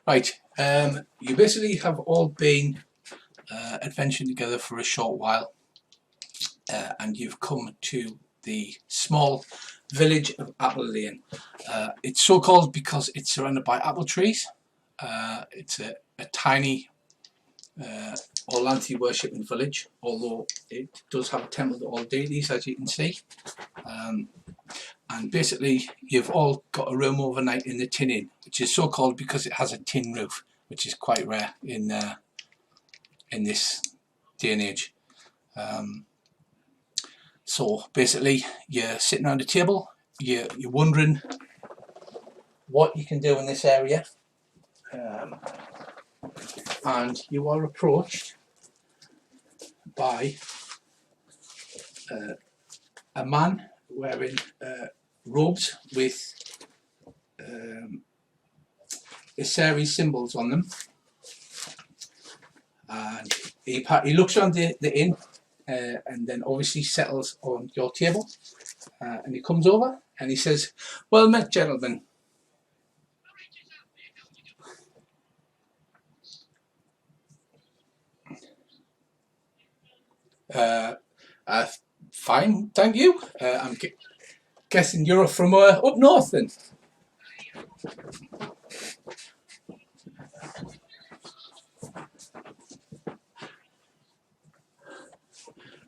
Right, you basically have all been adventuring together for a short while, and you've come to the small village of Apple Lane. It's so called because it's surrounded by apple trees. It's a tiny Orlanthi worshipping village, although it does have a temple to all deities, as you can see. And basically you've all got a room overnight in the Tin Inn, which is so called because it has a tin roof, which is quite rare in this day and age. So basically you're sitting around a table, you're wondering what you can do in this area, and you are approached by a man wearing robes with Isari symbols on them, and he looks around the inn and then obviously settles on your table, and he comes over and he says, "Well met, gentlemen. Fine, thank you. I'm guessing you're from up north then."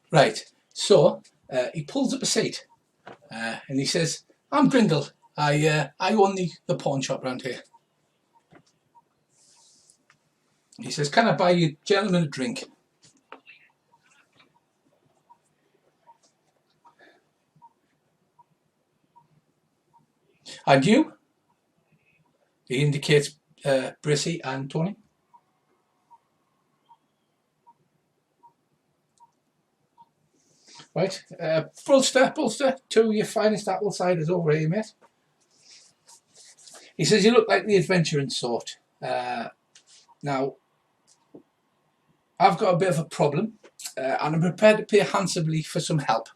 Right, so he pulls up a seat and he says, "I'm Gringle. I own the pawn shop around here." He says, "Can I buy you gentlemen a drink?" "And you?" He indicates Brissy and Tony. "Right, Bolster, two of your finest apple ciders over here, mate." He says, "You look like the adventuring sort. Now, I've got a bit of a problem, and I'm prepared to pay handsomely for some help."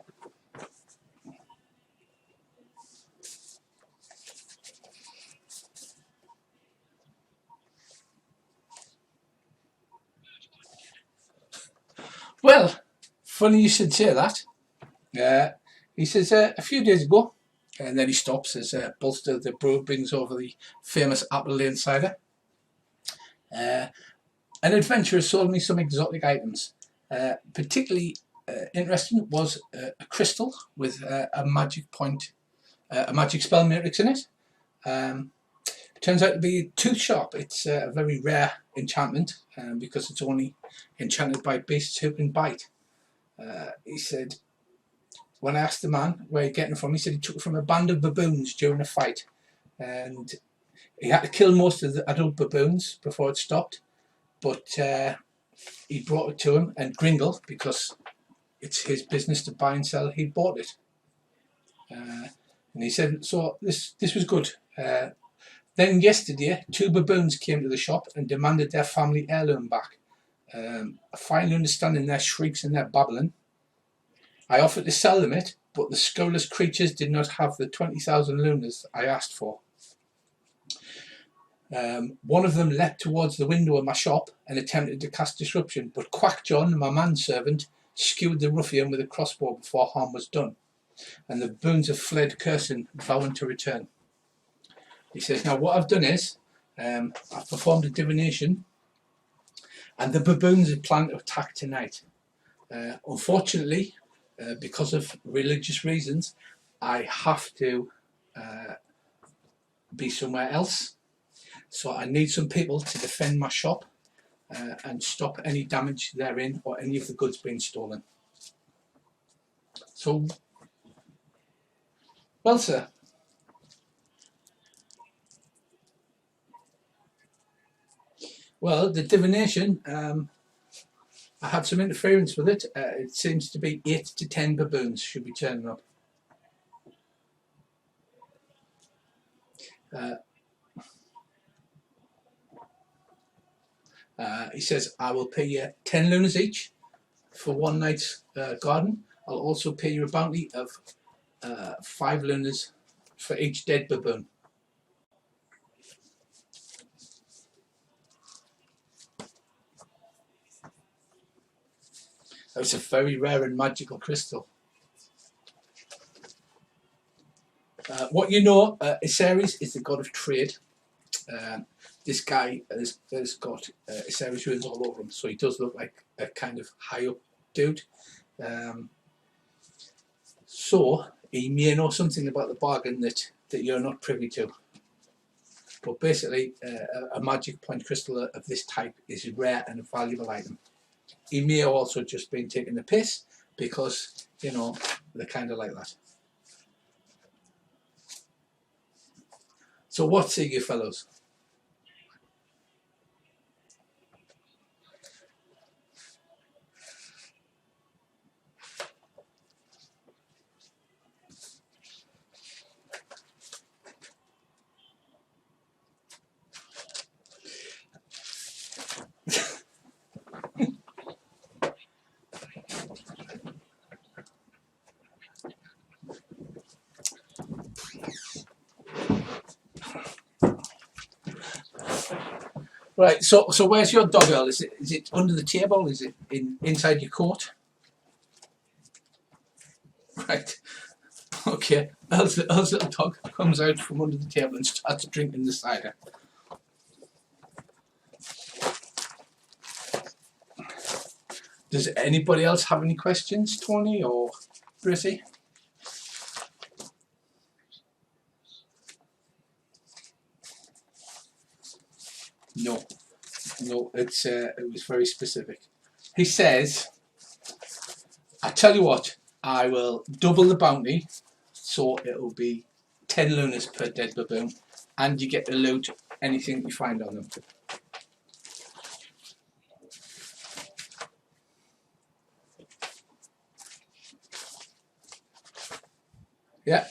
"Well, funny you should say that." He says, "A few days ago," and then he stops as Bolster the brewer brings over the famous Apple Lane cider. "An adventurer sold me some exotic items. Particularly interesting was a crystal with a magic spell matrix in it. It turns out to be tooth sharp. It's a very rare enchantment because it's only enchanted by beasts who can bite." He said, when I asked the man where he'd getting it from, he said he took it from a band of baboons during a fight, and he had to kill most of the adult baboons before it stopped, but he brought it to him, and Gringle, because it's his business to buy and sell, he bought it. And he said, so this was good. Then yesterday, two baboons came to the shop and demanded their family heirloom back. I finally understanding their shrieks and their babbling. I offered to sell them it, but the scurrilous creatures did not have the 20,000 lunas I asked for. One of them leapt towards the window of my shop and attempted to cast disruption, but Quack John, my manservant, skewered the ruffian with a crossbow before harm was done, and the baboons have fled cursing, vowing to return." He says, "Now what I've done is, I've performed a divination, and the baboons are planning to attack tonight. Unfortunately, because of religious reasons, I have to be somewhere else. So I need some people to defend my shop and stop any damage therein or any of the goods being stolen. So, well, sir." "Well, the divination, I had some interference with it. It seems to be 8 to 10 baboons should be turning up." He says, "I will pay you 10 lunas each for one night's garden. I'll also pay you a bounty of 5 lunas for each dead baboon." It's a very rare and magical crystal. What you know, Ceres is the god of trade. This guy has got Ceres runes all over him, so he does look like a kind of high up dude. So he may know something about the bargain that you're not privy to. But basically, a magic point crystal of this type is a rare and a valuable item. He may have also just been taking the piss because, you know, they're kind of like that. So what say you fellows? Right, so where's your dog, Earl? Is it under the table? Is it inside your coat? Right. Okay. Earl's little dog comes out from under the table and starts drinking the cider. Does anybody else have any questions, Tony or Brissy? No, it was very specific. He says, I tell you what, I will double the bounty, so it'll be 10 lunas per dead baboon, and you get to loot anything you find on them. Yeah.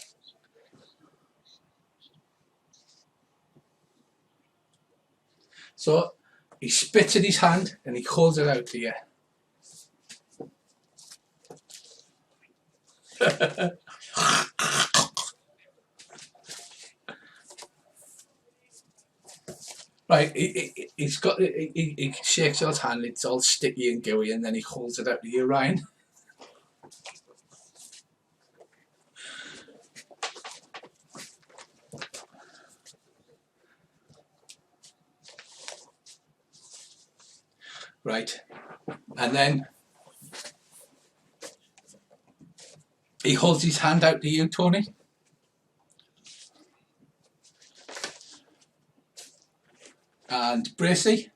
So he spits in his hand and he holds it out to you. Right, he's got he shakes his hand, it's all sticky and gooey, and then he holds it out to you, Ryan. Right, and then he holds his hand out to you, Tony. And Bracey.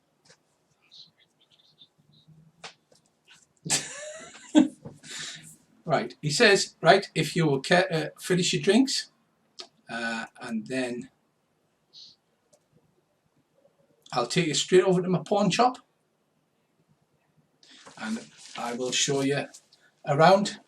Right, he says, right, if you will finish your drinks, and then I'll take you straight over to my pawn shop, and I will show you around.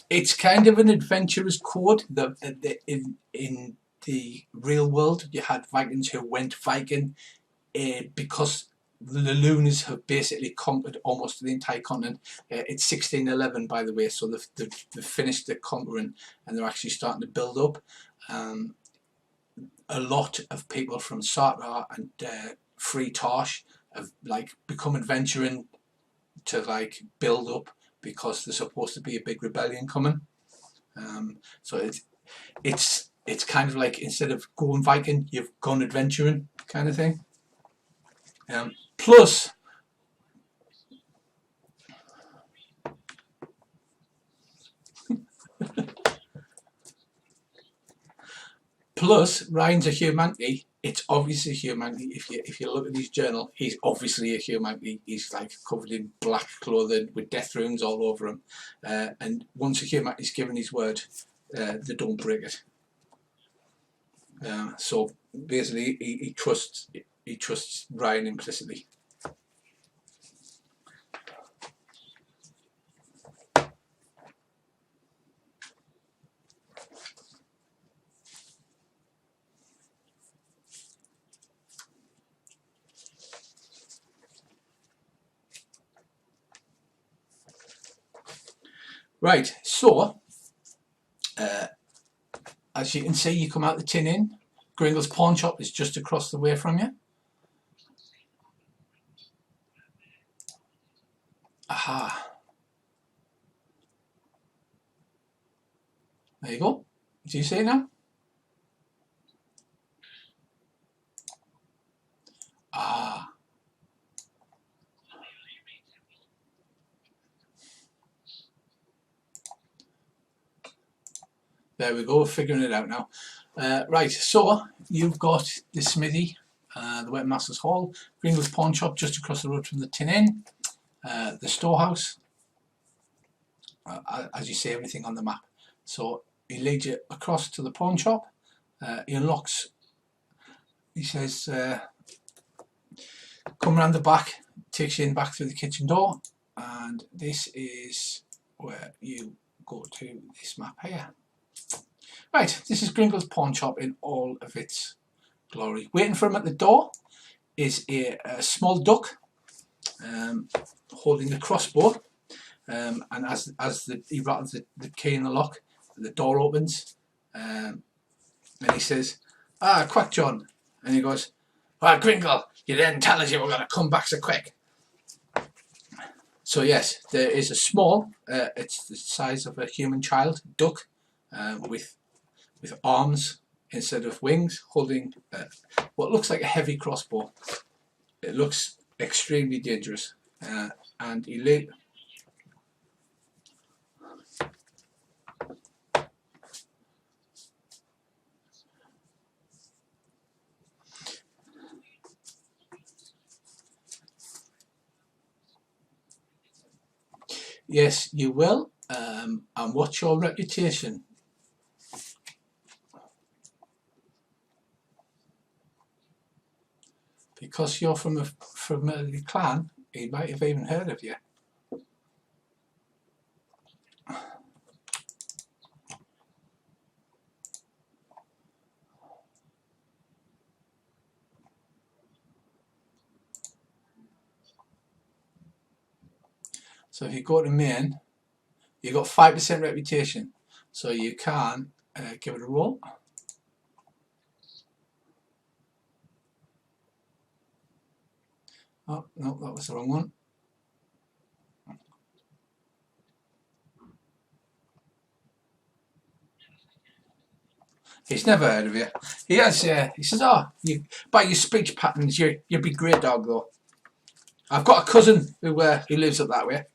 It's kind of an adventurer's code. In the real world, you had Vikings who went Viking because the Lunas have basically conquered almost the entire continent. It's 1611, by the way, so they've finished the conquering and they're actually starting to build up. A lot of people from Sartara and Free Tarsh have like become adventuring to like build up because there's supposed to be a big rebellion coming. So it's kind of like instead of going Viking, you've gone adventuring kind of thing. Plus, Ryan's a humanity. It's obviously a humanity. If you look at his journal, he's obviously a humanity. He's like covered in black clothing with death runes all over him. And once a humanity's given his word, they don't break it. So basically, he trusts Ryan implicitly. Right, so as you can see, you come out the tin inn. Gringles pawnshop is just across the way from you. Aha. There you go. Do you see it now? Ah. There we go, figuring it out now. Right, so you've got the smithy, the Wet Masters Hall, Gringles pawnshop just across the road from the tin inn, the storehouse, as you see everything on the map. So he leads you across to the pawnshop. He unlocks, he says, come round the back, takes you in back through the kitchen door, and this is where you go to this map here. Right, this is Gringles pawnshop in all of its glory. Waiting for him at the door is a small duck holding a crossbow, and as he rattles the key in the lock, the door opens, and he says, "Ah, Quack John," and he goes, "Well, Gringle, you didn't tell us you were going to come back so quick." So yes, there is a small, it's the size of a human child, duck, with arms instead of wings, holding what looks like a heavy crossbow. It looks extremely dangerous, and he Yes, you will. And what's your reputation? Because you're from a familiar clan, he might have even heard of you. So if you go to main, you've got 5% reputation. So you can give it a roll. Oh, no, that was the wrong one. He's never heard of you. He has. He says, "Oh, by your speech patterns, you'd be great dog though." I've got a cousin who lives up that way.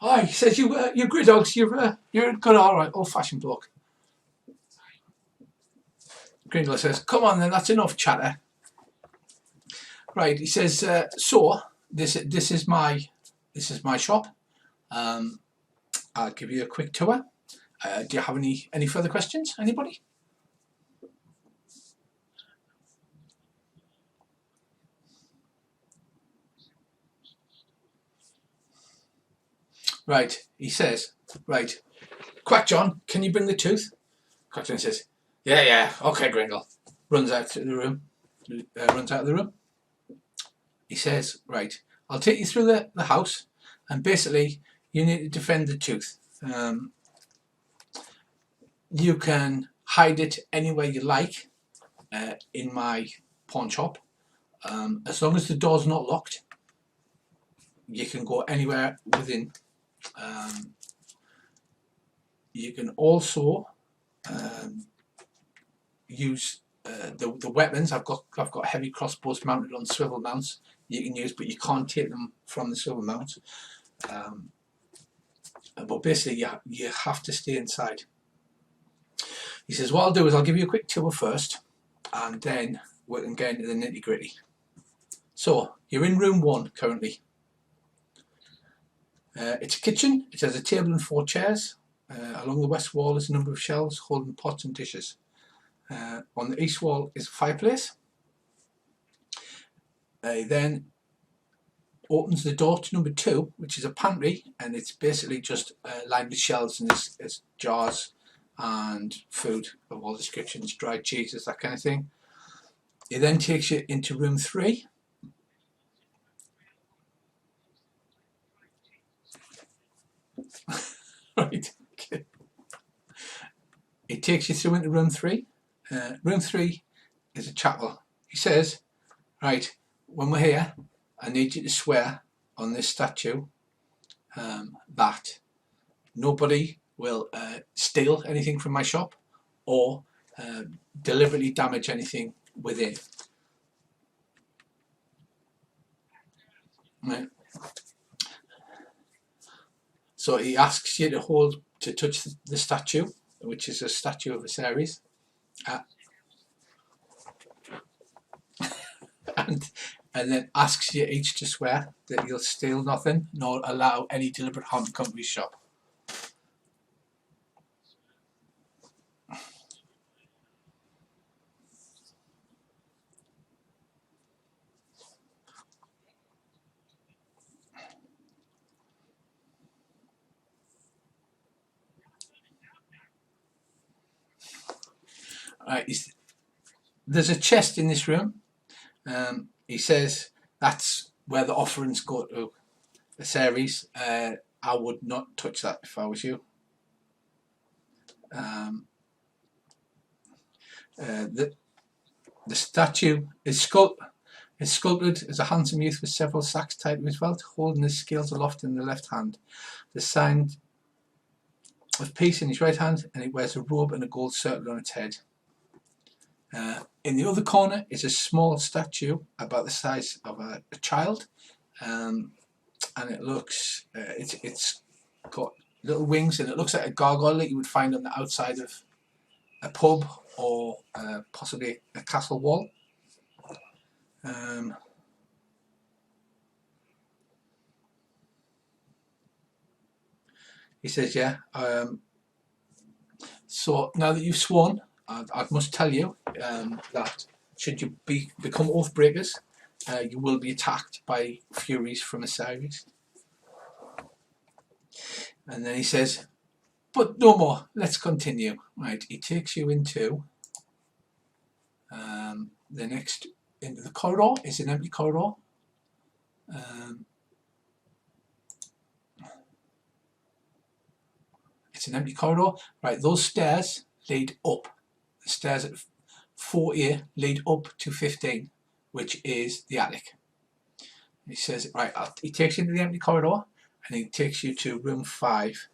Oh, he says you're great dogs. You're a good, all right, old-fashioned bloke. Gringle says, "Come on then, that's enough chatter." Right, he says, "So this is my shop. I'll give you a quick tour. Do you have any further questions? Anybody?" Right, he says, "Right, Quack John, can you bring the tooth?" Quack John says, "Yeah, okay, Gringle." Runs out of the room. He says, "Right, I'll take you through the house, and basically you need to defend the tooth. You can hide it anywhere you like in my pawn shop. As long as the door's not locked, you can go anywhere within. You can also use the weapons. I've got heavy crossbows mounted on swivel mounts you can use, but you can't take them from the swivel mounts. But basically, you have to stay inside." He says, "What I'll do is I'll give you a quick tour first, and then we can get into the nitty gritty." So you're in room 1 currently. It's a kitchen. It has a table and 4 chairs. Along the west wall is a number of shelves holding pots and dishes. On the east wall is a fireplace. Then opens the door to number 2, which is a pantry, and it's basically just lined with shelves, and there's jars and food of all descriptions, dried cheeses, that kind of thing. It then takes you into room 3, Right, okay. It takes you through into room 3. Room 3 is a chapel. He says, right, when we're here, I need you to swear on this statue that nobody will steal anything from my shop or deliberately damage anything within. Right. So he asks you to touch the statue, which is a statue of Osiris, and then asks you each to swear that you'll steal nothing nor allow any deliberate harm to come to his shop. Right, there's a chest in this room. He says that's where the offerings go to Osiris. I would not touch that if I was you. The statue is sculpted as a handsome youth with several sacks tied to his belt, holding his scales aloft in the left hand, the sign of peace in his right hand, and he wears a robe and a gold circle on its head. In the other corner is a small statue about the size of a child, and it looks it's got little wings, and it looks like a gargoyle that you would find on the outside of a pub or possibly a castle wall. He says, yeah, so now that you've sworn, I must tell you that should you become oath breakers, you will be attacked by furies from Osiris. And then he says, but no more, let's continue. Right, he takes you into into the corridor. It's an empty corridor. It's an empty corridor. Right, those stairs lead up. The stairs at 4A lead up to 15, which is the attic. He says, right, he takes you into the empty corridor and he takes you to room 5,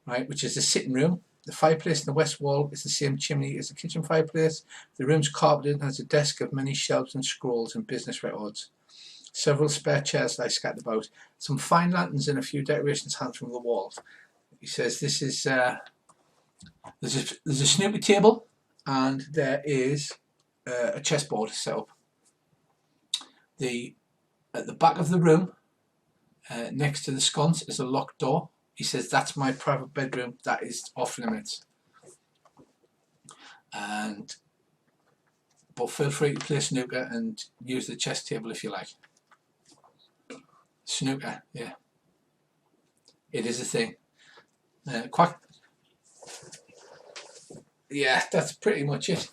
right, which is the sitting room. The fireplace in the west wall is the same chimney as the kitchen fireplace. The room's carpeted and has a desk of many shelves and scrolls and business records. Several spare chairs lie scattered about. Some fine lanterns and a few decorations hung from the walls. He says this is there's a Snoopy table and there is a chessboard set up. At the back of the room, next to the sconce, is a locked door. He says that's my private bedroom. That is off limits. But feel free to play snooker and use the chess table if you like. Snooker, yeah, it is a thing. Quack. Yeah, that's pretty much it.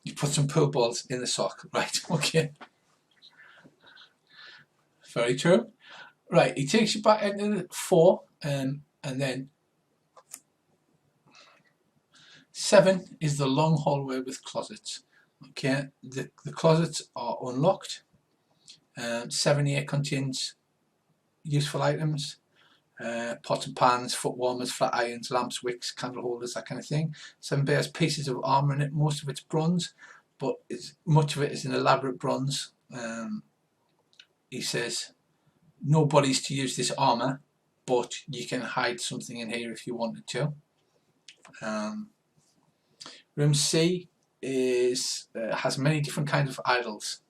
You put some pool balls in the sock, right? Okay. Very true. Right, he takes you back into 4, and then 7 is the long hallway with closets. Okay, the closets are unlocked. 7A contains useful items, pots and pans, foot warmers, flat irons, lamps, wicks, candle holders, that kind of thing. 7B has pieces of armour in it. Most of it's bronze, but much of it is an elaborate bronze. He says nobody's to use this armour, but you can hide something in here if you wanted to. Room C has many different kinds of idols.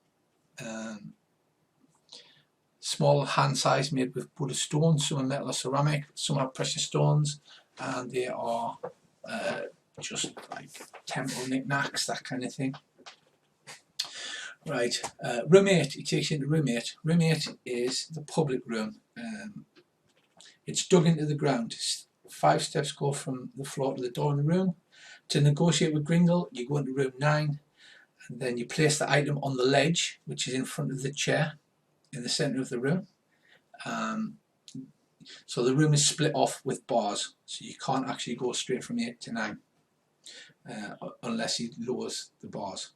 Small hand size made with wood or stone, some are metal or ceramic, some are precious stones, and they are just like temple knickknacks, that kind of thing. Right, room 8, he takes you into room 8. Room 8 is the public room. It's dug into the ground. 5 steps go from the floor to the door in the room. To negotiate with Gringle, you go into room 9, and then you place the item on the ledge, which is in front of the chair, in the centre of the room. So the room is split off with bars, so you can't actually go straight from 8 to 9 unless he lowers the bars.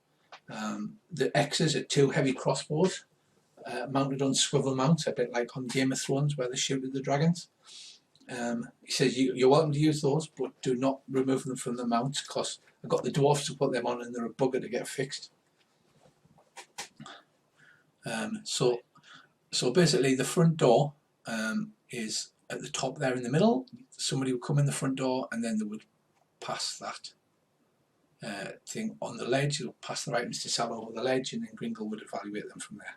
The X's are 2 heavy crossbows mounted on swivel mounts, a bit like on Game of Thrones where they shoot at the dragons. He says you're welcome to use those, but do not remove them from the mount, because I've got the dwarfs to put them on and they're a bugger to get fixed. So basically the front door is at the top there in the middle. Somebody would come in the front door and then they would pass that thing on the ledge. They'll pass the items to Sal over the ledge, and then Gringle would evaluate them from there.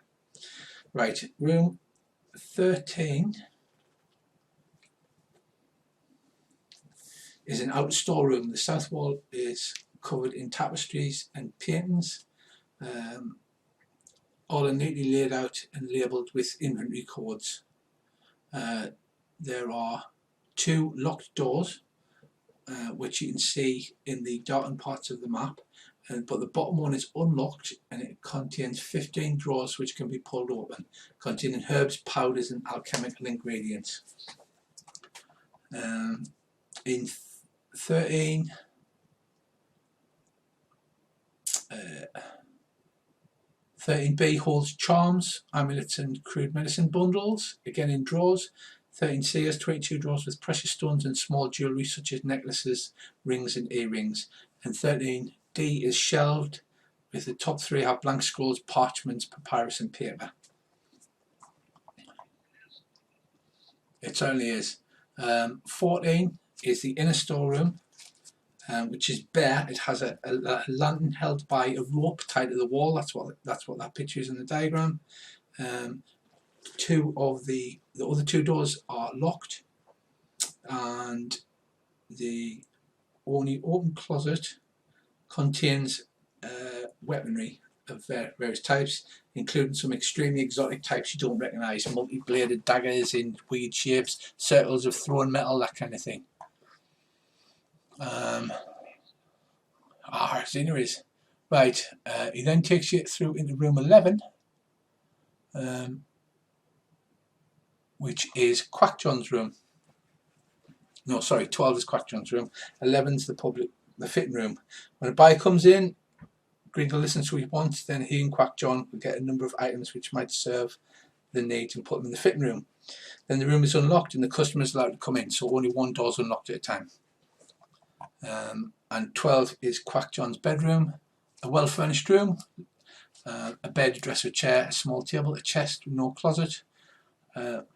Right, room 13 is an outer storeroom. The south wall is covered in tapestries and paintings. All are neatly laid out and labelled with inventory codes. There are 2 locked doors, which you can see in the darkened parts of the map, but the bottom one is unlocked and it contains 15 drawers which can be pulled open, containing herbs, powders and alchemical ingredients. In 13, uh, 13B holds charms, amulets and crude medicine bundles, again in drawers. 13C has 22 drawers with precious stones and small jewellery such as necklaces, rings and earrings. And 13D is shelved, with the top 3 have blank scrolls, parchments, papyrus and paper. It certainly is. 14 is the inner storeroom, which is bare. It has a lantern held by a rope tied to the wall. That's what that picture is in the diagram. 2 of the other 2 doors are locked, and the only open closet contains weaponry of various types, including some extremely exotic types you don't recognise, multi-bladed daggers in weird shapes, circles of thrown metal, that kind of thing. Anyways, right, he then takes you through into room 11, which is Quack John's room. No, sorry, 12 is Quack John's room, 11's the fitting room. When a buyer comes in, Gringle listens to what he wants, then he and Quack John will get a number of items which might serve the needs and put them in the fitting room. Then the room is unlocked and the customer is allowed to come in, so only 1 door is unlocked at a time. And 12 is Quack John's bedroom, a well furnished room, a bed, a dresser, chair, a small table, a chest with no closet.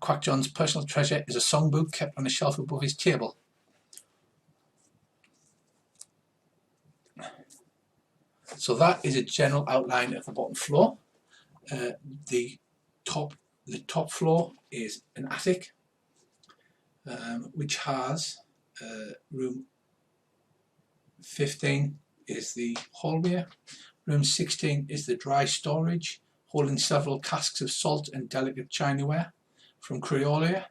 Quack John's personal treasure is a songbook kept on a shelf above his table. So that is a general outline of the bottom floor. The top floor is an attic, which has room 15 is the hallway. Room 16 is the dry storage, holding several casks of salt and delicate chinaware from Creolia.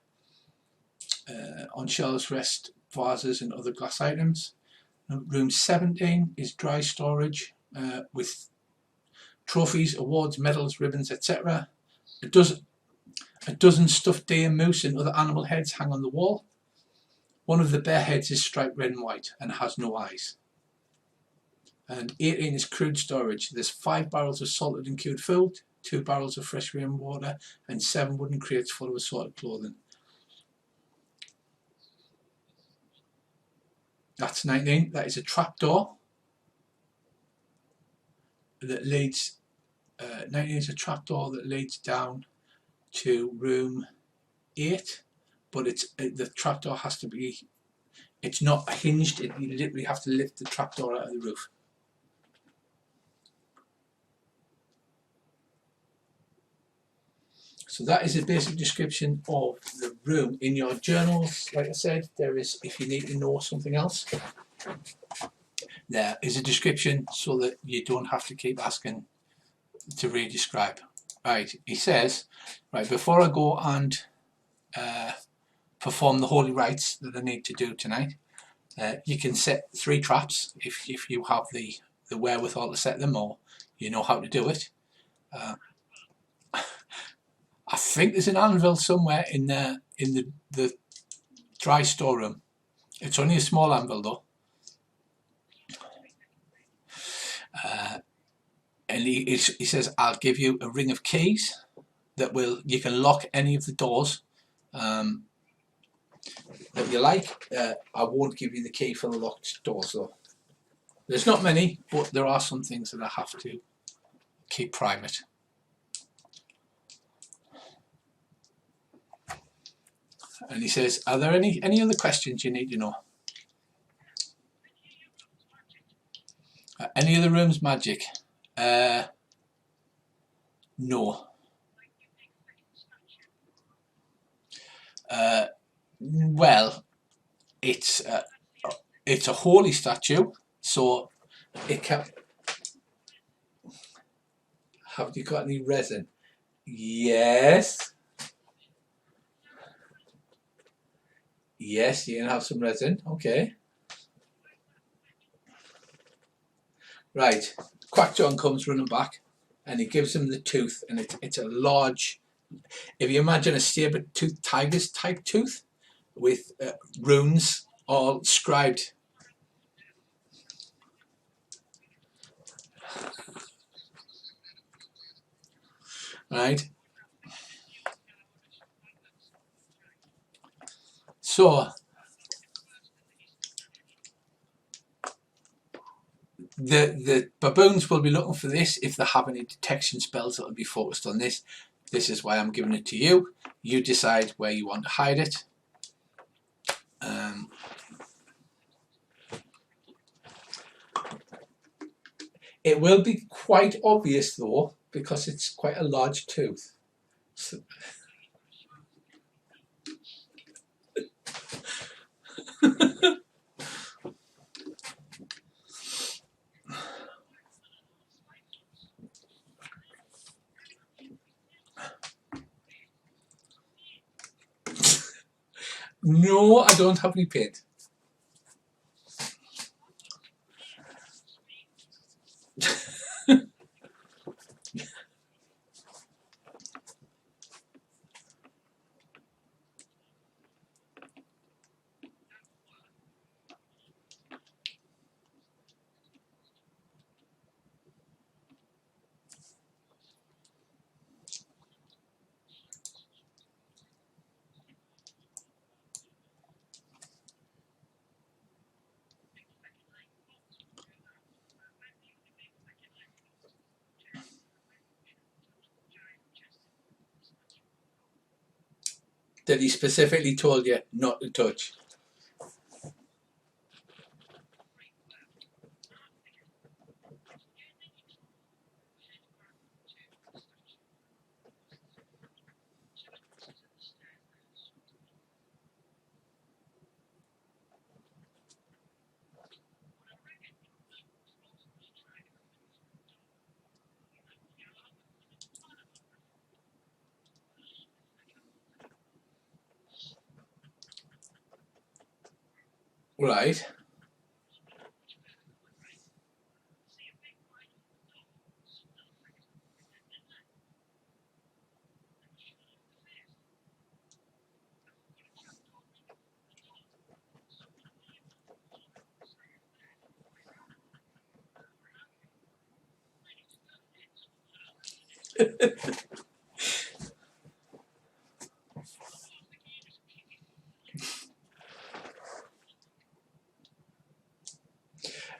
On shelves rest vases and other glass items. Room 17 is dry storage, with trophies, awards, medals, ribbons, etc. A dozen stuffed deer, moose and other animal heads hang on the wall. One of the bear heads is striped red and white and has no eyes. And 18 is crude storage. There's 5 barrels of salted and cured food, 2 barrels of fresh rainwater and 7 wooden crates full of assorted clothing. That's 19. That is a trapdoor that leads 19 is a trapdoor that leads down to room 8, but the trapdoor has to be, it's not hinged, you literally have to lift the trapdoor out of the roof. So that is a basic description of the room. In your journals, like I said, there is, if you need to know something else, there is a description so that you don't have to keep asking to re-describe. Right, he says, right, before I go and perform the holy rites that I need to do tonight, You can set 3 traps if you have the wherewithal to set them, or you know how to do it. I think there's an anvil somewhere in the dry storeroom. It's only a small anvil though. And he says, I'll give you a ring of keys that you can lock any of the doors that you like. I won't give you the key for the locked doors though. There's not many, but there are some things that I have to keep private. And he says, are there any other questions you need to know? Any other rooms magic? No. Well, it's a holy statue, so it can. Have you got any resin? Yes. Yes, you can have some resin. Okay. Right. Quack John comes running back, and he gives him the tooth, and it's a large. If you imagine a saber-toothed tiger's type tooth with runes all scribed. Right. So the baboons will be looking for this if they have any detection spells that will be focused on this. This is why I'm giving it to you. You decide where you want to hide it. It will be quite obvious though, because it's quite a large tooth. So no, I don't have any paint. That he specifically told you not to touch. Right.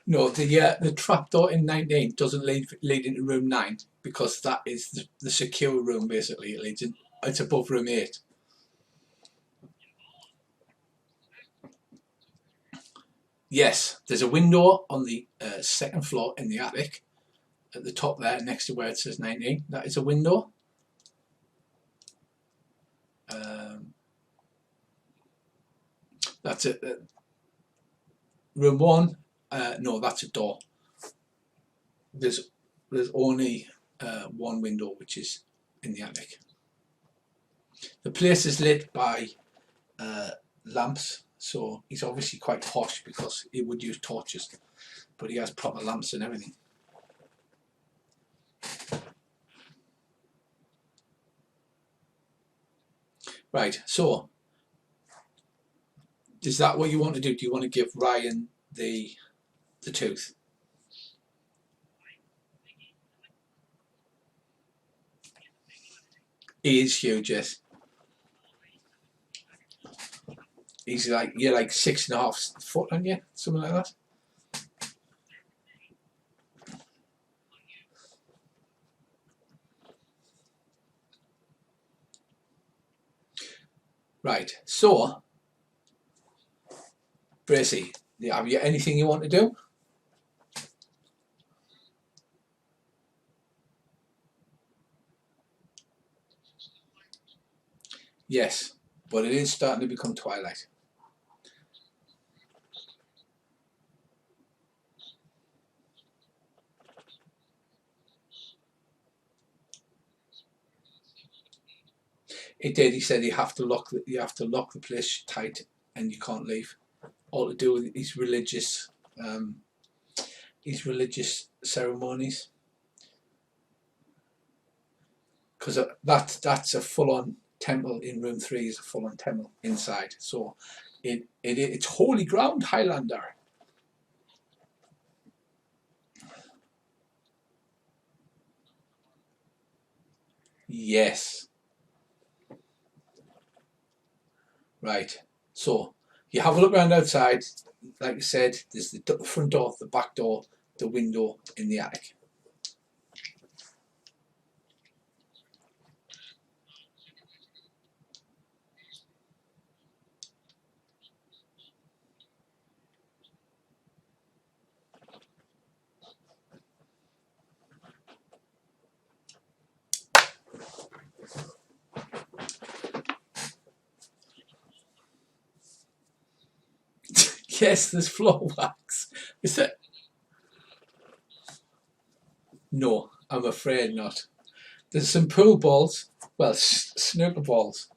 No, the trapdoor in 19 doesn't lead into room 9 because that is the secure room. Basically, it leads in. It's above room 8. Yes, there's a window on the second floor in the attic at the top there, next to where it says 19. That is a window. That's it. Room 1. No, that's a door. There's only one window, which is in the attic. The place is lit by lamps so he's obviously quite posh because he would use torches, but he has proper lamps and everything. Right, so is that what you want to do? Do you want to give Ryan the tooth? He is huge, yes. He's like, you're like 6.5 foot, aren't you? Something like that. Right, so Bracy, have you anything you want to do? Yes, but it is starting to become twilight. It did. He said you have to lock the place tight, and you can't leave. All to do with his religious ceremonies. Because that's a full-on temple in room 3 is a full-on temple inside. So it's holy ground, Highlander. Yes. Right. So you have a look around outside. Like I said, there's the front door, the back door, the window in the attic. Yes, there's floor wax. Is that? No, I'm afraid not. There's some pool balls. Well, snooker balls.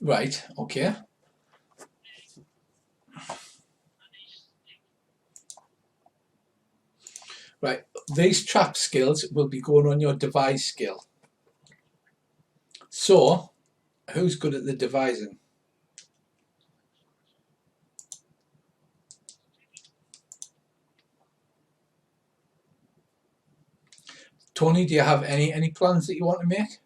Right. Okay. Right. These trap skills will be going on your devise skill. So, who's good at the devising? Tony, do you have any plans that you want to make?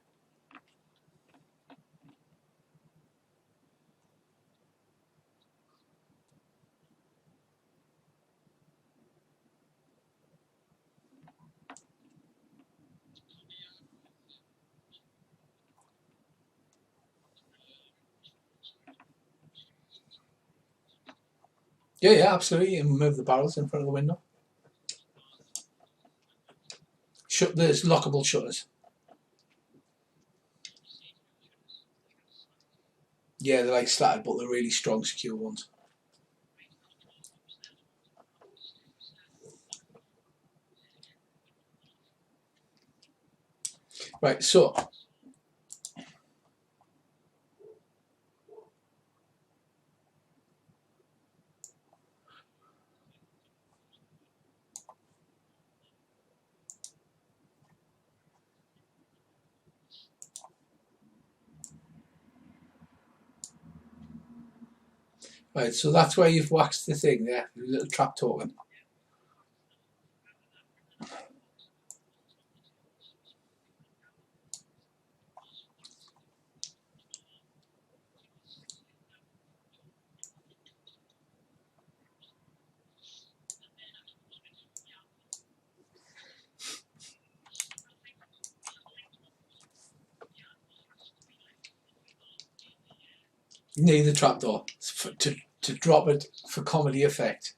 Yeah, yeah, absolutely. And move the barrels in front of the window. There's lockable shutters. Yeah, they're like slatted, but they're really strong, secure ones. Right, so that's where you've waxed the thing there, the little trap token. Near the trapdoor to drop it for comedy effect.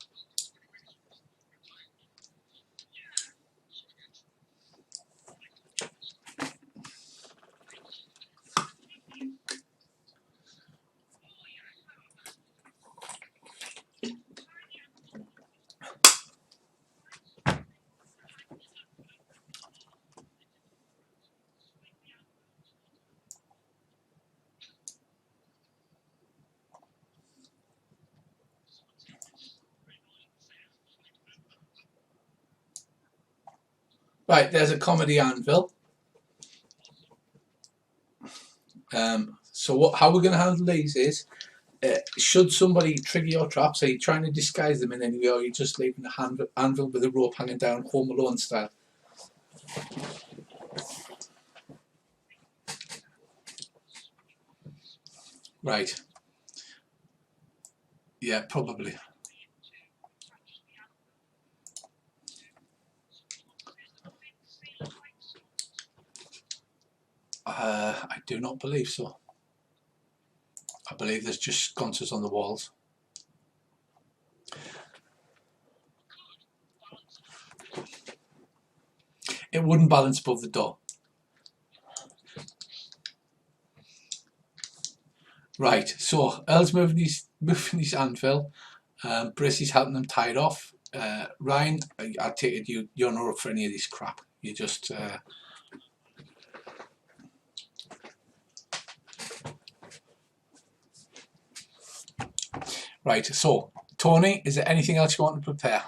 Right, there's a comedy anvil. So how we're going to handle these is, should somebody trigger your traps, are you trying to disguise them in any way, or are you just leaving the anvil with a rope hanging down, Home Alone style? Right. Yeah, probably. I do not believe so. I believe there's just sconces on the walls. It wouldn't balance above the door. Right, so Earl's moving his anvil. Bracey's helping them tie it off. Ryan, I take it you're not up for any of this crap. You just right. So Tony, is there anything else you want to prepare?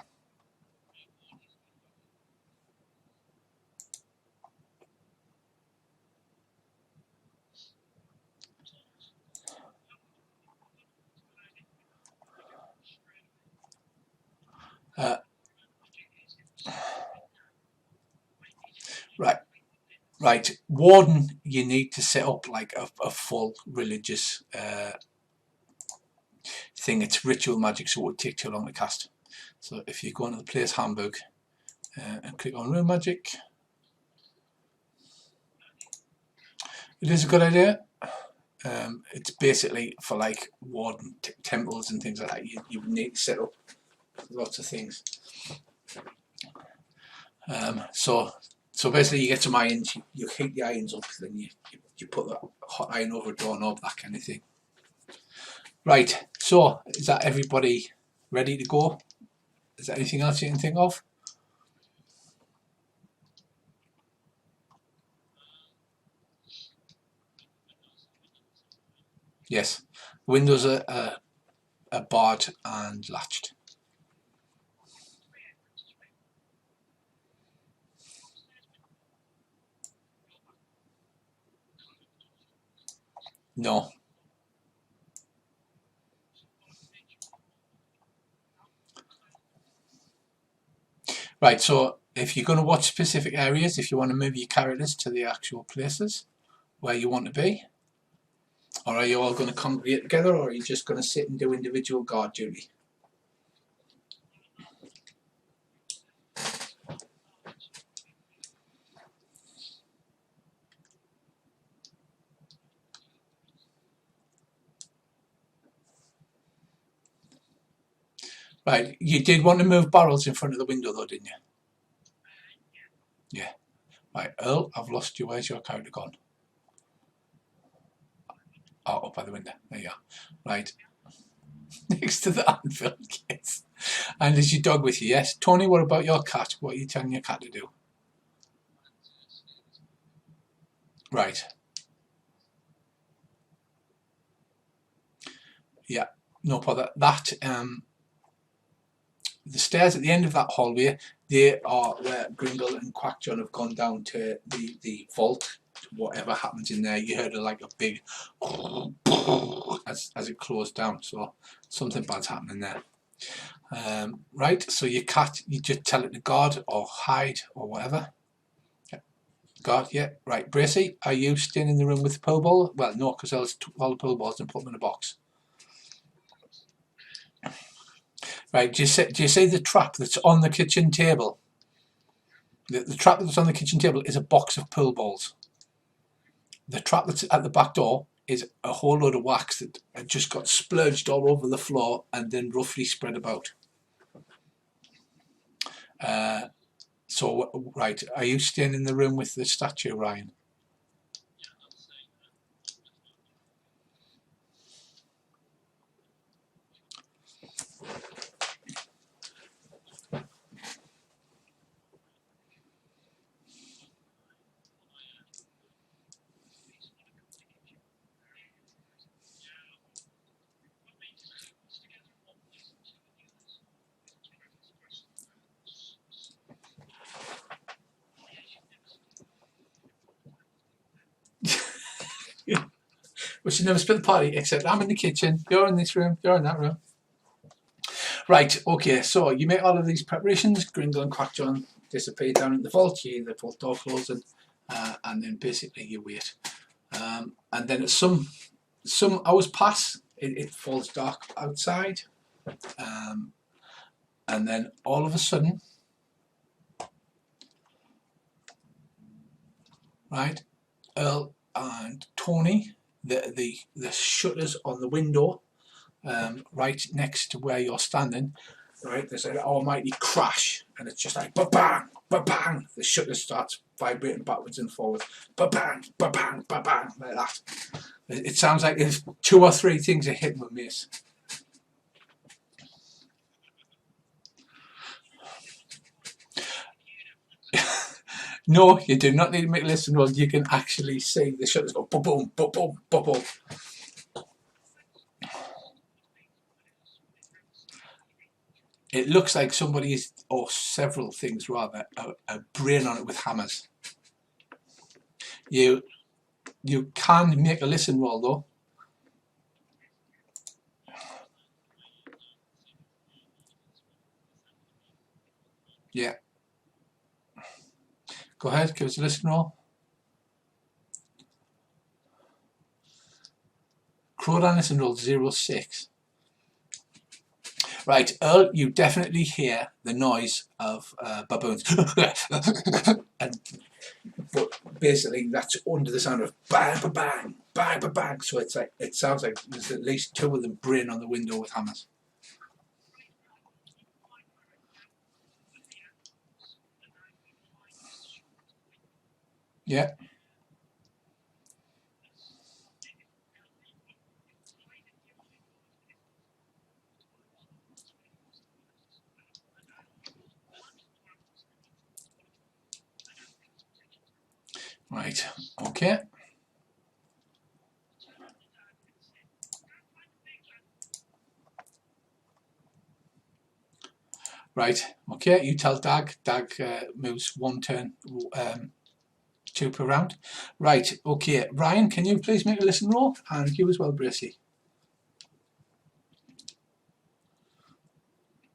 Right. Right, Warden, you need to set up like a full religious thing. It's ritual magic, so it would take too long to cast. So if you go into the player's handbook and click on Rune Magic, it is a good idea. It's basically for like Warden temples and things like that. You need to set up lots of things. So basically, you get some irons, you heat the irons up, then you put the hot iron over a doorknob, that kind of thing. Right, so is that everybody ready to go? Is there anything else you can think of? Yes, windows are barred and latched. No. Right, so if you're going to watch specific areas, if you want to move your characters to the actual places where you want to be, or are you all going to congregate together, or are you just going to sit and do individual guard duty? Right, you did want to move barrels in front of the window though, didn't you? Yeah. Right, Earl, I've lost you. Where's your character gone? Oh, up by the window. There you are. Right. Next to the anvil, yes. And is your dog with you? Yes. Tony, what about your cat? What are you telling your cat to do? Right. Yeah. No bother. The stairs at the end of that hallway, they are where Gringle and Quackjohn have gone down to the vault. Whatever happens in there, you heard like a big as it closed down. So something bad's happening there. Right, so your cat, you just tell it to guard or hide or whatever. Yeah. Guard, yeah. Right, Bracy, are you staying in the room with the pool ball? Well, no, because I'll take all the pool balls and put them in a box. Right, do you see the trap that's on the kitchen table? The trap that's on the kitchen table is a box of pool balls. The trap that's at the back door is a whole load of wax that just got splurged all over the floor and then roughly spread about. So, right, are you staying in the room with the statue, Ryan? We should never split the party, except I'm in the kitchen, you're in this room, you're in that room. Right, okay, so you make all of these preparations, Gringle and Quackjohn disappear down in the vault, you hear the vault door closing, and then basically you wait. And then some hours pass, it falls dark outside, and then all of a sudden, right, Earl and Tony, the shutters on the window, right next to where you're standing, right, there's an almighty crash, and it's just like ba-bang, ba-bang, the shutter starts vibrating backwards and forwards, ba-bang, ba-bang, ba-bang, like that. It sounds like if 2 or 3 things are hitting with mace. No, you do not need to make a listen roll. You can actually see the shutters go boom, boom, boom, boom, boom, boom. It looks like somebody's, or several things rather, a brain on it with hammers. You can make a listen roll though. Yeah. Go ahead, give us a listen roll. Crowdan listen roll 06. Right, Earl, you definitely hear the noise of baboons. And, but basically that's under the sound of bang, ba bang, bang, ba bang. So it's like, it sounds like there's at least 2 of them braying on the window with hammers. Yeah. Right, okay. Right, okay, you tell Dag. Dag moves 1 turn, 2 per round. Right, okay, Ryan, can you please make a listen roll? And you as well, Bracy.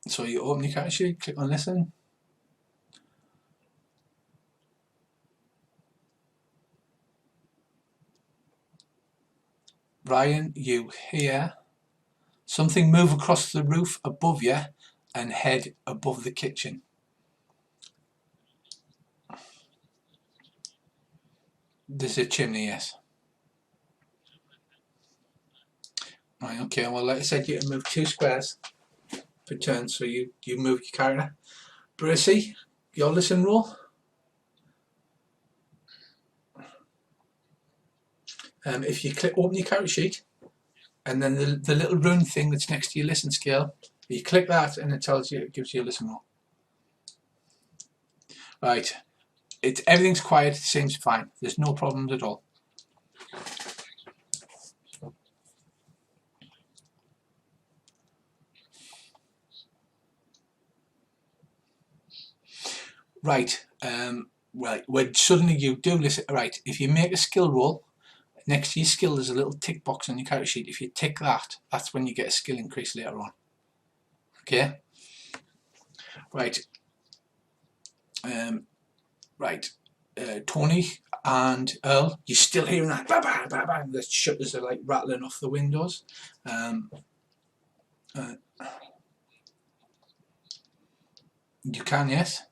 So you open your character sheet, click on listen. Ryan, you hear something move across the roof above you and head above the kitchen. There's a chimney, yes. Right, okay, well, like I said, you can move 2 squares per turn, so you move your character. Bracy, your listen roll. If you click open your character sheet, and then the little rune thing that's next to your listen scale, you click that and it tells you, it gives you a listen roll. Right, everything's quiet, it seems fine, there's no problems at all. Right, right, when suddenly you do listen, right, if you make a skill roll, next to your skill there's a little tick box on your character sheet. If you tick that, that's when you get a skill increase later on. Okay? Right. Right. Tony and Earl, you're still hearing that bang, bang, bang, bang. The shutters are like rattling off the windows. You can, yes.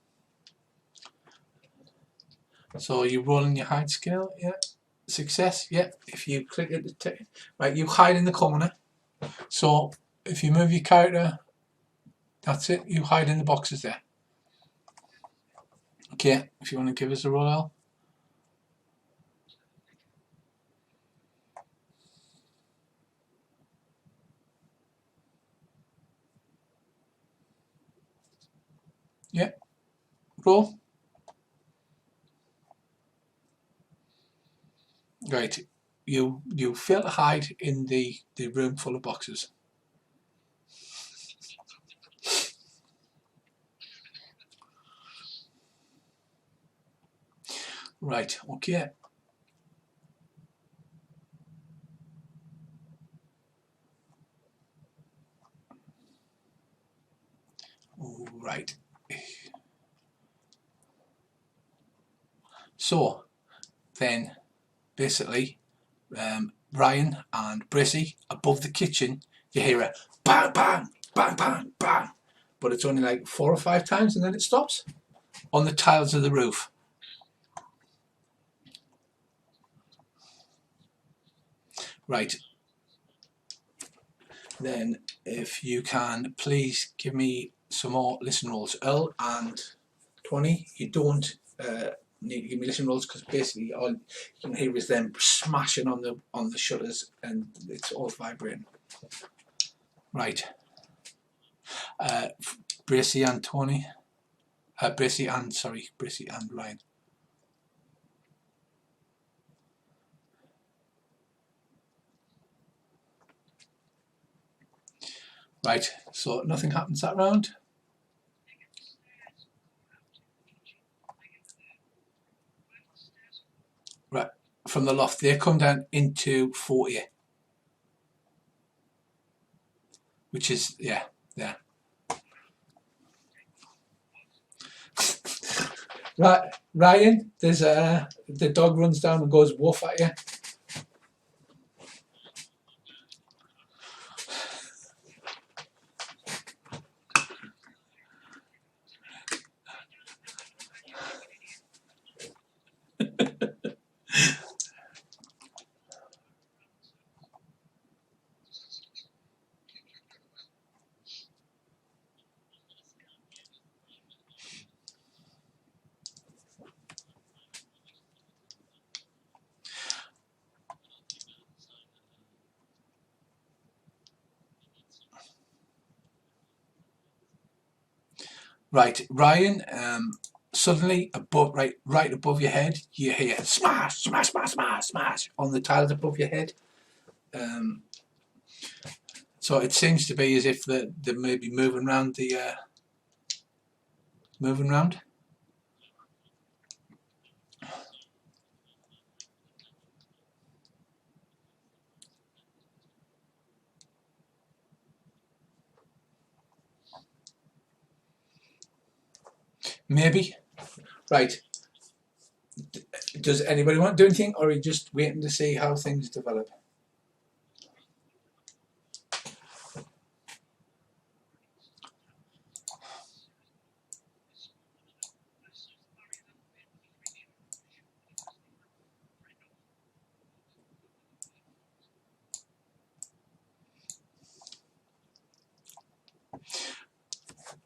So you're rolling your hide skill, yeah. Success, yeah. If you click it, right, you hide in the corner. So if you move your character, that's it, you hide in the boxes there. Okay, if you want to give us a roll, Al. Yeah, roll. Right, you fail to hide in the room full of boxes. Right, okay. So then basically Ryan and Brissy above the kitchen, you hear a bang bang bang bang bang, but it's only like 4 or 5 times and then it stops on the tiles of the roof. Right, then if you can please give me some more listen rolls. Earl and Tony, you don't need to give me listen rolls because basically all you can hear is them smashing on the shutters and it's all vibrating. Right, Brissy and Tony, Brissy and Ryan. Right, so nothing happens that round. Right, from the loft they come down into 40, which is yeah. Right, Ryan, there's the dog runs down and goes woof at you. Right, Ryan, suddenly right above your head you hear smash smash smash smash smash on the tiles above your head. So it seems to be as if they're maybe moving around moving around. Maybe. Right. Does anybody want to do anything, or are you just waiting to see how things develop?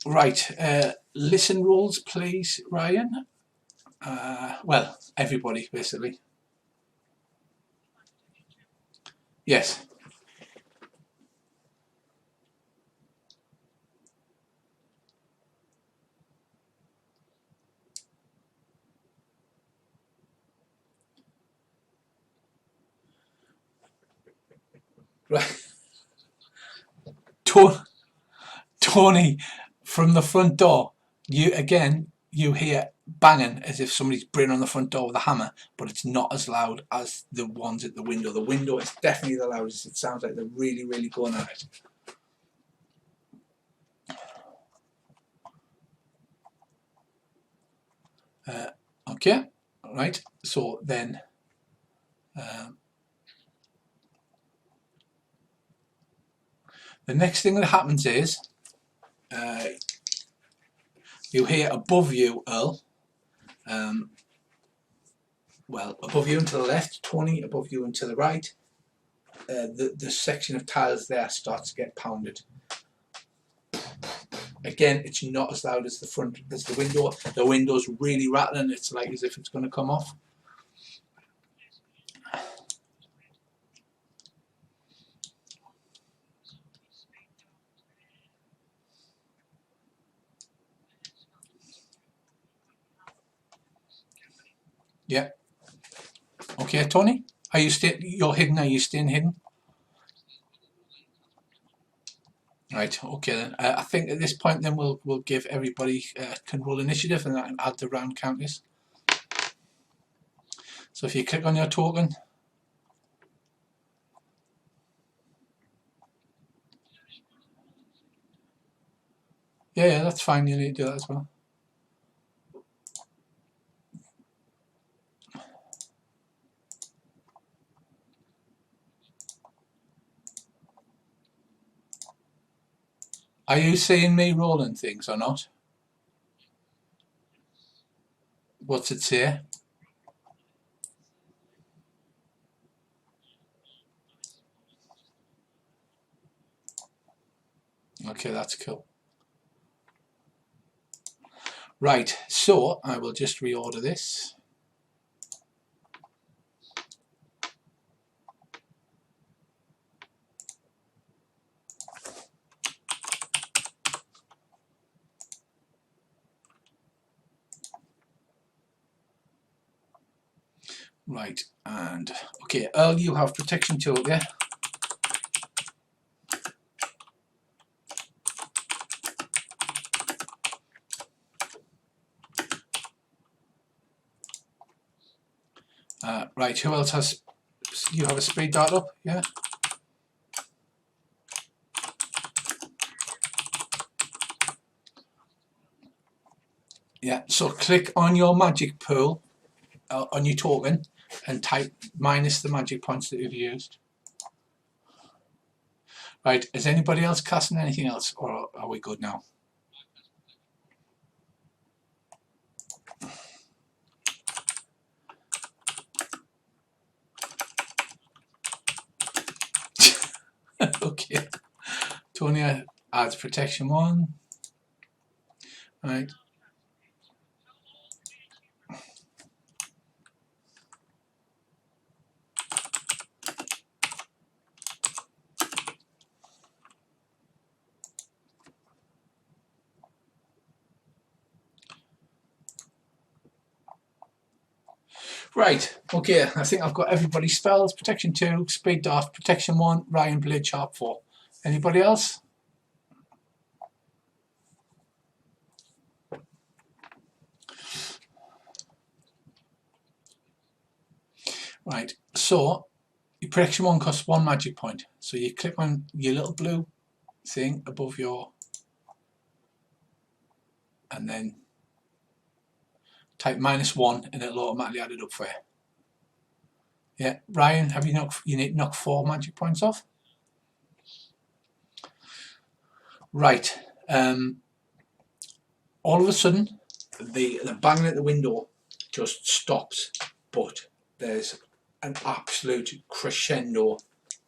Right. Listen rolls, please, Ryan. Well, everybody, basically. Yes. Right. Tony, from the front door, you hear banging as if somebody's bringing on the front door with a hammer, but it's not as loud as the ones at the window. The window is definitely the loudest. It sounds like they're really, really going at it. Okay, right. So then, the next thing that happens is you hear above you, Earl. Well, above you and to the left, Tony. Above you and to the right, the section of tiles there starts to get pounded. Again, it's not as loud as the front, as the window. The window's really rattling. It's like as if it's going to come off. Yeah. Okay, Tony. Are you you're hidden? Are you staying hidden? Right. Okay then. I think at this point then we'll give everybody can roll initiative and add the round counters. So if you click on your token. Yeah, that's fine. You need to do that as well. Are you seeing me rolling things or not? What's it say? Okay, that's cool. Right, so I will just reorder this. Right, and okay, Earl, you have protection 2, yeah? Right, who else has, you have a speed dart up, yeah? Yeah, so click on your magic pool, on your token, and type minus the magic points that you've used. Right, is anybody else casting anything else, or are we good now? Okay, Tony adds protection 1. Right. Right, okay, I think I've got everybody's spells. Protection 2, Speed Dart, Protection 1, Ryan Blade Sharp 4. Anybody else? Right, so your Protection 1 costs 1 magic point. So you click on your little blue thing above your, and then type -1 and it'll automatically add it up for you. Yeah, Ryan, have you knocked, you need to knock 4 magic points off? Right, all of a sudden the banging at the window just stops, but there's an absolute crescendo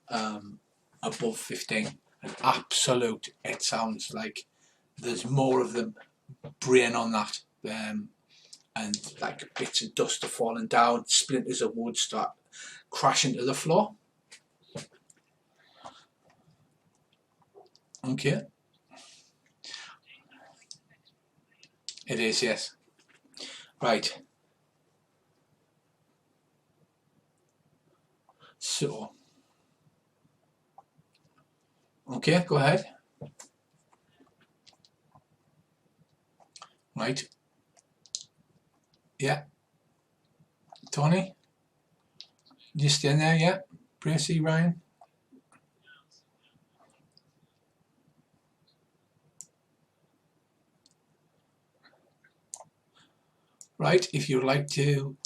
above 15. An absolute, it sounds like there's more of them braying on that, and like bits of dust are falling down, splinters of wood start crashing to the floor. Okay, it is, yes. Right, so okay, go ahead. Right, yeah, Tony, you stand there, yeah. Bracy, Ryan. Right, if you'd like to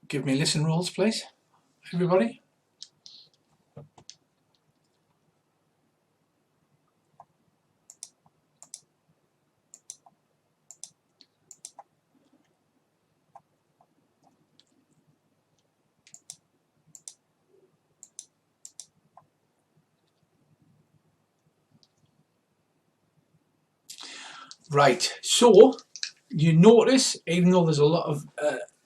give me listen rolls, please, everybody. Right, so you notice, even though there's a lot of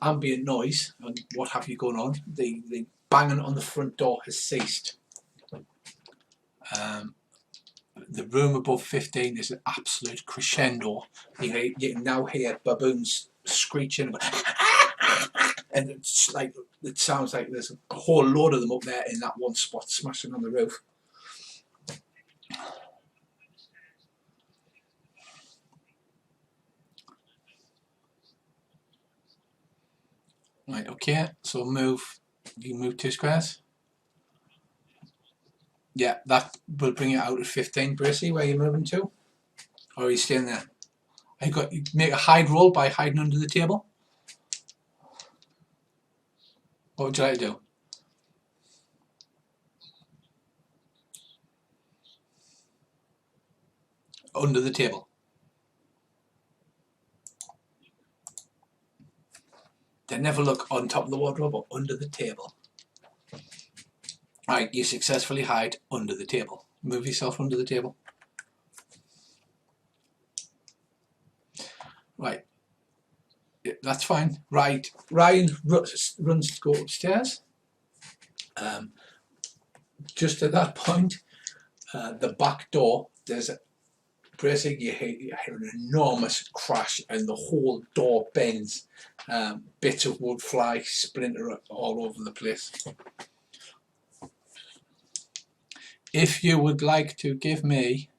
ambient noise and what have you going on, the banging on the front door has ceased. The room above 15 is an absolute crescendo. You can now hear baboons screeching, and it's like, it sounds like there's a whole load of them up there in that one spot smashing on the roof. Right, okay, so move, you move 2 squares. Yeah, that will bring it out at 15. Bracy, where are you moving to? Or are you staying there? You make a hide roll by hiding under the table. What would you like to do? under the table. They never look on top of the wardrobe or under the table. Right, you successfully hide under the table. Move yourself under the table. Right, yeah, that's fine. Right, Ryan runs to go upstairs. Just at that point, the back door, there's a basically you hear an enormous crash and the whole door bends. Bits of wood fly, splinter all over the place. If you would like to give me,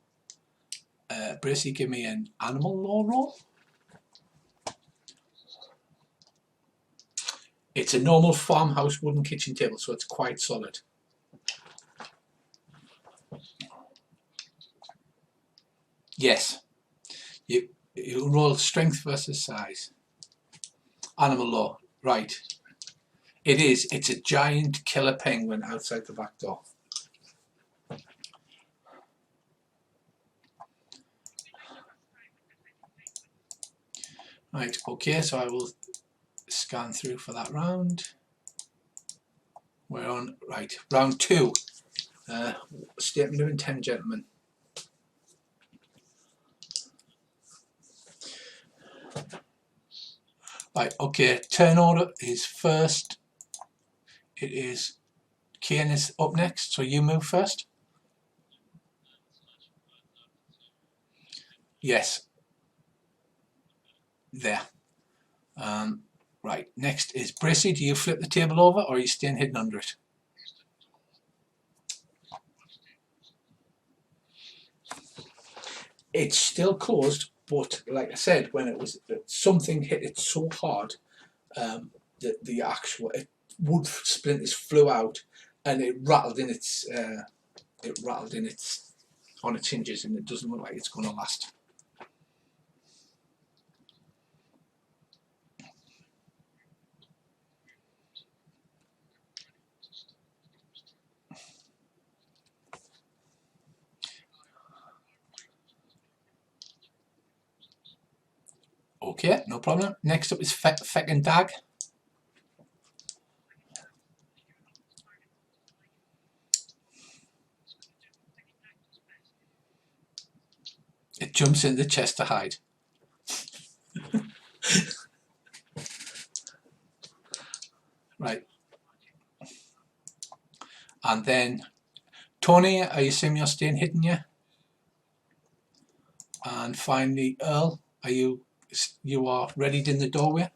Bracy, give me an animal law roll. It's a normal farmhouse wooden kitchen table, so it's quite solid. Yes. You roll strength versus size. Animal law, right. It is. It's a giant killer penguin outside the back door. Right, okay, so I will scan through for that round. We're on, right, round 2. Statement of intent, gentlemen. Right, okay, turn order is first. It is Kian is up next, so you move first. Yes. There. Right, next is Bracy. Do you flip the table over or are you staying hidden under it? It's still closed, but like I said, when it was something hit it so hard, the actual wood splinters flew out and it rattled in its on its hinges, and it doesn't look like it's going to last. Okay, no problem. Next up is Feck and Dag. It jumps in the chest to hide. Right. And then Tony, I assume you're staying hidden, yeah? And finally, Earl, are you are readied in the doorway?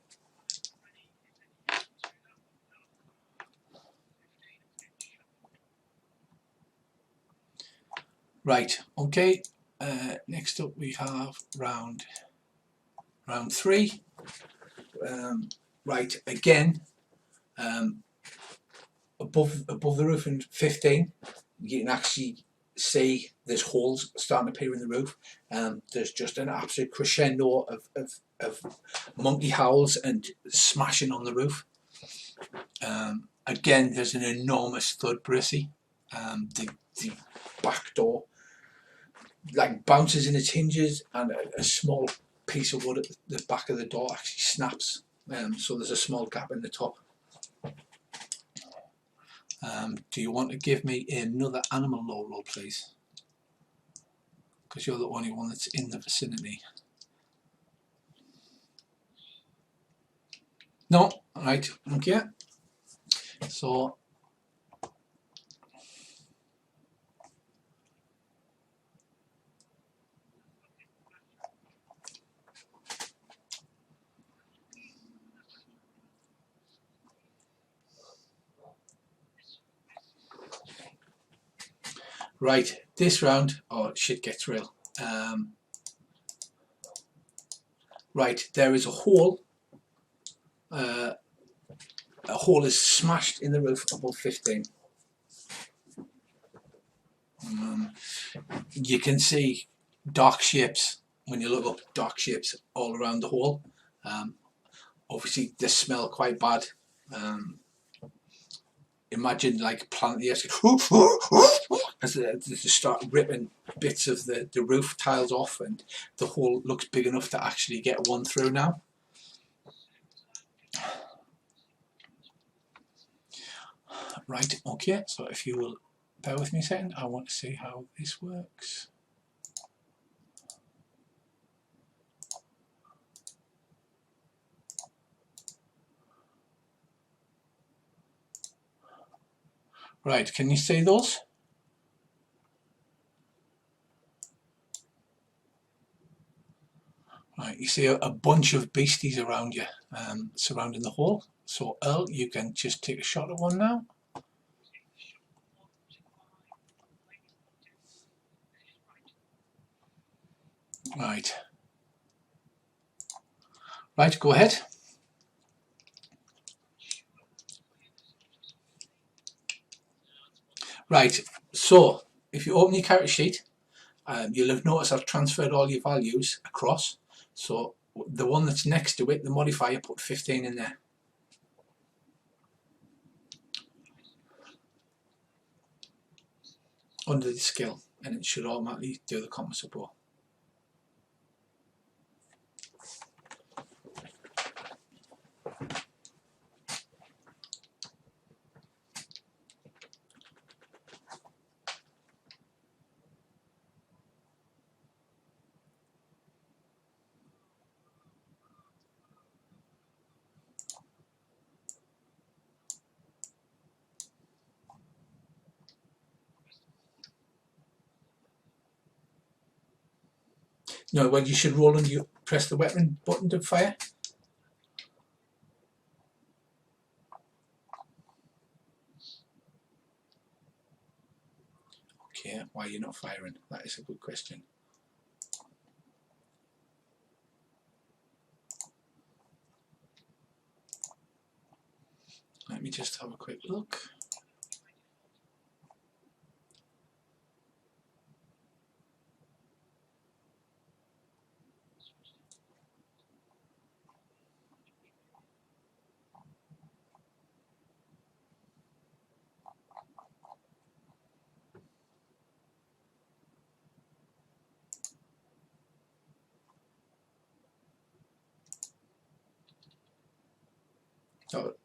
Right, okay. Next up we have round 3. Right, again, above the roof in 15, you can actually see there's holes starting to appear in the roof. There's just an absolute crescendo of monkey howls and smashing on the roof. Again, there's an enormous thud, Bracy. The back door like bounces in its hinges, and a small piece of wood at the back of the door actually snaps. So there's a small gap in the top. Do you want to give me another animal law roll, please? Because you're the only one that's in the vicinity. No? Right, okay. So right, this round, oh shit gets real. Right, there is a hole. A hole is smashed in the roof above 15. You can see dark shapes when you look up, dark shapes all around the hole. Obviously they smell quite bad. imagine like plant as they start ripping bits of the roof tiles off, and the hole looks big enough to actually get one through now. Right, okay, so if you will bear with me a second, I want to see how this works. Right, can you see those? Right, you see a bunch of beasties around you, surrounding the hole. So Earl, you can just take a shot at one now. Right. Right, go ahead. Right, so if you open your character sheet, you'll have noticed I've transferred all your values across. So the one that's next to it, the modifier, put 15 in there. Under the skill, and it should automatically do the comma support. No, well, you should roll and you press the weapon button to fire. Okay, why are you not firing? That is a good question. Let me just have a quick look.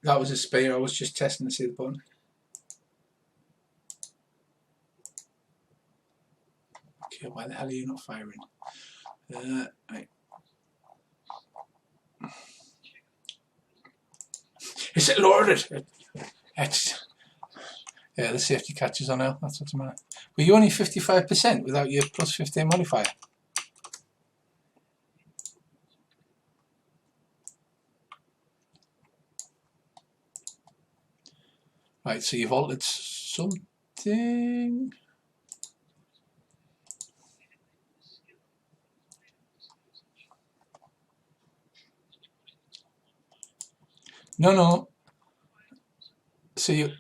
That was a spear. I was just testing to see the button. Okay, why the hell are you not firing? Right. Is it loaded? It's, yeah, the safety catches on now. That's what's the matter. Were you only 55% without your plus 15 modifier? Right, so you've altered something. No. So you.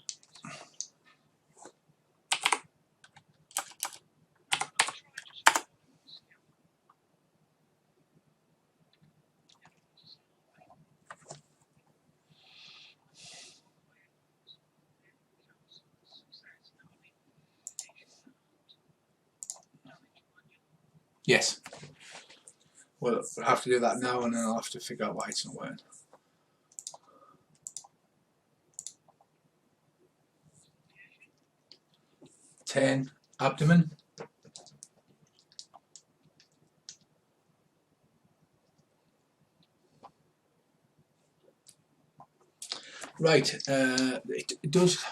Yes. Well, we'll have to do that now, and then I'll have to figure out why it's not working. Ten, abdomen. Right, it does.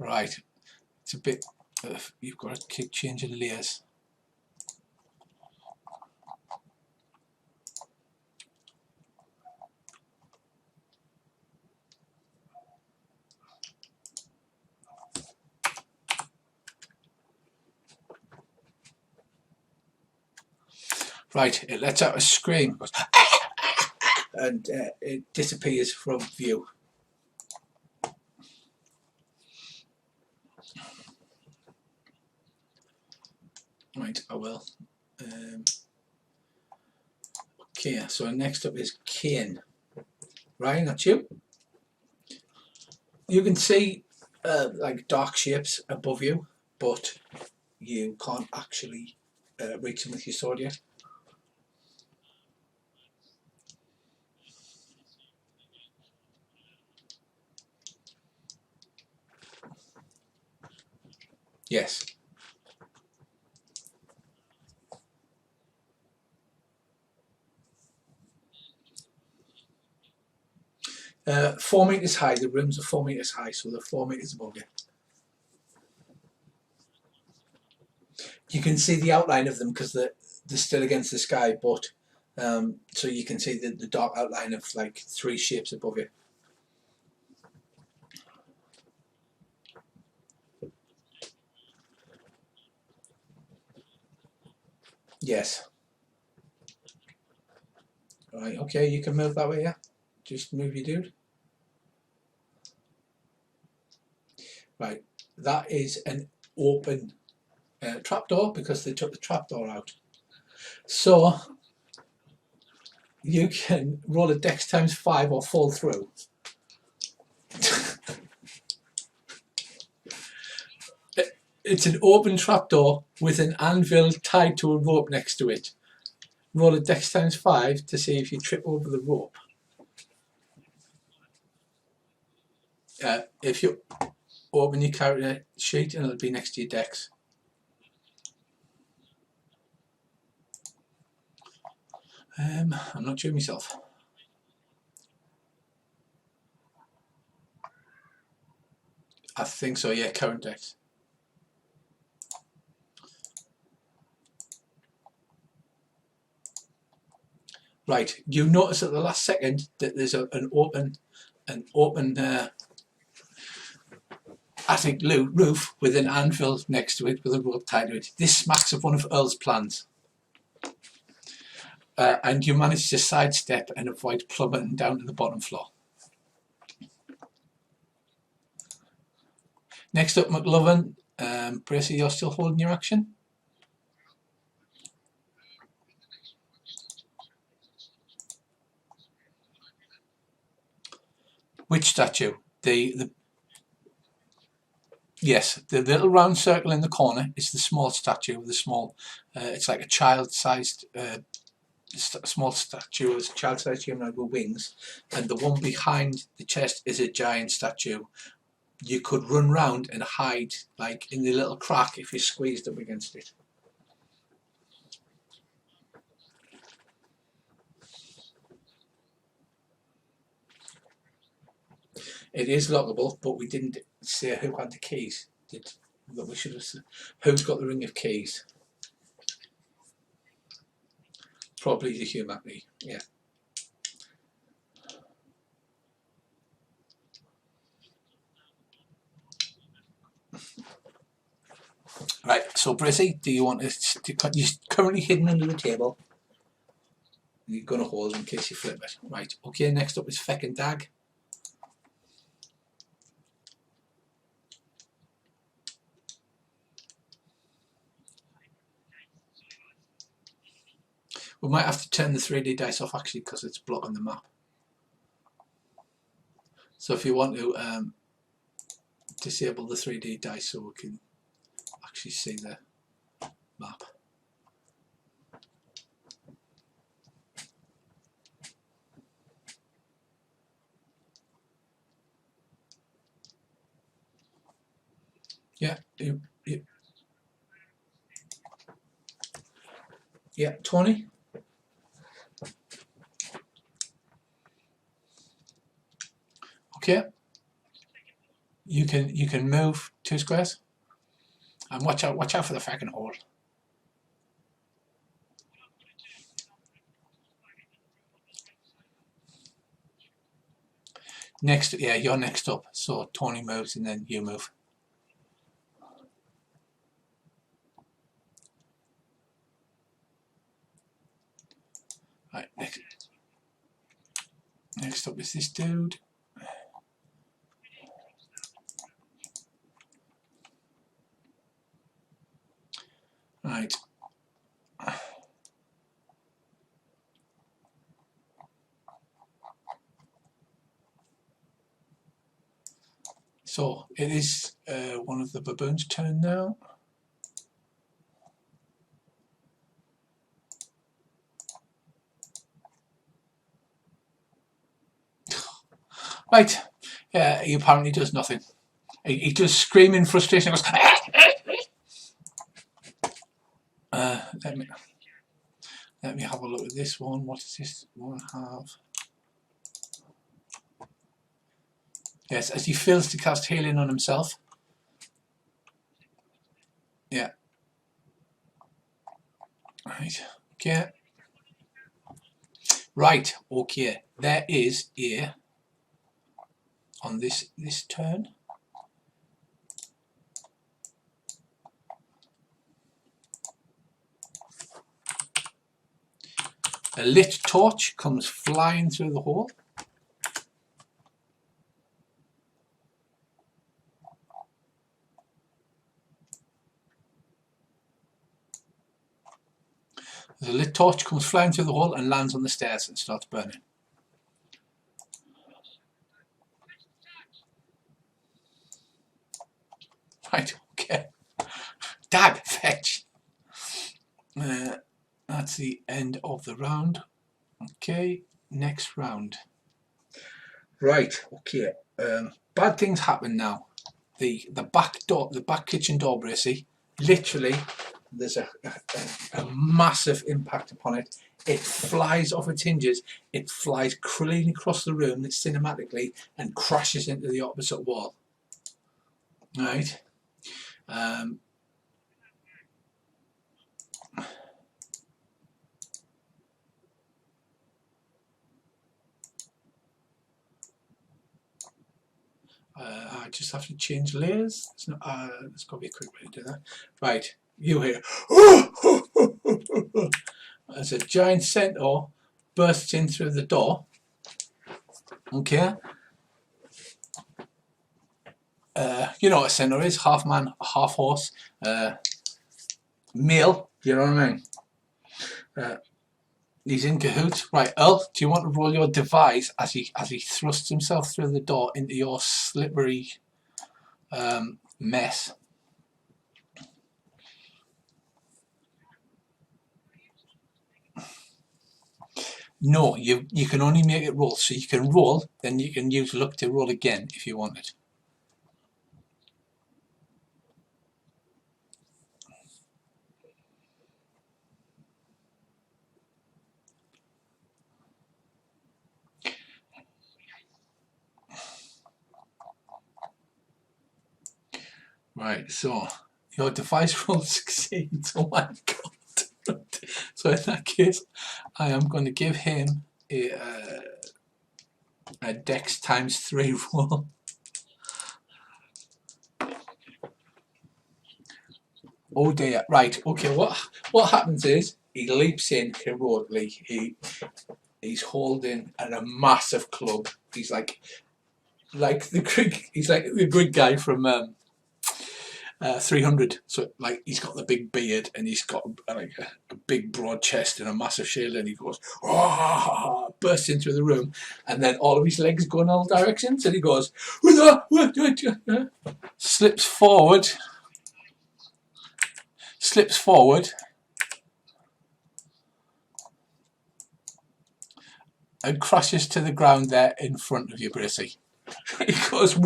Right. It's a bit. You've got to keep changing layers. Right, it lets out a scream, goes, and it disappears from view. Right, I will. Okay, so next up is Kane. Ryan, that's you. You can see like dark shapes above you, but you can't actually reach them with your sword yet. Yes. 4 meters high. The rooms are 4 meters high, so they're 4 meters above you. You can see the outline of them because they're still against the sky, but so you can see the dark outline of like 3 shapes above you. Yes. Right, okay, you can move that way, yeah? Just move your dude. Right, that is an open trapdoor because they took the trapdoor out. So you can roll a dex times 5 or fall through. It's an open trapdoor with an anvil tied to a rope next to it. Roll a dex times 5 to see if you trip over the rope. If you open your character sheet, and it'll be next to your dex. I'm not sure myself. I think so, yeah, current dex. Right, you notice at the last second that there's an open attic roof with an anvil next to it with a rope tied to it. This smacks of one of Earl's plans. And you manage to sidestep and avoid plummeting down to the bottom floor. Next up, McLovin. Bracy, you're still holding your action? Which statue? Yes, the little round circle in the corner is the small statue. The small, it's like a child-sized, small statue, it's a child-sized human with wings, and the one behind the chest is a giant statue. You could run round and hide, like in the little crack, if you squeezed up against it. It is lockable, but we didn't say who had the keys. But we should have said who's got the ring of keys. Probably the humanity, yeah. Right, so Brissy, do you want to you're currently hidden under the table. You're going to hold in case you flip it. Right, okay, next up is Feck and Dag. We might have to turn the 3D dice off actually because it's blocking the map. So if you want to disable the 3D dice so we can actually see the map. Yeah, yeah, 20. Okay. You can move 2 squares. And watch out for the fucking hole. Next, yeah, you're next up. So Tony moves and then you move. Right, next up is this dude. Right, So it is one of the baboons' turn now. Right, yeah, he apparently does nothing. He does scream in frustration. Goes, let me have a look at this one. What does this one have? Yes, as he fails to cast healing on himself. Yeah. Right. Okay. Right. Okay. There is a on this turn. A lit torch comes flying through the hole. The lit torch comes flying through the hole and lands on the stairs and starts burning. Right, okay. Dag, fetch. That's the end of the round. Okay, next round. Right, okay. Bad things happen now. The back door, the back kitchen door, Bracy, literally, there's a massive impact upon it. It flies off its hinges. It flies clean across the room cinematically and crashes into the opposite wall. Right. I just have to change layers. It's not, there's got to be a quick way to do that. Right, you hear. As a giant centaur bursts in through the door. Okay. You know what a centaur is, half man, half horse, male, you know what I mean? He's in cahoots. Right, Earl, do you want to roll your device as he thrusts himself through the door into your slippery mess? No, you can only make it roll. So you can roll, then you can use luck to roll again if you want it. Right, so your device roll succeeds. Oh my god. So in that case, I am going to give him a dex times 3 roll. Oh dear. Right, okay, what happens is he leaps in heroically. He's holding a massive club. He's like the Greek guy from 300. So like he's got the big beard and he's got like a big broad chest and a massive shield, and he goes bursts into the room, and then all of his legs go in all directions, and he goes slips forward and crashes to the ground there in front of you, Brissy. He goes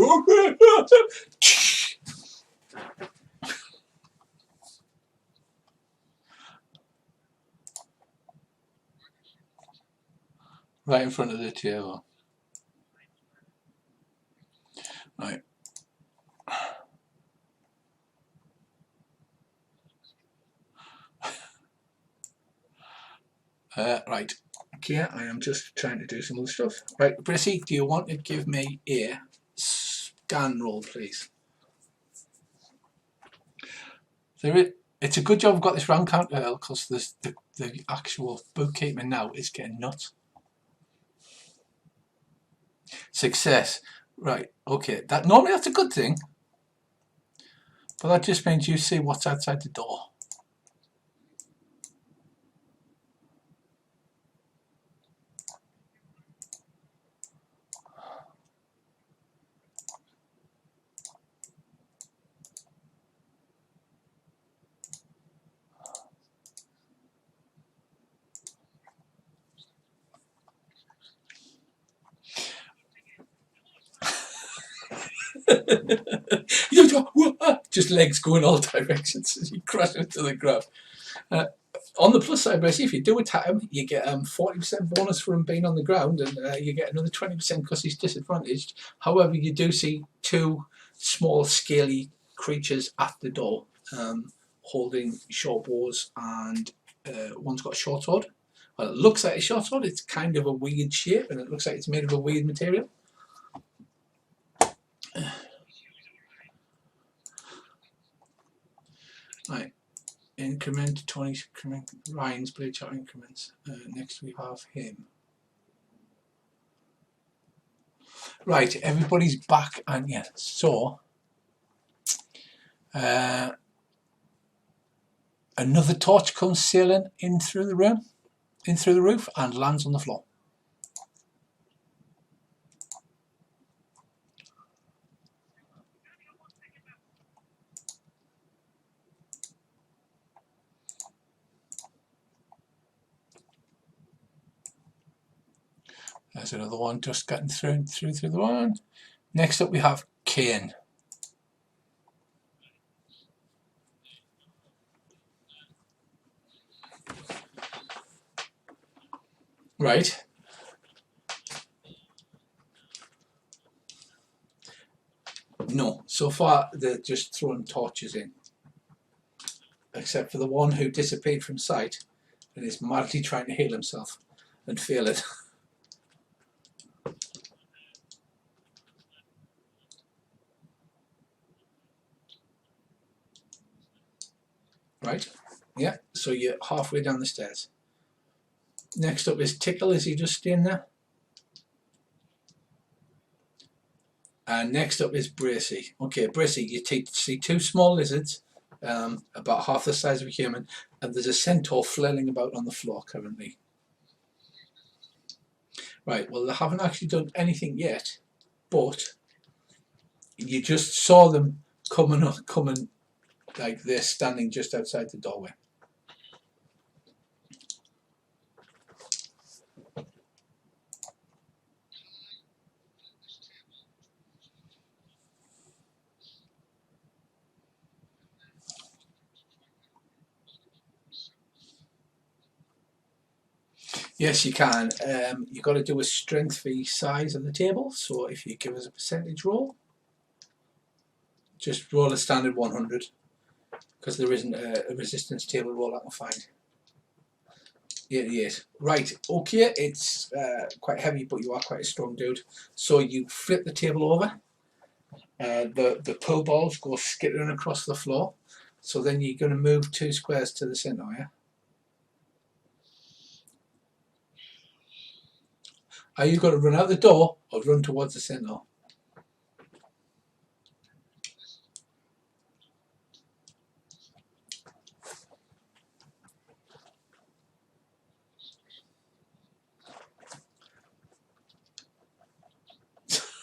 right in front of the table. Right. Right. Okay, I am just trying to do some other stuff. Right, Brissy, do you want to give me a scan roll, please? It's a good job I've got this round counter, because the actual bookkeeping now is getting nuts. Success. Right, okay. Normally that's a good thing, but that just means you see what's outside the door. Just legs going all directions as you crash into the ground. On the plus side, basically, if you do attack him, you get 40% bonus for him being on the ground, and you get another 20% because he's disadvantaged. However, you do see two small, scaly creatures at the door, holding short bows, and one's got a short sword. Well, it looks like a short sword. It's kind of a weird shape, and it looks like it's made of a weird material. Right. Increment 20 increment Ryan's blade shot increments. Next we have him. Right, everybody's back, and yeah, so another torch comes sailing in through the room, in through the roof, and lands on the floor. There's another one just getting through the one. Next up we have Kane. Right. No, so far they're just throwing torches in. Except for the one who disappeared from sight and is madly trying to heal himself and fail it. Right, yeah, so you're halfway down the stairs. Next up is Tickle. Is he just staying there? And next up is Bracy. Okay, Bracy, you see two small lizards, about half the size of a human, and there's a centaur flailing about on the floor currently. Right, well, they haven't actually done anything yet, but you just saw them coming like this, standing just outside the doorway. Yes, you can. You've got to do a strength for each size of the table. So if you give us a percentage roll, just roll a standard 100, because there isn't a resistance table roll I can find. 88. Right, okay, it's quite heavy, but you are quite a strong dude. So you flip the table over. The pull balls go skittering across the floor. So then you're going to move 2 squares to the centre, yeah? Are you going to run out the door or run towards the centre?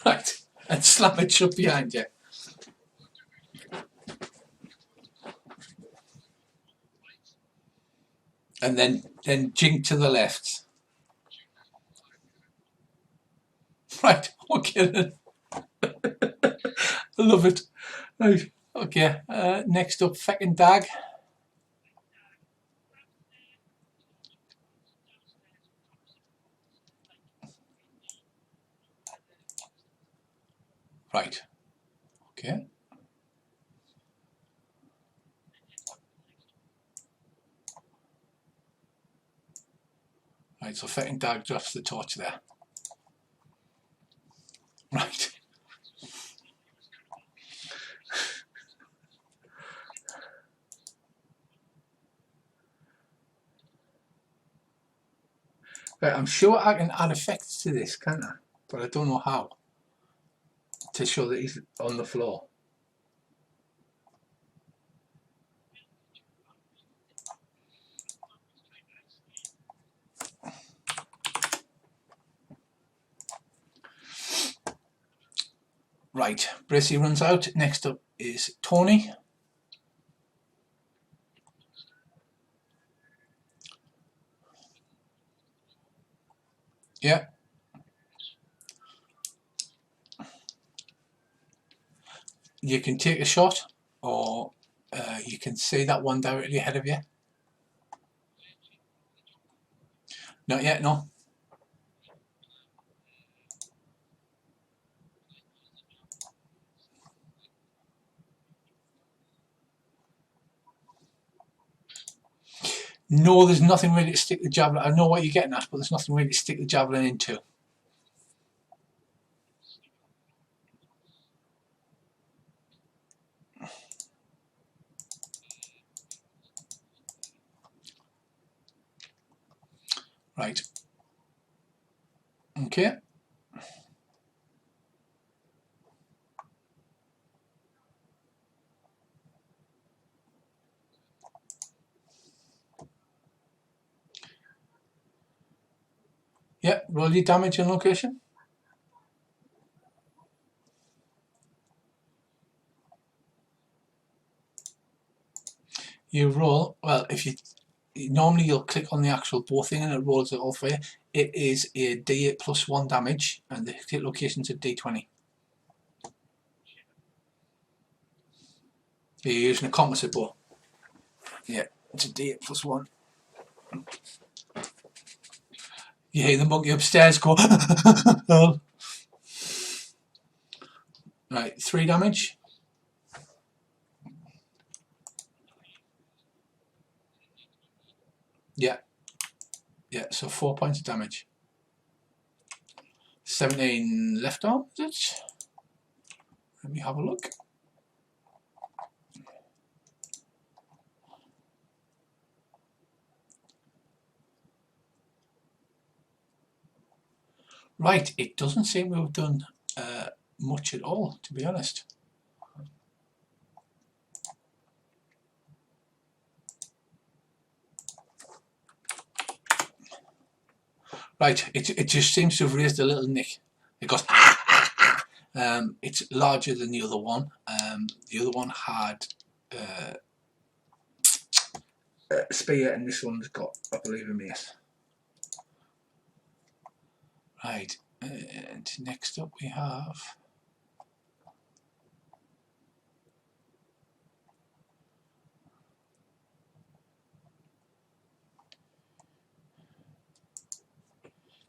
Right, and slam it shut behind you. And then jink to the left. Right, okay then. I love it. Right, okay. Next up, feckin' Dag. Right, okay. Right, so feckin' Dag drops the torch there. Right. Right, I'm sure I can add effects to this, can't I? But I don't know how. To show that he's on the floor. Right, Bracy runs out. Next up is Tony. Yeah. you can take a shot, or you can see that one directly ahead of you. Not yet, no. No, there's nothing really to stick the javelin. I know what you're getting at, but there's nothing really to stick the javelin into. Right. Okay. Yeah, roll your damage and location. You roll, well, if you normally you'll click on the actual bow thing and it rolls it all for you. It is a D8 plus 1 damage, and the hit location's a D20. You're using a composite bow. Yeah, it's a D8 plus 1. You hear the monkey upstairs go. Right, 3 damage. Yeah. Yeah, so 4 points of damage. 17 left arm, is it? Let me have a look. Right, it doesn't seem to have done much at all, to be honest. Right, it just seems to have raised a little nick. It goes. It's larger than the other one. The other one had a spear, and this one's got, I believe, a mace. Right, and next up we have.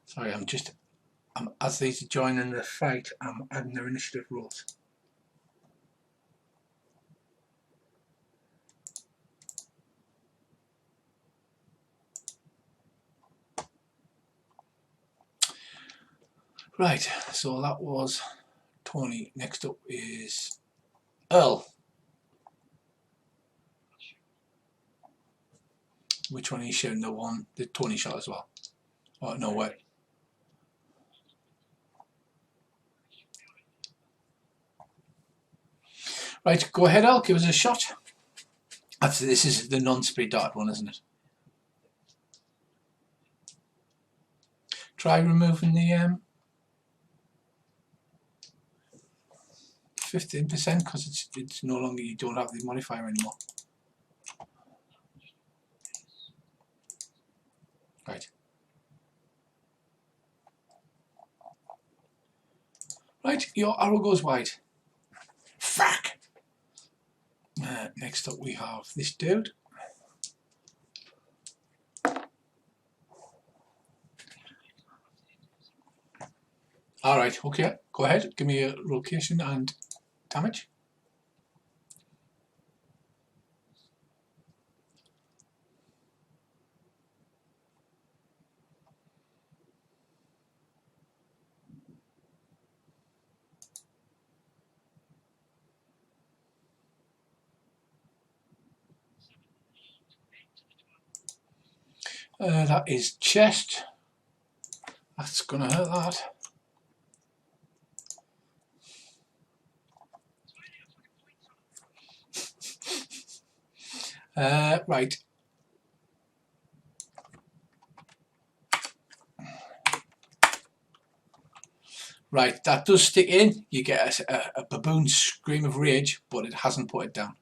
Sorry, as these are joining the fight, I'm adding their initiative rolls. Right, so that was Tony. Next up is Earl. Which one are you shooting? The one that Tony shot as well? Oh, no way. Right, go ahead, Earl. Give us a shot. This is the non-speed dart one, isn't it? Try removing the 15% because it's no longer, you don't have the modifier anymore. Right. Right, your arrow goes wide. Fuck! Next up we have this dude. Alright, okay, go ahead. Give me a location and damage. That is chest. That's gonna hurt that. Right. Right, that does stick in. You get a baboon scream of rage, but it hasn't put it down.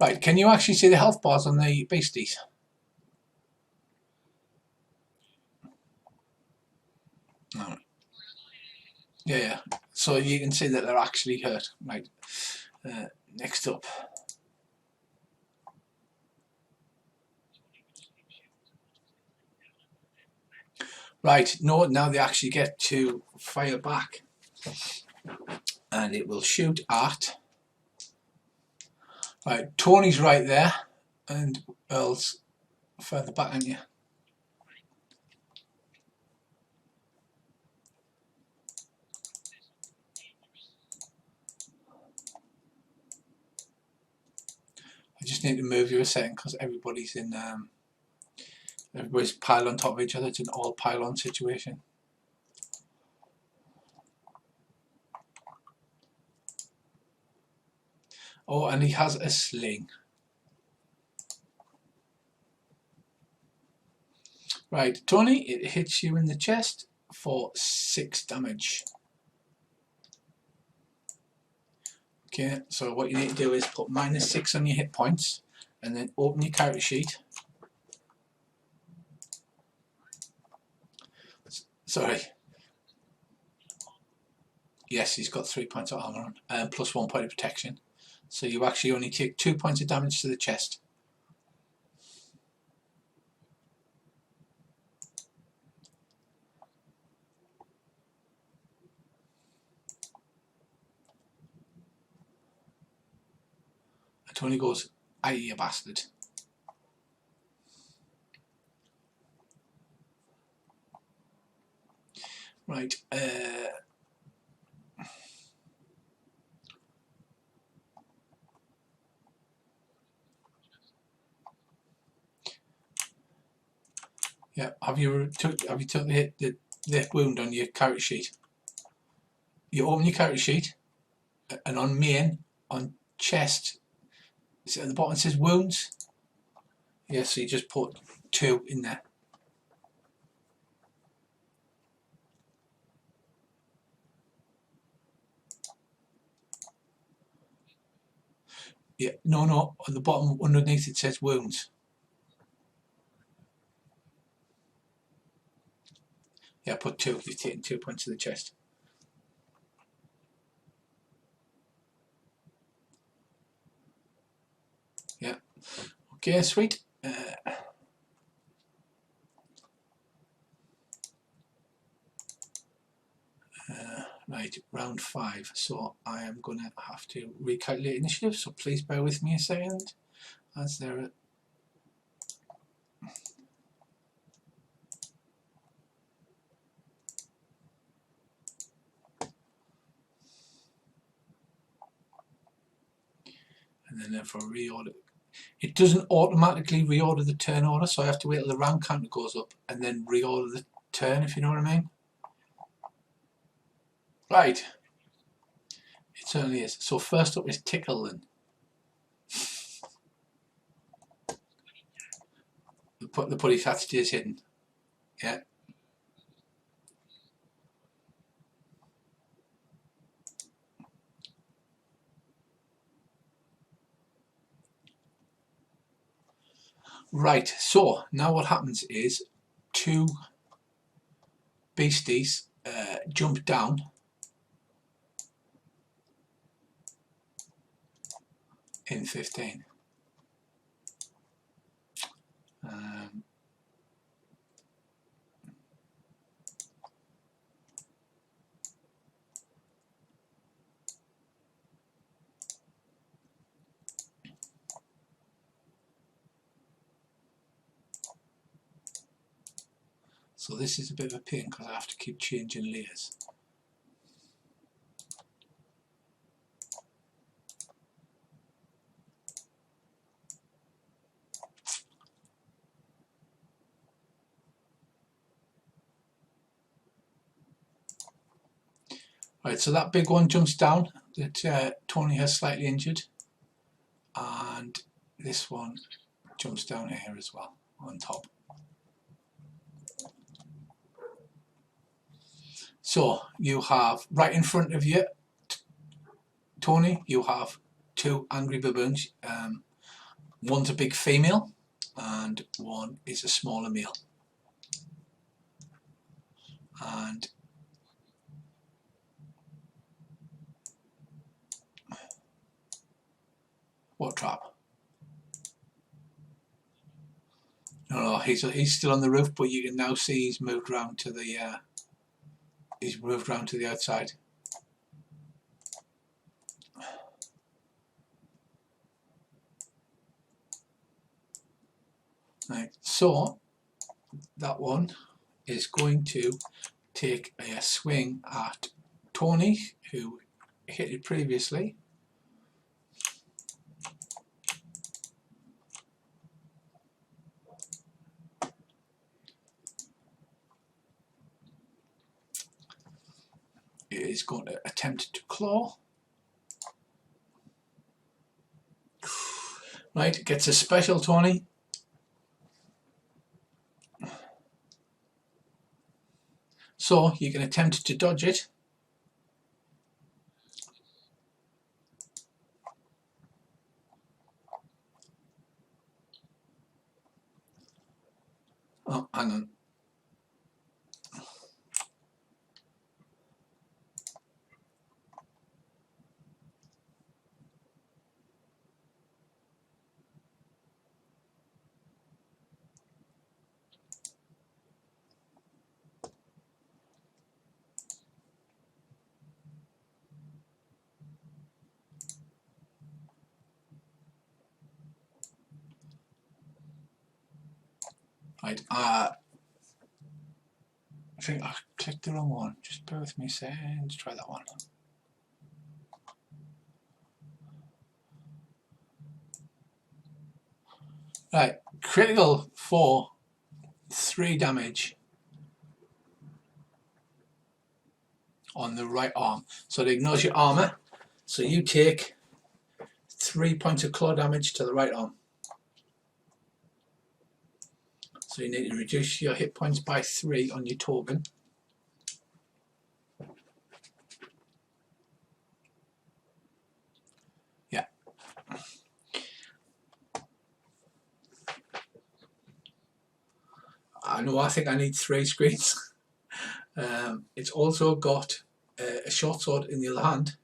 Right, can you actually see the health bars on the beasties? so you can see that they're actually hurt. Right, next up. Right, no, now they actually get to fire back. And it will shoot at... Right, Tony's right there. And Earl's further back, aren't you? I just need to move you a second because everybody's in... everybody's piled on top of each other. It's an all pile-on situation. Oh, and he has a sling. Right, Tony, it hits you in the chest for 6 damage. Okay, so what you need to do is put -6 on your hit points and then open your character sheet. Sorry. Yes, he's got 3 points of armor on, plus 1 point of protection. So you actually only take 2 points of damage to the chest. And Tony goes, "Aye, you bastard." Right, yeah. Have you took the wound on your character sheet? You open your character sheet, and on main, on chest, at the bottom it says wounds. Yeah, so you just put 2 in there. Yeah, no, at the bottom underneath it says wounds. Yeah, put 2. You've taken 2 points to the chest. Yeah. Okay, sweet. Right, round 5. So I am going to have to recalculate initiative. So please bear with me a second, as there are... And then for reorder, it doesn't automatically reorder the turn order, so I have to wait till the round counter goes up and then reorder the turn, if you know what I mean. Right, it certainly is. So first up is Tickle then. The putty hat stays hidden. Yeah. Right, so now what happens is 2 beasties jump down in 15. So this is a bit of a pain because I have to keep changing layers. Right, so that big one jumps down that Tony has slightly injured, and this one jumps down here as well on top. So you have right in front of you, Tony, you have 2 angry baboons. One's a big female and one is a smaller male. And What trap? No, he's still on the roof, but you can now see he's moved round to the outside. Right, so that one is going to take a swing at Tony, who hit it previously. It is going to attempt to claw. Right, gets a special, Tony. So you can attempt to dodge it. Oh, hang on. Right, I think I clicked the wrong one. Just bear with me a second. Let's try that one. Right, critical for 3 damage on the right arm. So it ignores your armor. So you take 3 points of claw damage to the right arm. So you need to reduce your hit points by 3 on your token. Yeah. I know, I think I need 3 screens. It's also got a short sword in the other hand.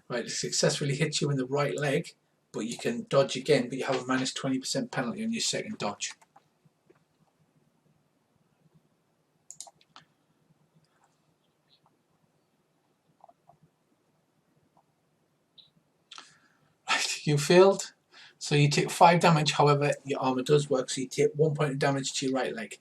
Right, it successfully hits you in the right leg, but you can dodge again, but you have a minus 20% penalty on your second dodge. Right, you failed. So you take 5 damage, however your armor does work, so you take 1 point of damage to your right leg.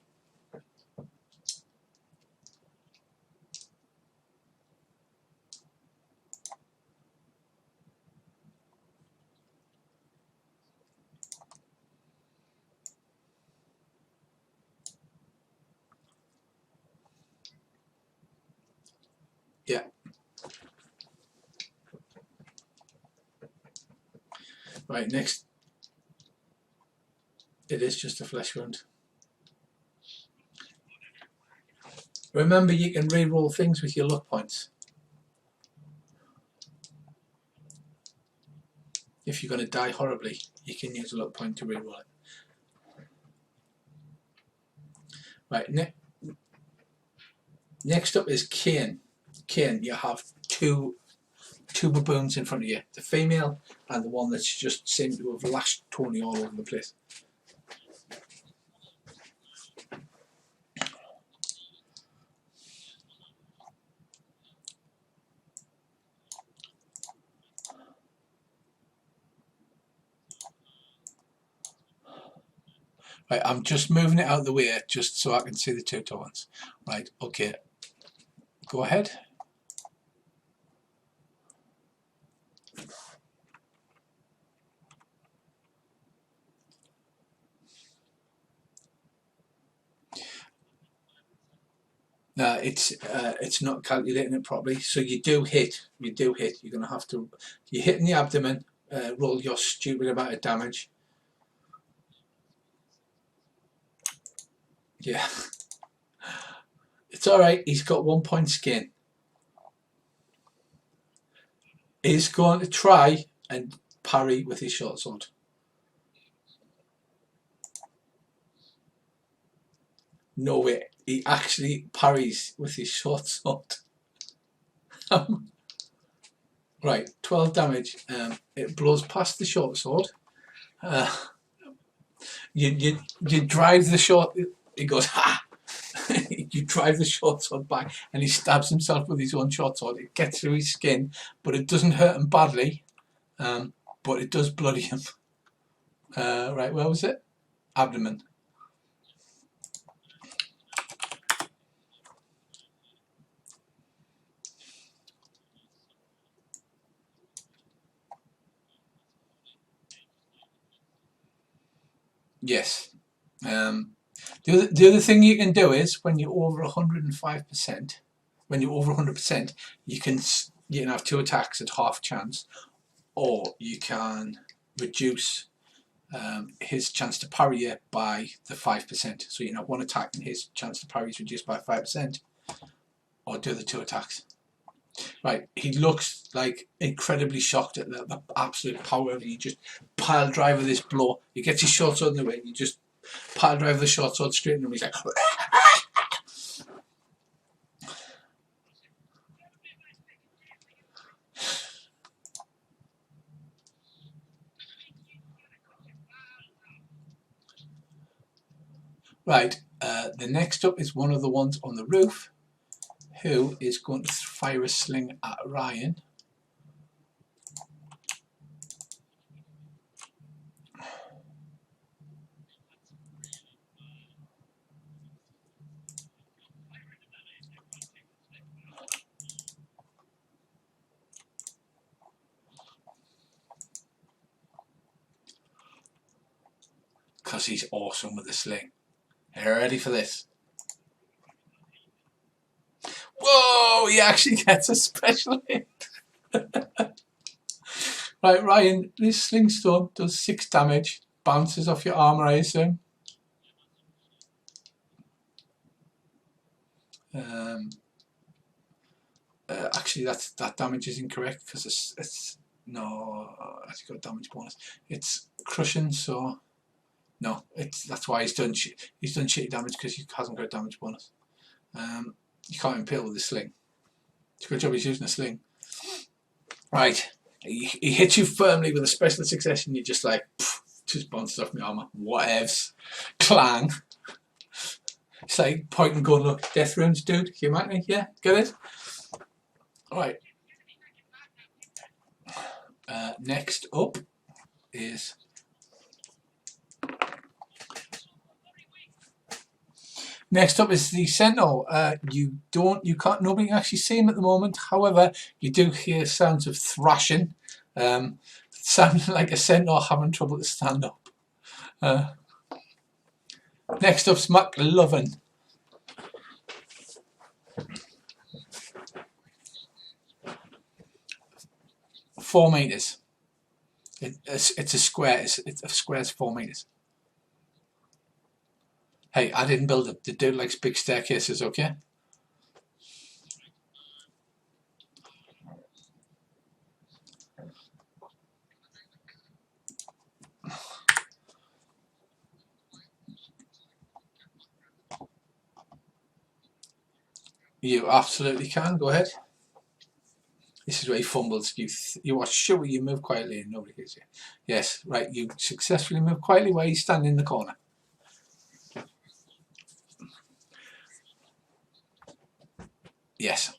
Yeah. Right, next. It is just a flesh wound. Remember, you can re-roll things with your luck points. If you're going to die horribly, you can use a luck point to re-roll it. Right, next up is Kane. Kane, you have two baboons in front of you. The female and the one that's just seemed to have lashed Tony all over the place. Right, I'm just moving it out of the way just so I can see the 2 tokens. Right, okay. Go ahead. No, it's not calculating it properly. So you do hit. You're going to have to. You hit in the abdomen. Roll your stupid amount of damage. Yeah. It's alright, he's got 1 point skin. He's going to try and parry with his short sword. No way, he actually parries with his short sword. Right, 12 damage. It blows past the short sword. You drive the short. He goes ha. You drive the short sword back, and he stabs himself with his own short sword. It gets through his skin, but it doesn't hurt him badly. But it does bloody him. Right, where was it? Abdomen. Yes. The other thing you can do is when you're over 105%, when you're over 100%, you can have 2 attacks at half chance, or you can reduce his chance to parry you by the 5%. So you have 1 attack and his chance to parry is reduced by 5%, or do the 2 attacks. Right, he looks like incredibly shocked at the absolute power of it. You just pile driver this blow. He gets his short sword in the way. You just pile driver the short sword straight in him. He's like, right. The next up is one of the ones on the roof, who is going to fire a sling at Ryan. Because he's awesome with the sling. Are you ready for this? Whoa! He actually gets a special hit. Right, Ryan, this sling stone does 6 damage. Bounces off your armor, I assume. Actually, that damage is incorrect because it's no. Actually, got damage bonus. It's crushing, so no. That's why he's done shitty damage because he hasn't got a damage bonus. You can't impale with a sling. It's a good job he's using a sling. Right, he hits you firmly with a special success, and you're just like, just bounces off my armor. Whatevs. Clang. It's like point and go, look, death runes, dude. You might me? Yeah, get it? Alright. Next up is the sentinel. Nobody can actually see him at the moment. However, you do hear sounds of thrashing. Sounding like a sentinel having trouble to stand up. Next up's McLovin. Four meters. It's a square. It's a square's 4 meters. Hey, I didn't build it. The dude likes big staircases. Okay. You absolutely can. Go ahead. This is where he fumbles. You are sure you move quietly and nobody hears you. Yes, right. You successfully move quietly where you stand in the corner. Yes.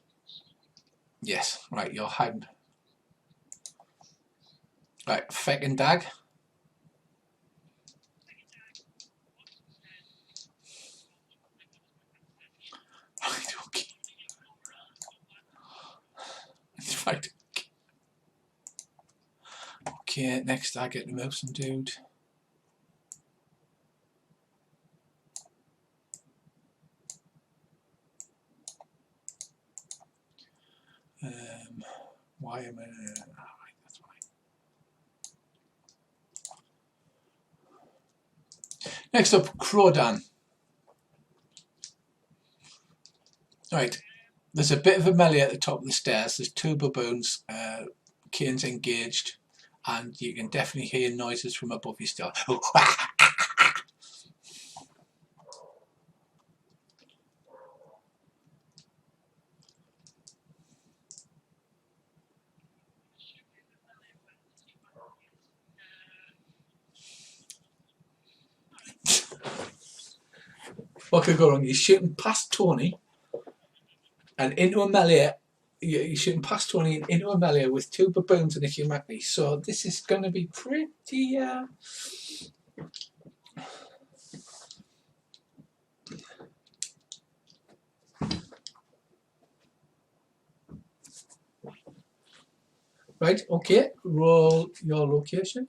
Yes. Right. You're hiding. Right. Feck and Dag. Right. Okay. Right. Okay. Next, I get to move some dude. Why am I? Right, that's fine. Next up, Crawdan. Right, there's a bit of a melee at the top of the stairs. There's 2 baboons. Kane's engaged, and you can definitely hear noises from above you still. What could go wrong? You're shooting past Tony and into a melee. You're shooting past Tony and into a melee with two baboons and a humanity. So this is going to be pretty. Right, okay, roll your location.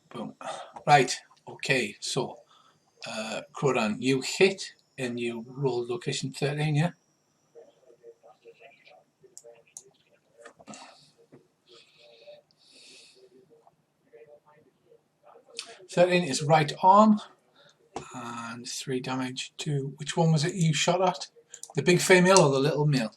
Boom. Right, okay, so Crodan, you hit and you roll location 13, yeah? Thirteen is right arm, and 3 damage to, which one was it you shot at? The big female or the little male?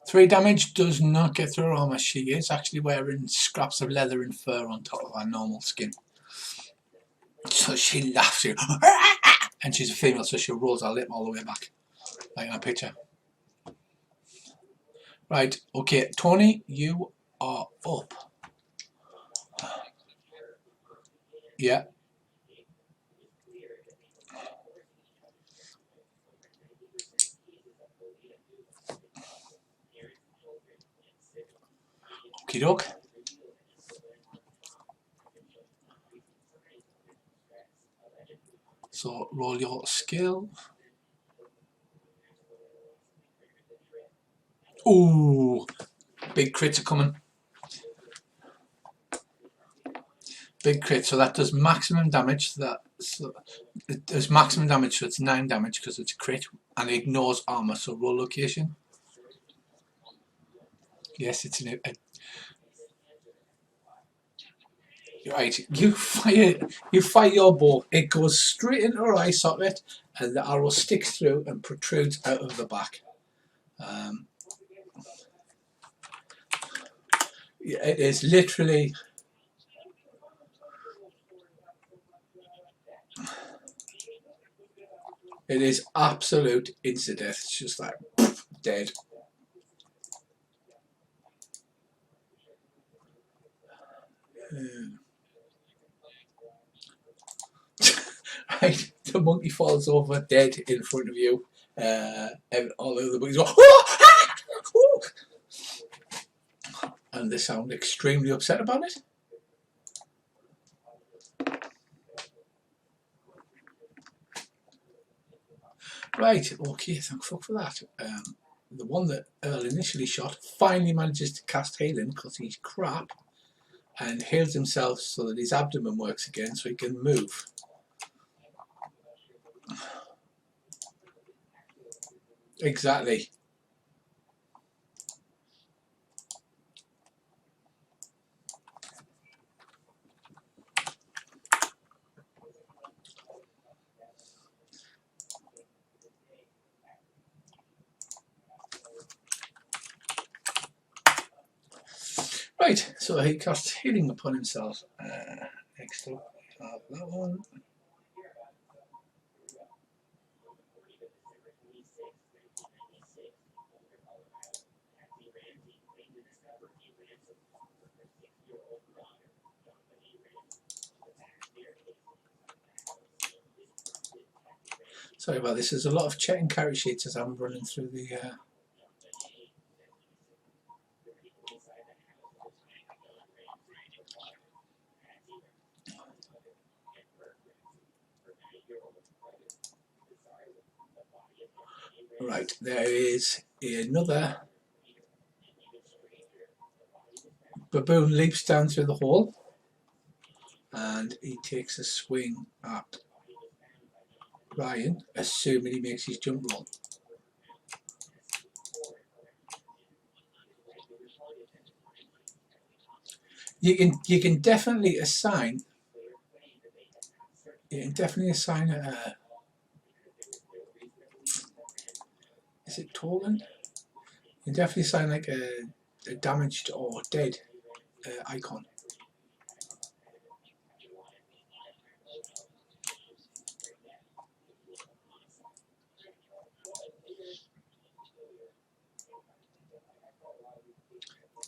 Three damage does not get through her armor. She is actually wearing scraps of leather and fur on top of her normal skin. So she laughs at you, and she's a female, so she rolls her lip all the way back, like in a picture. Right, okay, Tony, you are up. Yeah. Okie doke. So roll your skill. Ooh, big crits are coming. Big crit, so that does maximum damage. It does maximum damage, so it's 9 damage because it's a crit, and it ignores armor. So roll location. Yes, it's an. Right, you fire your bow. It goes straight into her eye socket, and the arrow sticks through and protrudes out of the back. It is literally. It is absolute instant death. It's just like dead. Right, the monkey falls over dead in front of you. All of the monkeys go, "Oh, ah, oh," and they sound extremely upset about it. Right, okay, thank fuck for that. The one that Earl initially shot finally manages to cast healing because he's crap, and heals himself so that his abdomen works again so he can move. Exactly. Right, so he casts healing upon himself. Next up, we have that one. Sorry about this, there's a lot of checking character sheets as I'm running through the... Right, there is another baboon leaps down through the hole, and he takes a swing at Ryan, assuming he makes his jump roll. You can definitely assign. You can definitely assign a. Is it token? You can definitely assign like a damaged or dead icon.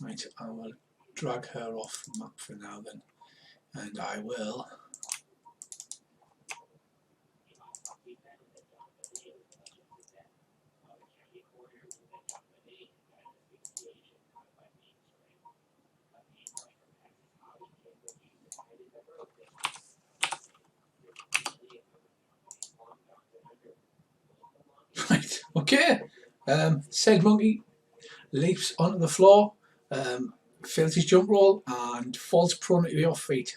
Right, I will drag her off the map for now then, and I will. Right, okay. Said monkey leaps onto the floor, fails his jump roll, and falls prone at your feet.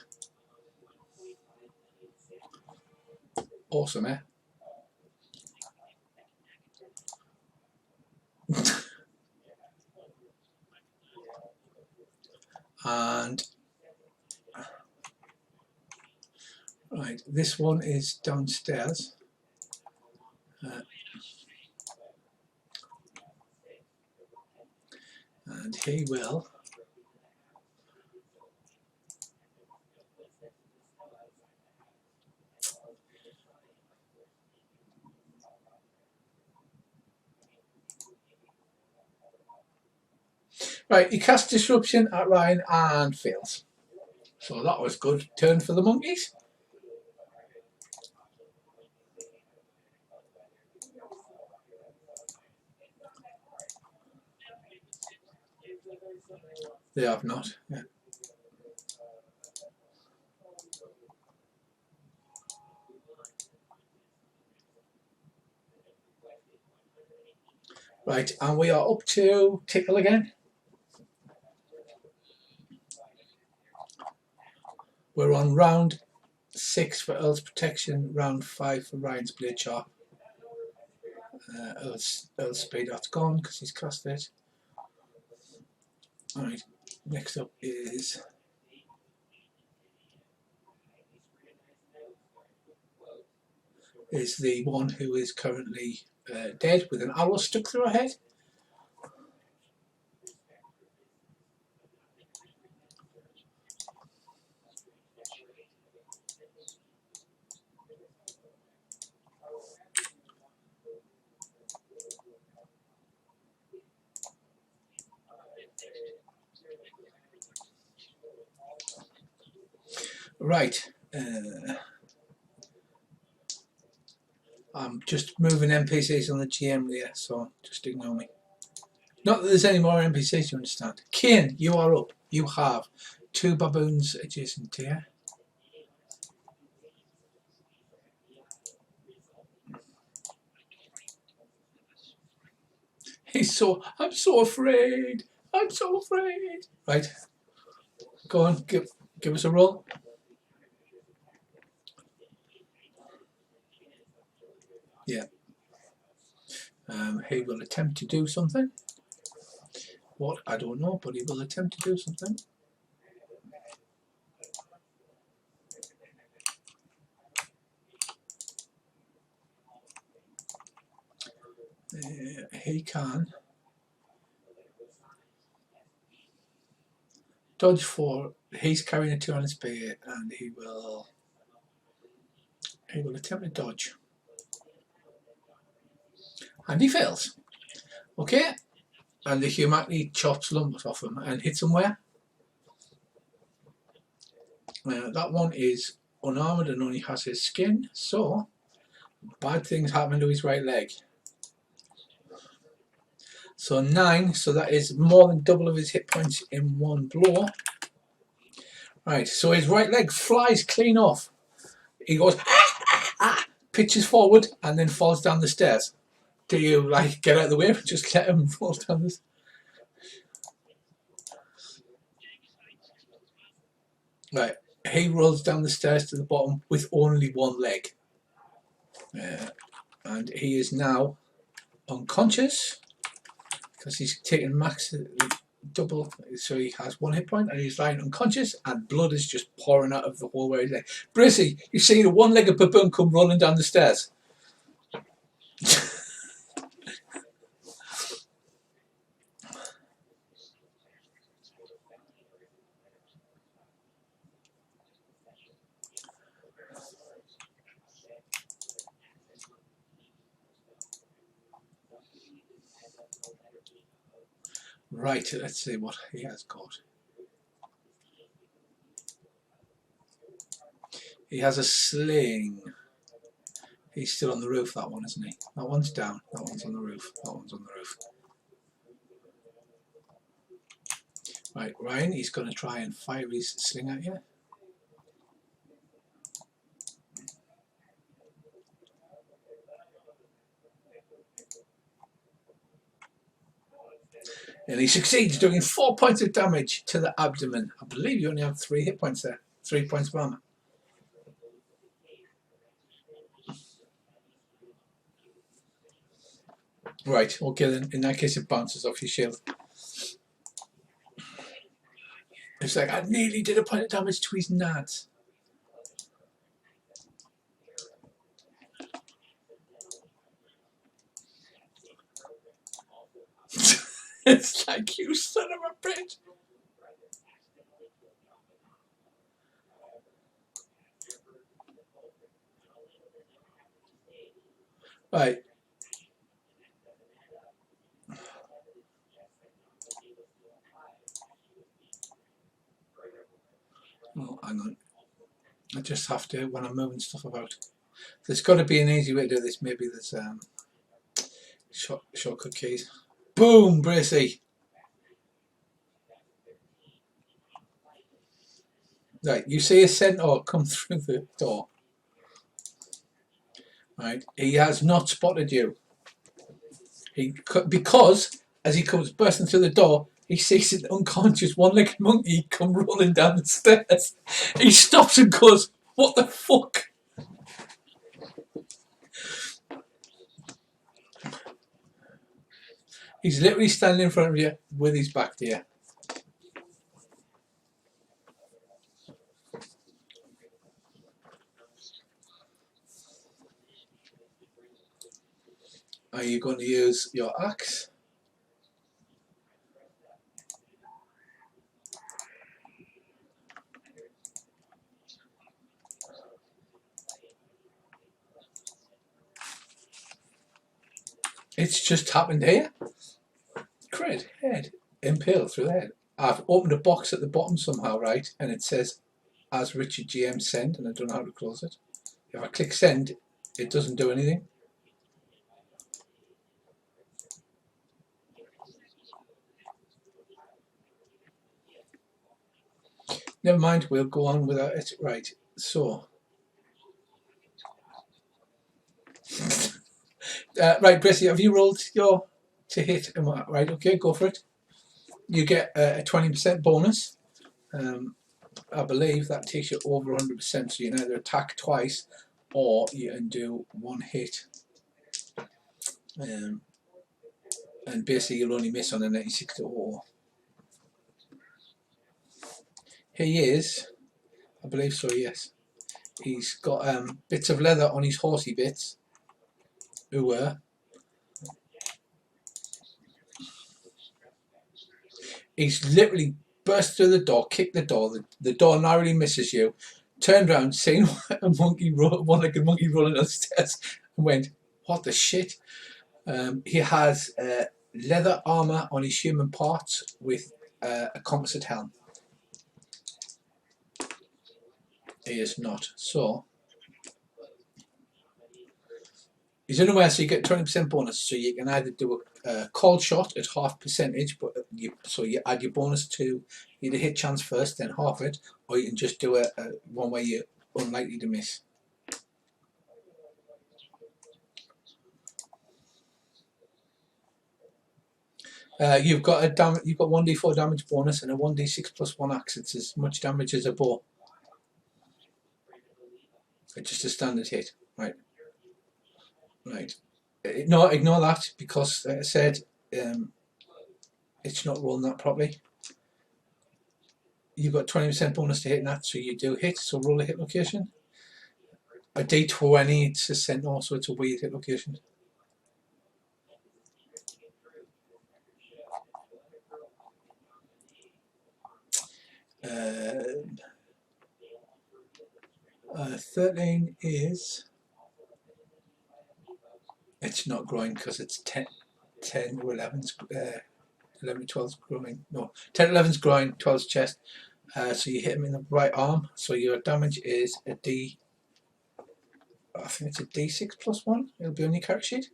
Awesome, eh? And right, this one is downstairs. And he will. Right, he casts disruption at Ryan and fails. So that was good. Turn for the monkeys. They have not. Yeah. Right, and we are up to Tickle again. We're on round 6 for Earl's Protection, round 5 for Ryan's Blade Sharp. Earl's Speed Art's gone because he's cast it. Alright, next up is the one who is currently dead with an arrow stuck through her head. Right, I'm just moving NPCs on the GM there, so just ignore me. Not that there's any more NPCs, you understand. Kane, you are up. You have 2 baboons adjacent to you. I'm so afraid. I'm so afraid. Right, go on, give us a roll. Yeah. He will attempt to do something. What? I don't know, but he will attempt to do something. He can dodge 4. He's carrying a 2-handed spear, and he will attempt to dodge, and he fails. Okay, and the humanity chops lumps off him and hits him where? That one is unarmored and only has his skin, so bad things happen to his right leg. So 9, so that is more than double of his hit points in one blow. Right, so his right leg flies clean off. He goes, pitches forward, and then falls down the stairs. Do you like get out of the way and just let him fall down the stairs? Right, he rolls down the stairs to the bottom with only one leg. And he is now unconscious because he's taken max double, so he has 1 hit point and he's lying unconscious and blood is just pouring out of the hole where he's like. Brissy, you've seen a one-legged baboon come rolling down the stairs. Right, let's see what he has got. He has a sling. He's still on the roof, that one, isn't he? That one's down, that one's on the roof, that one's on the roof. Right, Ryan, he's going to try and fire his sling at you. And he succeeds, doing 4 points of damage to the abdomen. I believe you only have 3 hit points there. 3 points of armor. Right, okay then. In that case it bounces off your shield. It's like, I nearly did a point of damage to his nads. It's like, you son of a bitch. Right. Oh, hang on. I just have to, when I'm moving stuff about. There's got to be an easy way to do this. Maybe there's shortcut keys. Boom, Bracey. Right, you see a centaur come through the door. Right, he has not spotted you. Because as he comes bursting through the door, he sees an unconscious one-legged monkey come rolling down the stairs. He stops and goes, "What the fuck?" He's literally standing in front of you with his back to you. Are you going to use your axe? It's just happened here. Cred, head, impale through the head. I've opened a box at the bottom somehow, right? And it says, as Richard GM send, and I don't know how to close it. If I click send, it doesn't do anything. Never mind, we'll go on without it. Right, so. Right, Brissy, have you rolled your to hit? Right, okay, go for it. You get a 20% bonus. I believe that takes you over 100%, so you can either attack twice or you can do 1 hit. And basically you'll only miss on a 96 to 0. He is, I believe so, yes. He's got bits of leather on his horsey bits. He's literally burst through the door, kicked the door. The door narrowly misses you. Turned around, seen a monkey, one-legged monkey rolling down the stairs, and went, "What the shit?" He has leather armor on his human parts with a composite helm. He is not. So he's unaware, so you get 20% bonus. So you can either do a cold shot at half percentage, but you add your bonus to either hit chance first, then half it, or you can just do a one where you're unlikely to miss. You've got 1d4 damage bonus and a 1d6 plus 1 axe. It's as much damage as a bow. It's just a standard hit, right? Right. No, ignore that because I said it's not rolling that properly. You've got 20% bonus to hitting that, so you do hit. So roll a hit location. A D20, it's a centaur, so it's a weird hit location. Uh, 13 is... It's not growing because it's 10 to 11's 11 to 12's growing. No, 10 to 11's growing, 12's chest. So you hit him in the right arm. So your damage is a D. I think it's a D6 plus 1. It'll be on your character sheet.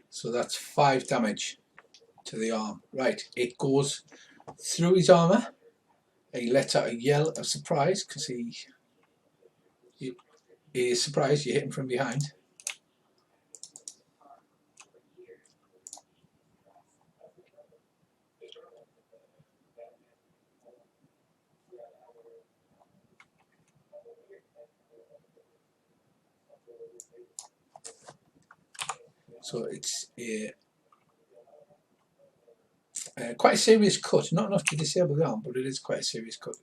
So that's 5 damage to the arm. Right, it goes through his armour. He lets out a yell of surprise because he is surprised you hit him from behind. So it's quite a serious cut. Not enough to disable the arm, but it is quite a serious cut.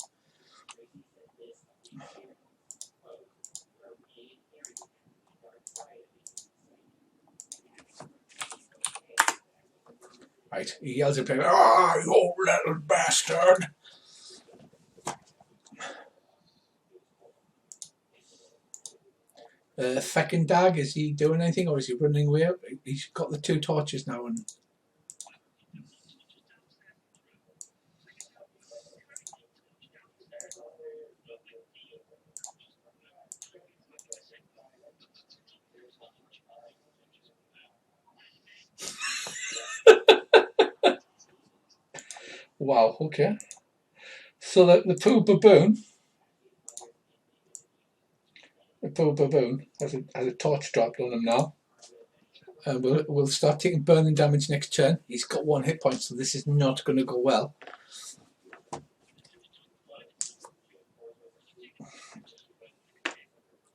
Right, he yells at him, "Ah, you little bastard!" Feckin' Dag, is he doing anything or is he running away? He's got the 2 torches now and... Wow, okay. So the poo baboon has a torch dropped on him now. And we'll start taking burning damage next turn. He's got 1 hit point, so this is not going to go well.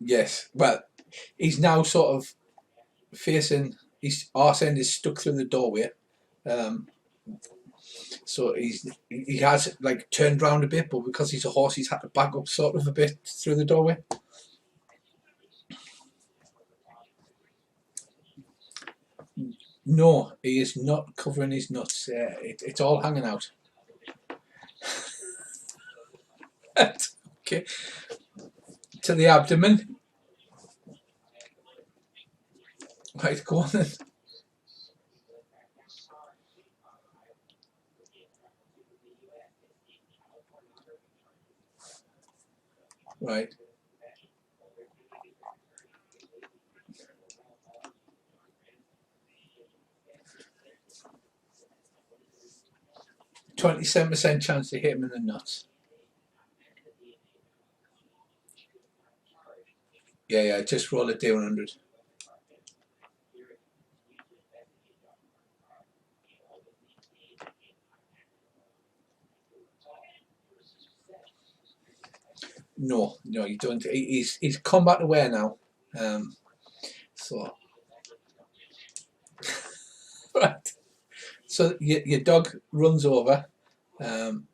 Yes, well, he's now sort of facing, his arse end is stuck through the doorway. So he has like turned round a bit, but because he's a horse, he's had to back up sort of a bit through the doorway. No, he is not covering his nuts. It's all hanging out. Okay. To the abdomen. Right, go on then. Right. %27 chance to hit him in the nuts. Yeah, just roll a D100. No, you don't. He's combat aware now. So right. So your dog runs over, and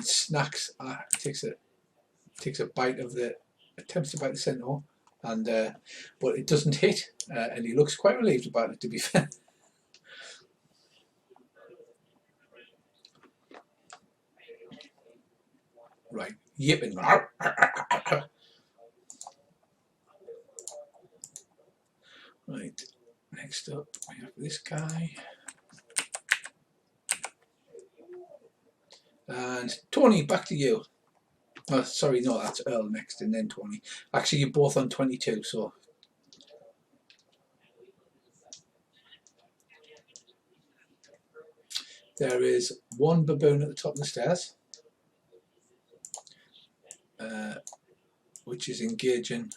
snacks. Takes a bite of the, attempts to bite the centaur, and but it doesn't hit, and he looks quite relieved about it, to be fair. Right, yipping. Right, next up we have this guy. And Tony, back to you. Oh, sorry, no, that's Earl next and then Tony. Actually, you're both on 22, so. There is 1 baboon at the top of the stairs, which is engaging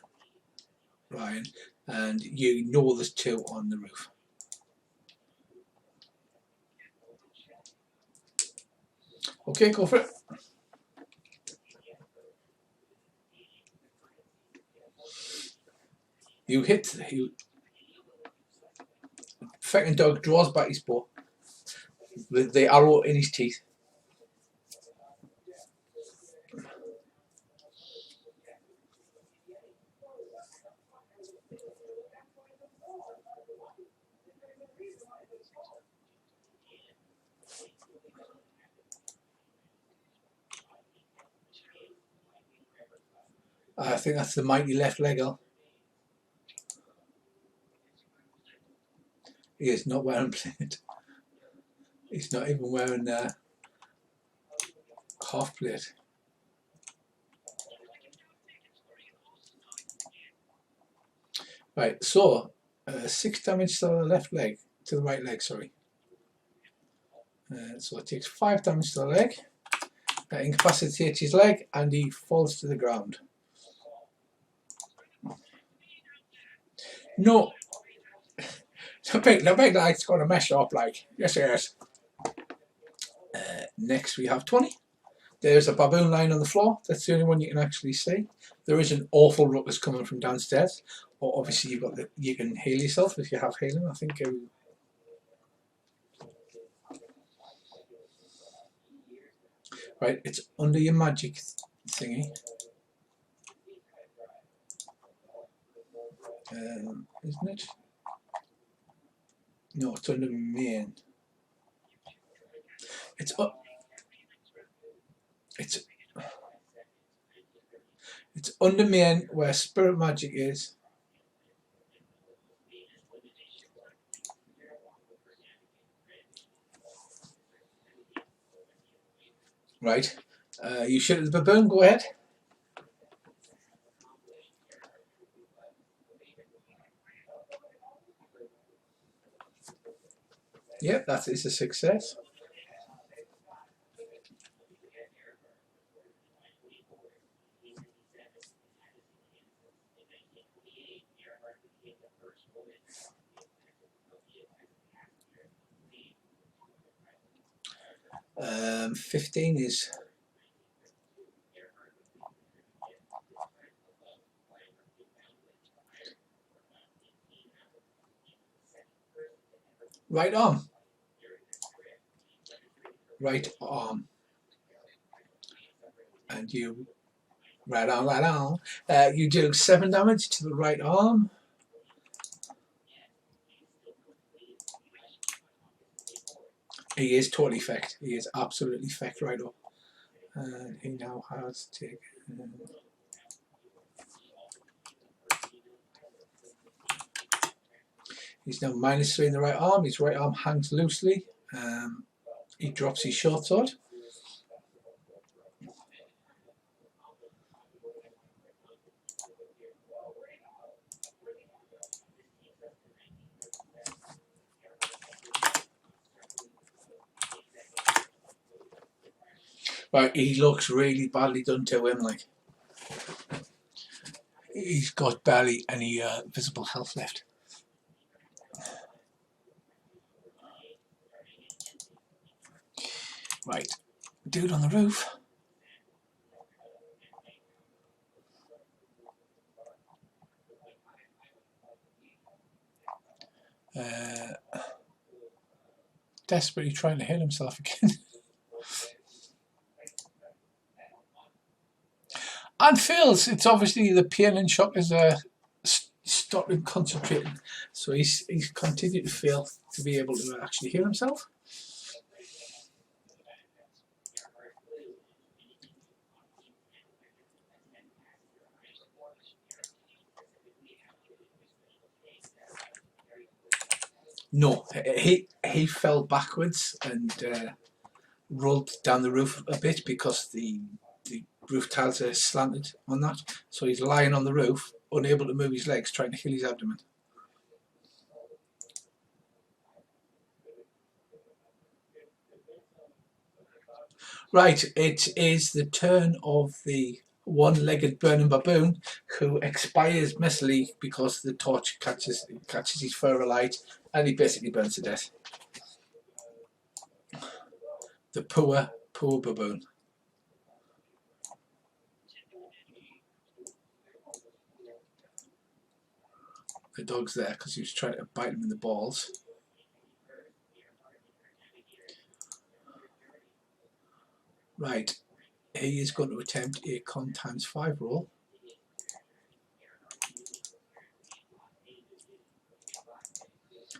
Ryan, and you know there's 2 on the roof. Okay, go for it. You hit. Fucking dog draws back his bow with the arrow in his teeth. I think that's the mighty left leg. He is not wearing plate. He's not even wearing half plate. Right, so 6 damage to the left leg, to the right leg, sorry. So it takes 5 damage to the leg. That incapacitates his leg and he falls to the ground. No. The big light's going to mess up, like. Yes, it is. Next we have 20. There's a baboon lying on the floor. That's the only one you can actually see. There is an awful ruckus coming from downstairs. Or obviously you've got you can heal yourself if you have healing. I think. Right, it's under your magic thingy. Isn't it? No, it's under main. It's up. It's under main where spirit magic is. Right. You shoot at the baboon. Go ahead. Yep, that is a success. Um, 15 is right arm. Right arm. And you right arm. You do 7 damage to the right arm. He is totally fecked. He is absolutely fecked right up. And he now has taken. He's now -3 in the right arm. His right arm hangs loosely. He drops his short sword. Right, he looks really badly done to him. Like he's got barely any visible health left. Right, dude on the roof. Desperately trying to heal himself again. And fails. It's obviously the pain and shock is stopped him concentrating. So he's continued to fail to be able to actually heal himself. No, he fell backwards and rolled down the roof a bit because the roof tiles are slanted on that. So he's lying on the roof, unable to move his legs, trying to heal his abdomen. Right, it is the turn of the one-legged burning baboon, who expires messily because the torch catches his fur alight and he basically burns to death. The poor Poor baboon. The dog's there because he was trying to bite him in the balls. Right, he is going to attempt a con times 5 roll.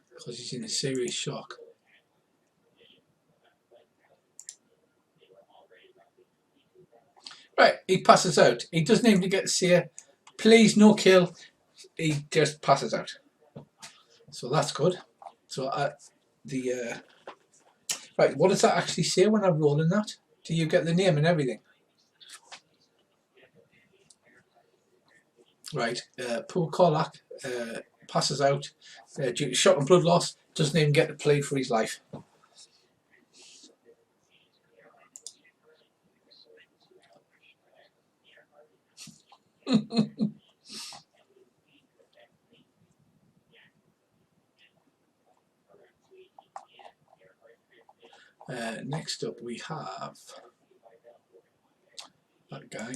Because he's in a serious shock. Right, he passes out. He doesn't even get to say, please no kill. He just passes out. So that's good. So right, what does that actually say when I'm rolling that? Do you get the name and everything? Right, poor Corlac passes out due to shock and blood loss. Doesn't even get to play for his life. Next up we have that guy.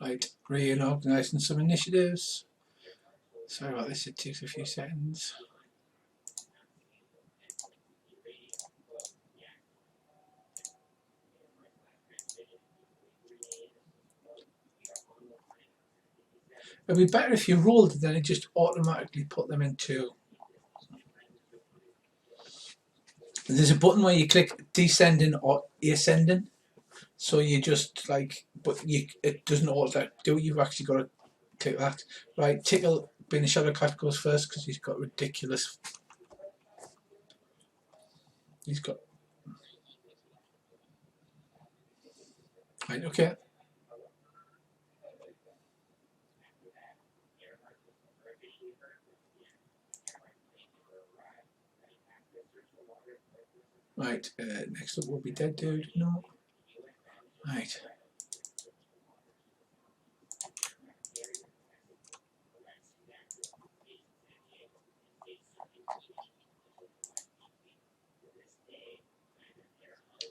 Right, reorganising some initiatives. Sorry about this, it takes a few seconds. It'd be better if you rolled it, then it just automatically put them into. There's a button where you click descending or ascending, so you just like, but it doesn't auto do it. You've actually got to click that. Right, Tickle being a shadow cat goes first because he's got ridiculous. He's got. Right, okay. Right, next up will be Dead Dude. No. Right.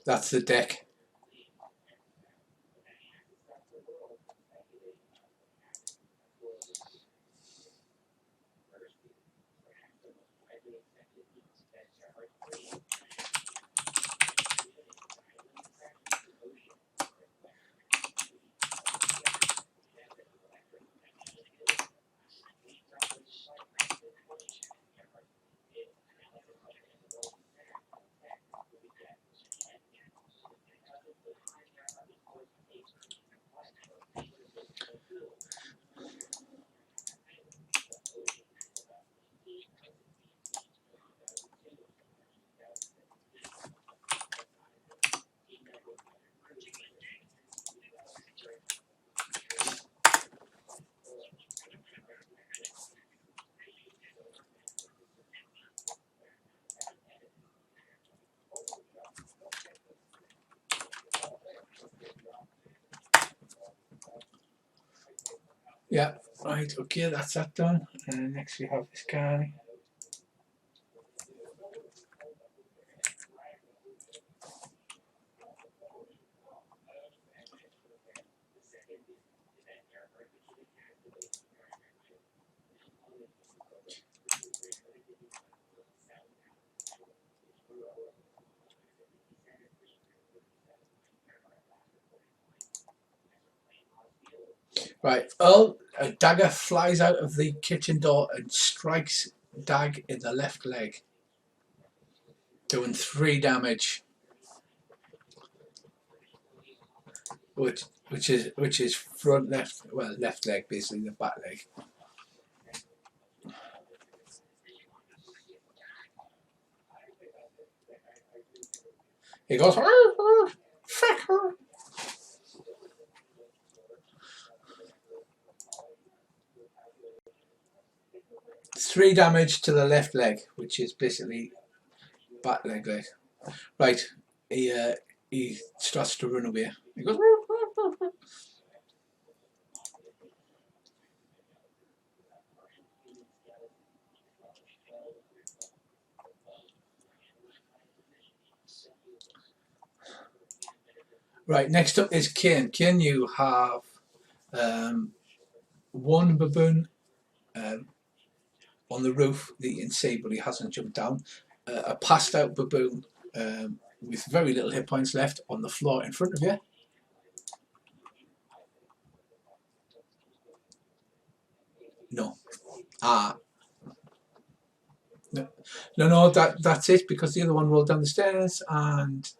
That's the deck. Yeah, right, okay, that's that done. And next we have this guy. Right, Earl, a dagger flies out of the kitchen door and strikes Dag in the left leg, doing 3 damage, which is front left, well, left leg, basically the back leg. He goes, fuck her. 3 damage to the left leg, which is basically back leg. Right, he starts to run away. He goes. Right, next up is Kane. Kane, you have 1 baboon on the roof that you can see, but he hasn't jumped down. A passed out baboon with very little hit points left on the floor in front of you. No. No, that's it, because the other one rolled down the stairs and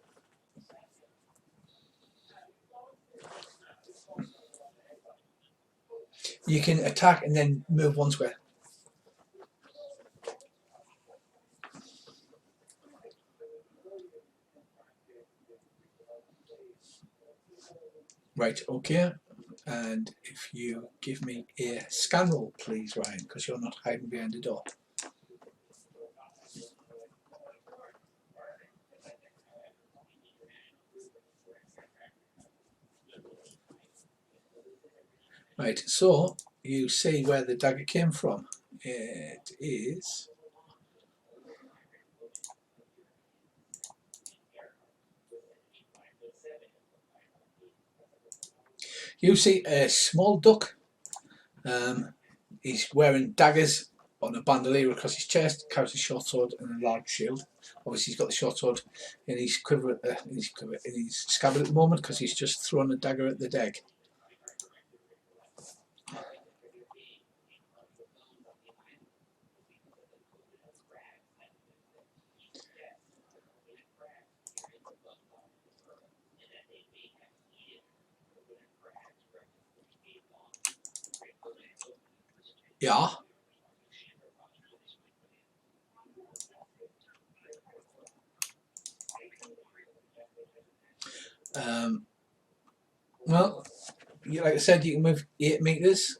you can attack and then move 1 square. Right, okay. And if you give me a scan roll, please, Ryan, because you're not hiding behind the door. Right, so you see where the dagger came from. It is you see a small duck. He's wearing daggers on a bandolier across his chest, carries a short sword and a large shield. Obviously, he's got the short sword in his quiver, in his scabbard at the moment, because he's just thrown a dagger at the deck. Yeah. Well, like I said, you can move 8 meters.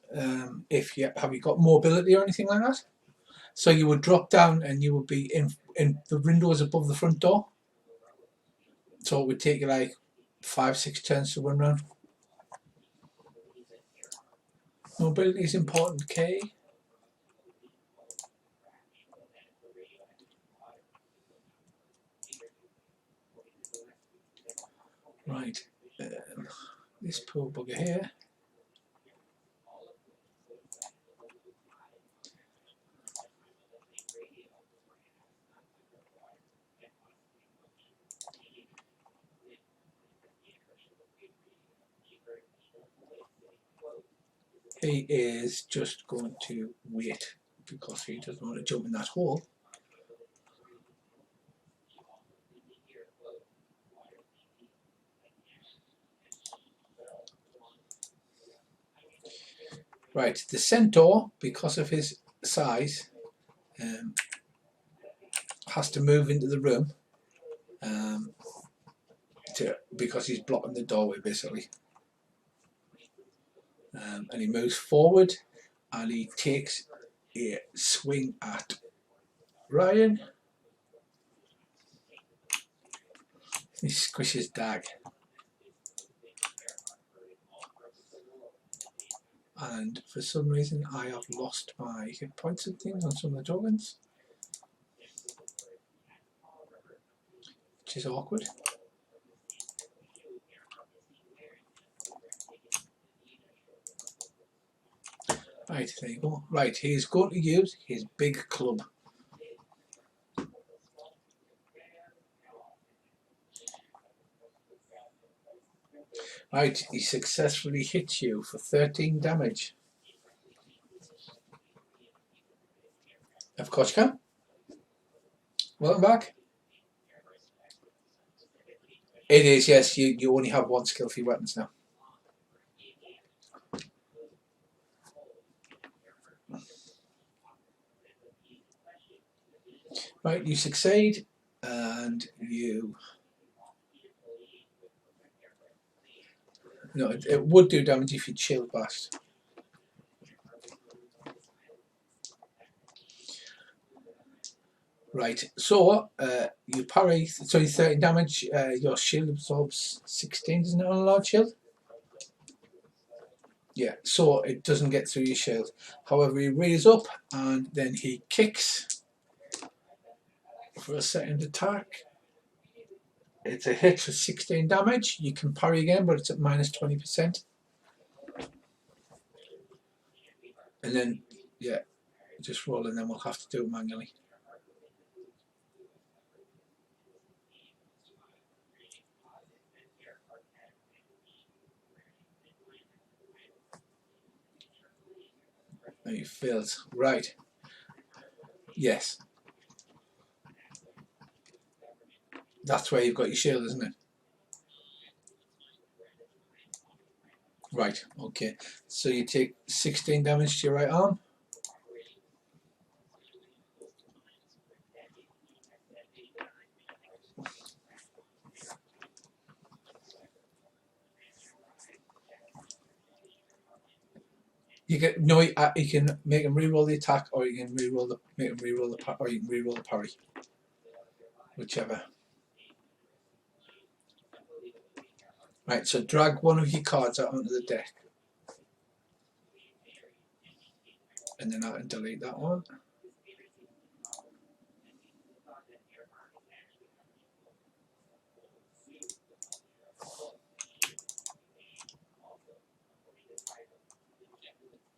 If you have you got mobility or anything like that, so you would drop down and you would be in the windows above the front door. So it would take you like 5-6 turns to run around. Mobility is important, Kay. Right, this poor bugger here. He is just going to wait because he doesn't want to jump in that hole. Right, the centaur, because of his size, has to move into the room because he's blocking the doorway, basically. And he moves forward and he takes a swing at Ryan. He squishes Dag. And for some reason I have lost my hit points and things on some of the tokens, which is awkward. Right, there you go. Right, he's going to use his big club. Right, he successfully hit you for 13 damage. Of course you can. Welcome back. It is, yes. You only have one skill for your weapons now. Right, you succeed, and you... No, it would do damage if you'd shield bashed. Right, so you parry, so you 13 damage, your shield absorbs 16, isn't it, on a large shield? Yeah, so it doesn't get through your shield. However, he raises up and then he kicks for a second attack. It's a hit for 16 damage. You can parry again, but it's at minus 20%. And then, yeah, just roll, and then we'll have to do it manually. Now you failed. Right. Yes. That's where you've got your shield, isn't it? Right, okay. So you take 16 damage to your right arm. You get no. You can make him re-roll the attack, or you can re-roll the or you can re-roll the parry, whichever. Right. So drag one of your cards out onto the deck, and then I can delete that one.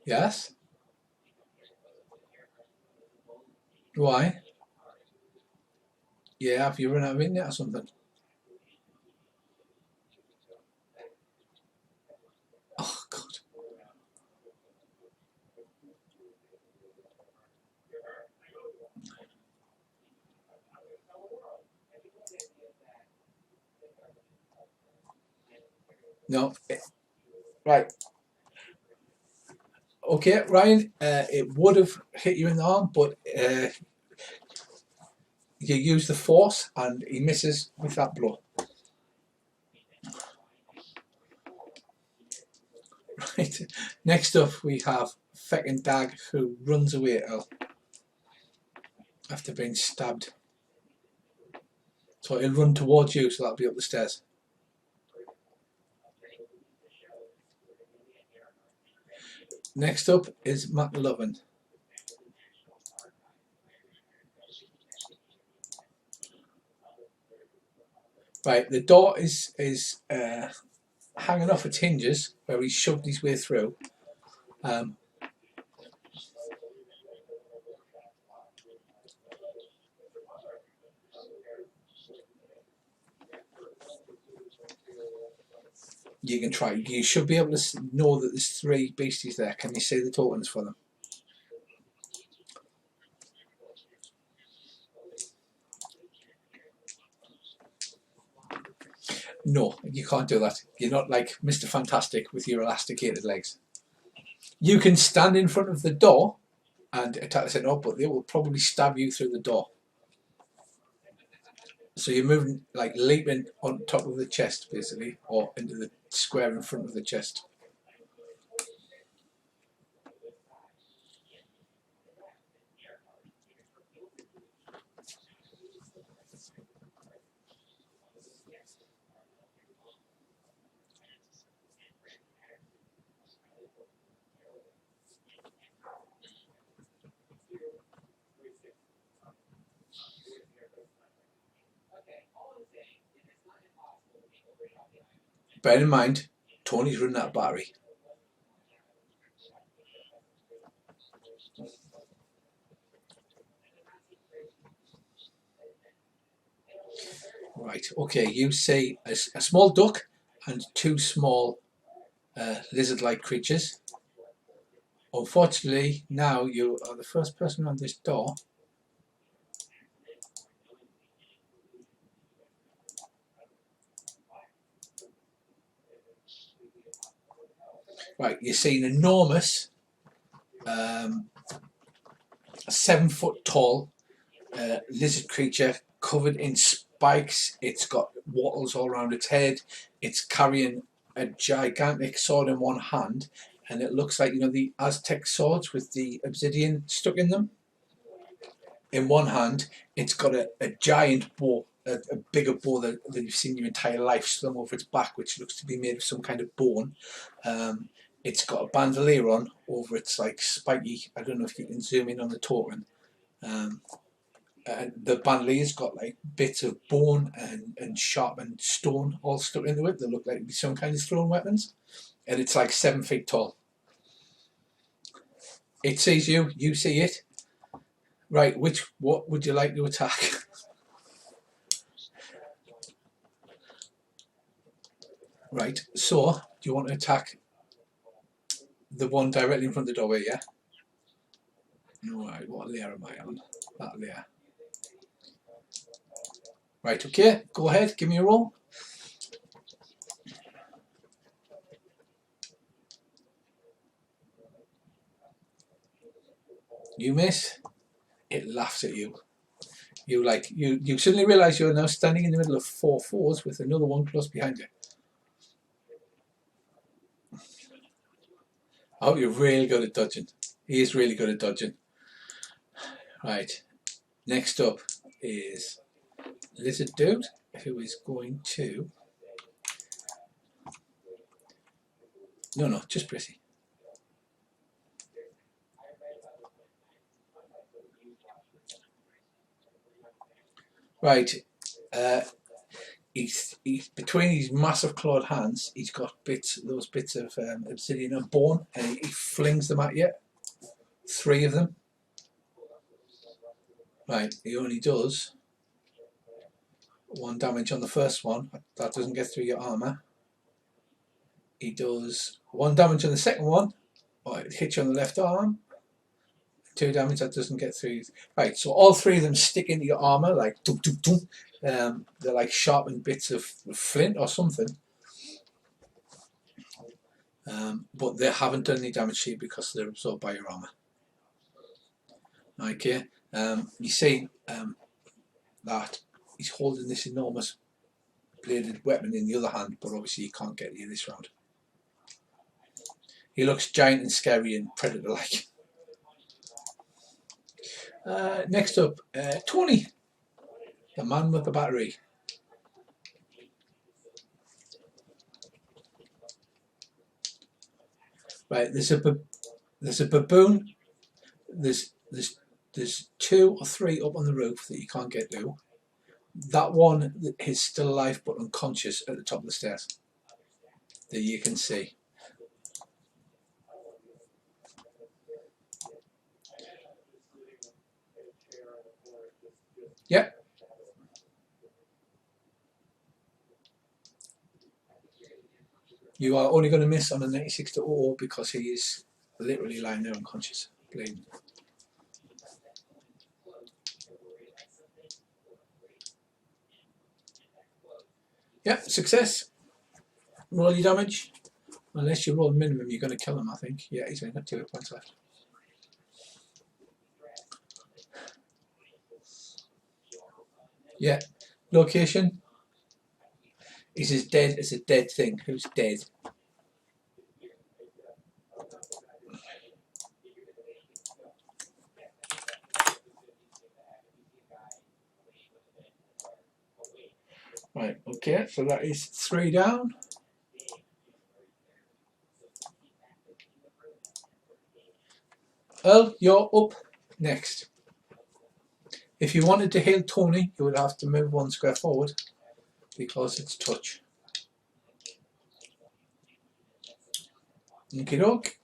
Yes. Why? Yeah. Have you run out of ink or something? Oh God. No. Right. Okay, Ryan. It would have hit you in the arm, but you use the force, and he misses with that blow. Right. Next up, we have Feckin' Dag, who runs away at Earl after being stabbed. So he'll run towards you, so that'll be up the stairs. Next up is McLovin. Right, the door is hanging off its hinges, where he's shoved his way through. You can try. You should be able to know that there's 3 beasties there. Can you say the tokens for them? No, you can't do that. You're not like Mr. Fantastic with your elasticated legs. You can stand in front of the door and attack the center, but they will probably stab you through the door. So you're moving, like leaping on top of the chest, basically, or into the square in front of the chest. Bear in mind, Tony's running out of battery. Right, okay, you see a small duck and 2 small lizard-like creatures. Unfortunately, now you are the first person on this door. Right, you see an enormous 7 foot tall lizard creature covered in spikes. It's got wattles all around its head. It's carrying a gigantic sword in one hand, and it looks like, you know, the Aztec swords with the obsidian stuck in them. In one hand, it's got a giant bow, a bigger bow than you've seen in your entire life, slung over its back, which looks to be made of some kind of bone. It's got a bandolier on over its like spiky. I don't know if you can zoom in on the token. The bandolier's got like bits of bone and sharpened stone all stuck into it that look like some kind of thrown weapons, and it's like 7 feet tall. It sees you, you see it. Right, what would you like to attack? Right, so do you want to attack the one directly in front of the doorway, yeah? Alright, what layer am I on? That layer. Right, okay, go ahead, give me a roll. You miss. It laughs at you. You suddenly realise you're now standing in the middle of 4 fours with another one close behind you. Oh, you're really good at dodging. He is really good at dodging. Right. Next up is Lizard Dude, who is going to... No, just Prissy. Right. He's between his massive clawed hands, he's got those bits of obsidian and bone, and he flings them at you. 3 of them. Right, he only does 1 damage on the first one. That doesn't get through your armour. He does 1 damage on the second one. Oh, it hits you on the left arm. 2 damage, that doesn't get through. Right, so all 3 of them stick into your armour like dum dum dum. They're like sharpened bits of flint or something. But they haven't done any damage to you because they're absorbed by your armour. Okay, you see that he's holding this enormous bladed weapon in the other hand, but obviously he can't get you this round. He looks giant and scary and predator-like. Next up, Tony, the man with the battery. Right, there's a baboon. There's 2 or 3 up on the roof that you can't get to. That one is still alive but unconscious at the top of the stairs that you can see. Yep. You are only going to miss on a 96 to 0 because he is literally lying there unconscious, bleeding. Yep, success. Roll your damage. Unless you roll minimum, you're going to kill him, I think. Yeah, he's only got 2 hit points left. Yeah. Location. He's as dead as a dead thing. Who's dead? Right, okay, so that is 3 down. Earl, you're up next. If you wanted to heal Tony, you would have to move 1 square forward because it's touch. Okie doke.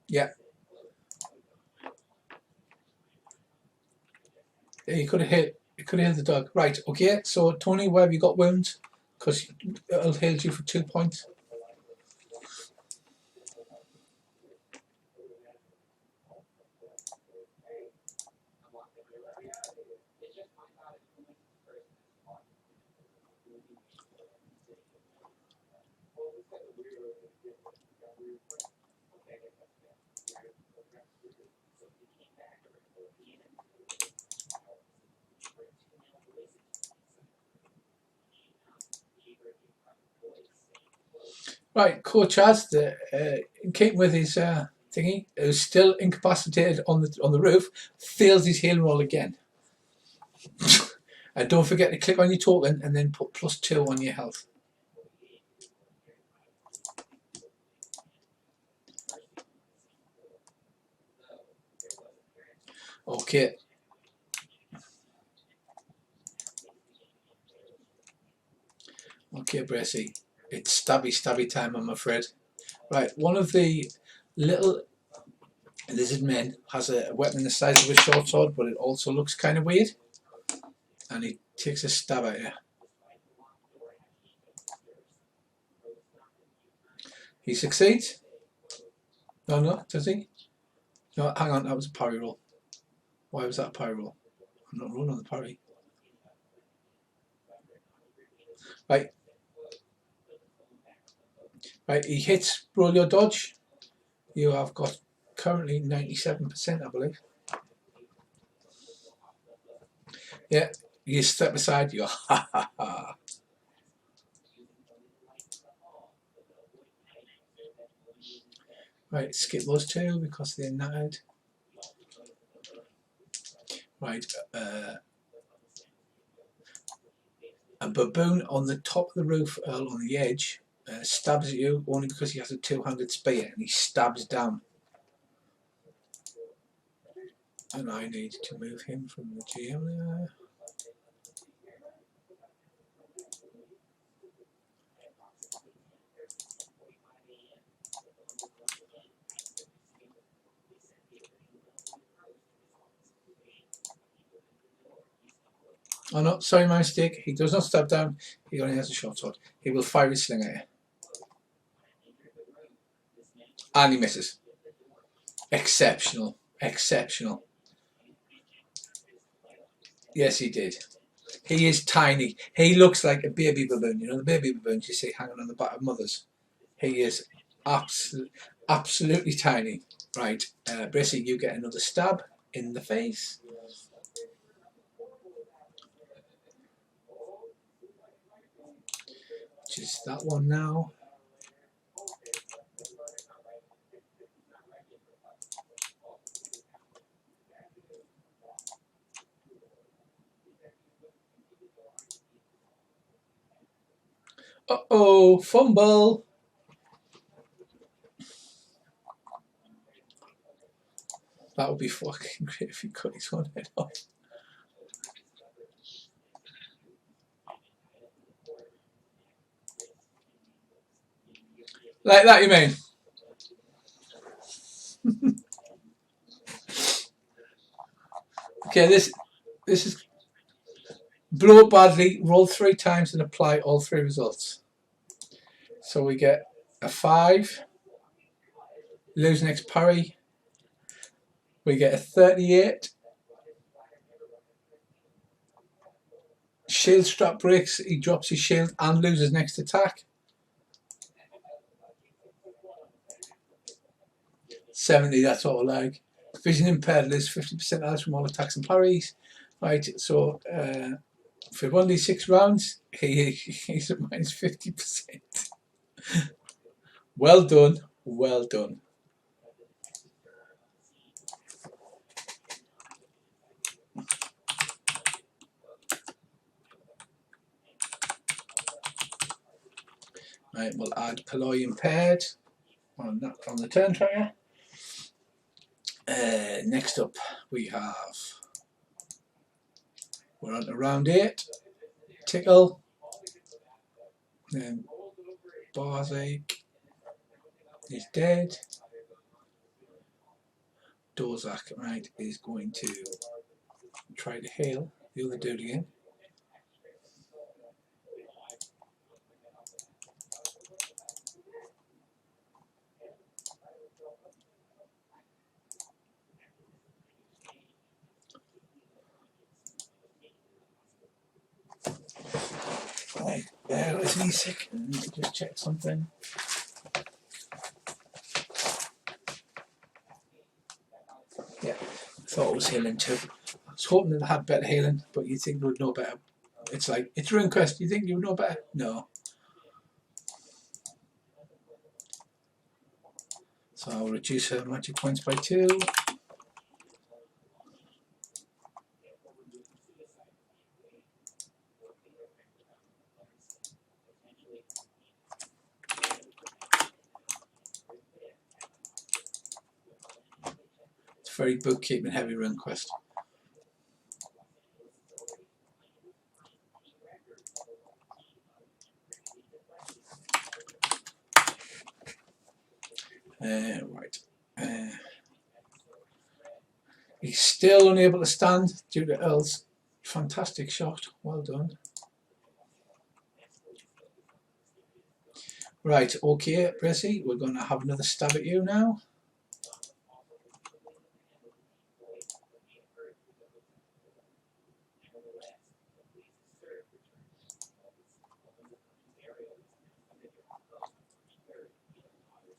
Yeah. You could have Could heal the dog. Right, okay, so Tony, where have you got wounds? Because it'll heal you for 2 points. Right, Coach has keeping with his thingy, who's still incapacitated on the roof, fails his healing roll again. And don't forget to click on your token and then put +2 on your health. Okay. Okay, Bracy. It's stabby time, I'm afraid. Right, one of the little lizard men has a weapon the size of a short sword, but it also looks kind of weird. And he takes a stab at you. He succeeds. No, does he? No, hang on, that was a parry roll. Why was that a parry roll? I'm not rolling on the parry. Right. Right, he hits, roll your dodge. You have got currently 97%, I believe. Yeah, you step aside, you go, ha ha ha. Right, skip those two because they're knackered. Right, a baboon on the top of the roof, on the edge, stabs at you only because he has a two-handed spear and he stabs down. And I need to move him from the GM there. Oh no, sorry, my mistake. He does not stab down, he only has a short sword. He will fire his sling at you. And he misses. Exceptional. Exceptional. Yes, he did. He is tiny. He looks like a baby baboon. You know the baby baboons you see hanging on the back of mothers? He is absolutely tiny. Right, Brissy, you get another stab in the face. Which is that one now. Uh-oh, fumble. That would be fucking great if he cut his own head off. Like that, you mean? Okay, this is blow badly, roll 3 times and apply all 3 results. So we get a 5, lose next parry. We get a 38. Shield strap breaks, he drops his shield and loses next attack. 70, that's all I like. Vision impaired, loses 50% odds from all attacks and parries. Right, so for 1d6 rounds, he's at minus 50%. Well done, well done. Right, we'll add Paloy impaired on the turn tracker. Next up, we're on to round 8. Tickle, then Barzake is dead. Dozak, right, is going to try to heal. The other dude again. Right, isn't he sick? I need to just check something. Yeah, I thought it was healing too. I was hoping that it had better healing, but you'd think they would know better. It's like, it's Runequest, you think you would know better? No. So I'll reduce her magic points by 2. It's very bookkeeping heavy Runequest. Right. He's still unable to stand due to Earl's fantastic shot. Well done. Right, okay, Bracey, we're going to have another stab at you now.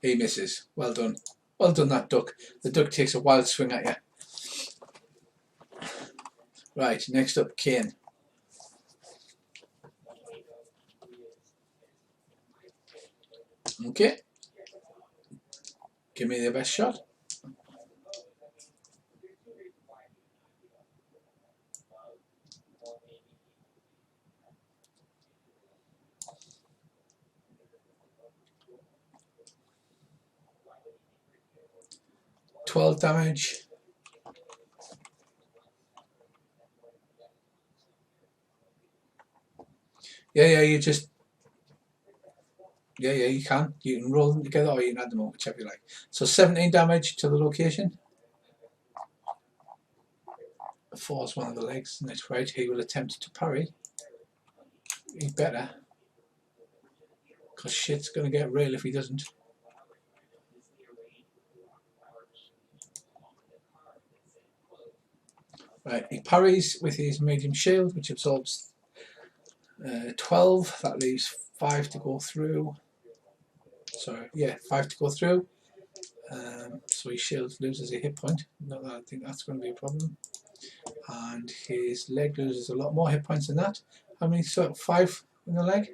He misses. Well done. Well done, that duck. The duck takes a wild swing at you. Right, next up, Kane. Okay. Give me the best shot. damage. Yeah, you just... Yeah, you can. You can roll them together or you can add them up, whichever you like. So 17 damage to the location. 4 is one of the legs, and that's right. He will attempt to parry. He better. Because shit's going to get real if he doesn't. Right, he parries with his medium shield, which absorbs 12. That leaves 5 to go through. Sorry, yeah, 5 to go through. So his shield loses a hit point. Not that I think that's going to be a problem. And his leg loses a lot more hit points than that. How many? So 5 in the leg?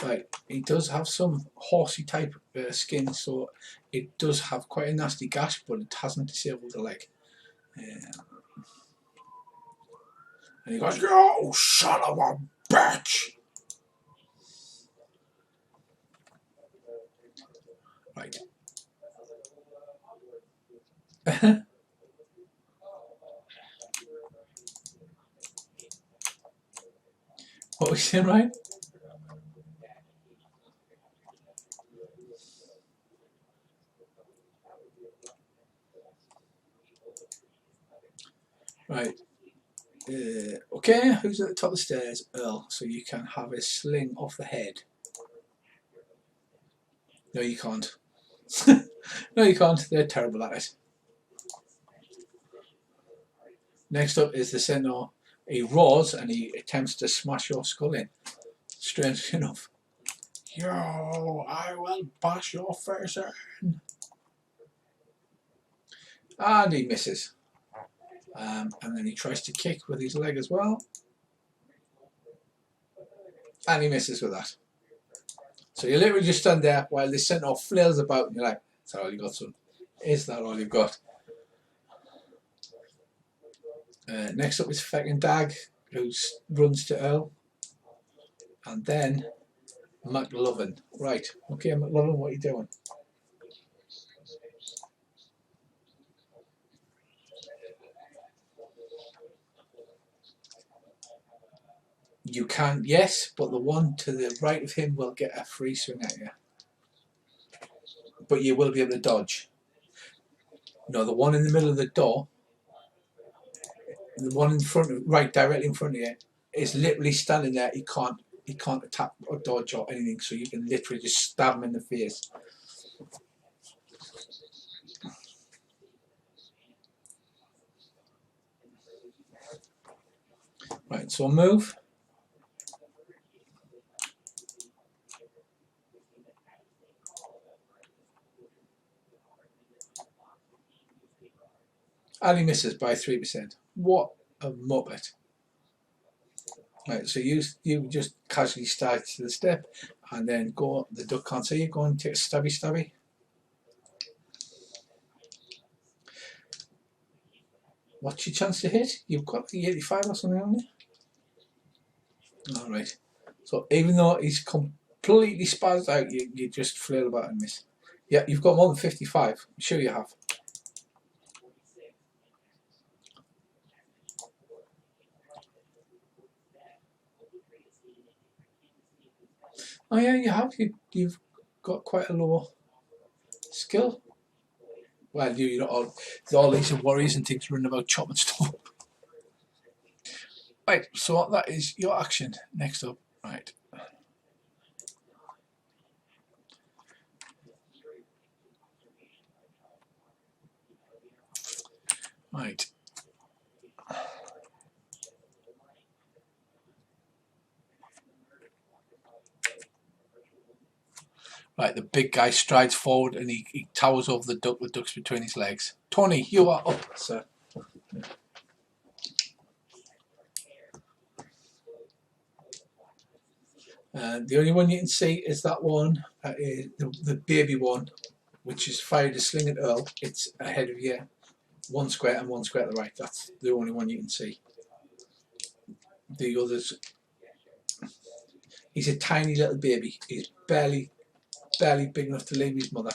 Right, he does have some horsey type skin, so it does have quite a nasty gash, but it hasn't disabled the leg. And he goes, "You son of a bitch!" Right. What was you saying, right? Right. Okay, who's at the top of the stairs? Earl. So you can have a sling off the head. No, you can't. No, you can't. They're terrible at it. Next up is the Centaur. He roars and he attempts to smash your skull in. Strange enough. Yo, I will bash your face in. And he misses. And then he tries to kick with his leg as well. And he misses with that. So you literally just stand there while the Centaur flails about and you're like, is that all you got, son? Is that all you've got? Next up is fucking Dag, who runs to Earl. And then McLovin. Right, okay, McLovin, what are you doing? You can, yes, but the one to the right of him will get a free swing at you. but you will be able to dodge. No, the one in the middle of the door, the one in front of, right, directly in front of you, is literally standing there. He can't attack or dodge or anything, so you can literally just stab him in the face. Right, so move. And he misses by 3%. What a muppet. Right, so you just casually start to the step and then go, the duck can't see you, go and take a stabby. What's your chance to hit? You've got the 85 or something on you. Alright, so even though he's completely spazzed out, you just flail about and miss. Yeah, you've got more than 55, I'm sure you have. Oh yeah, you have. You've got quite a low skill. Well, you know, all these worries and things running about chopping stuff. Right, so that is your action. Next up, right. Right. Right, the big guy strides forward and he towers over the duck with ducks between his legs. Tony, you are up, sir. The only one you can see is that one, the baby one, which is fired a sling at Earl. It's ahead of you, one square and one square to the right. That's the only one you can see. The others, he's a tiny little baby. He's barely big enough to leave his mother.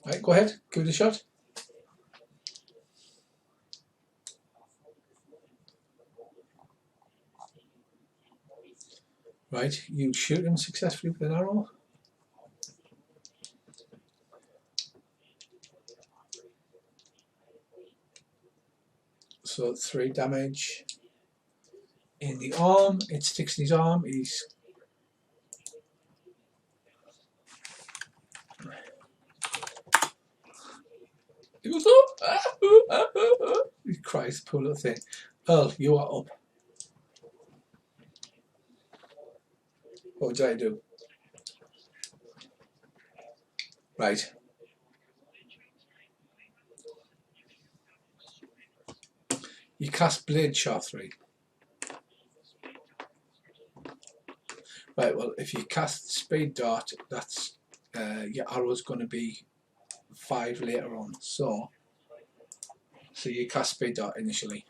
Right, go ahead, give it a shot. Right, you shoot him successfully with an arrow. So 3 damage in the arm. It sticks in his arm. He goes, oh! He cries, poor little thing. Earl, you are up. What would I do? Right. You cast Blade Shot 3. Right, well, if you cast Speed Dart, that's your arrow's going to be 5 later on. So you cast Speed Dart initially.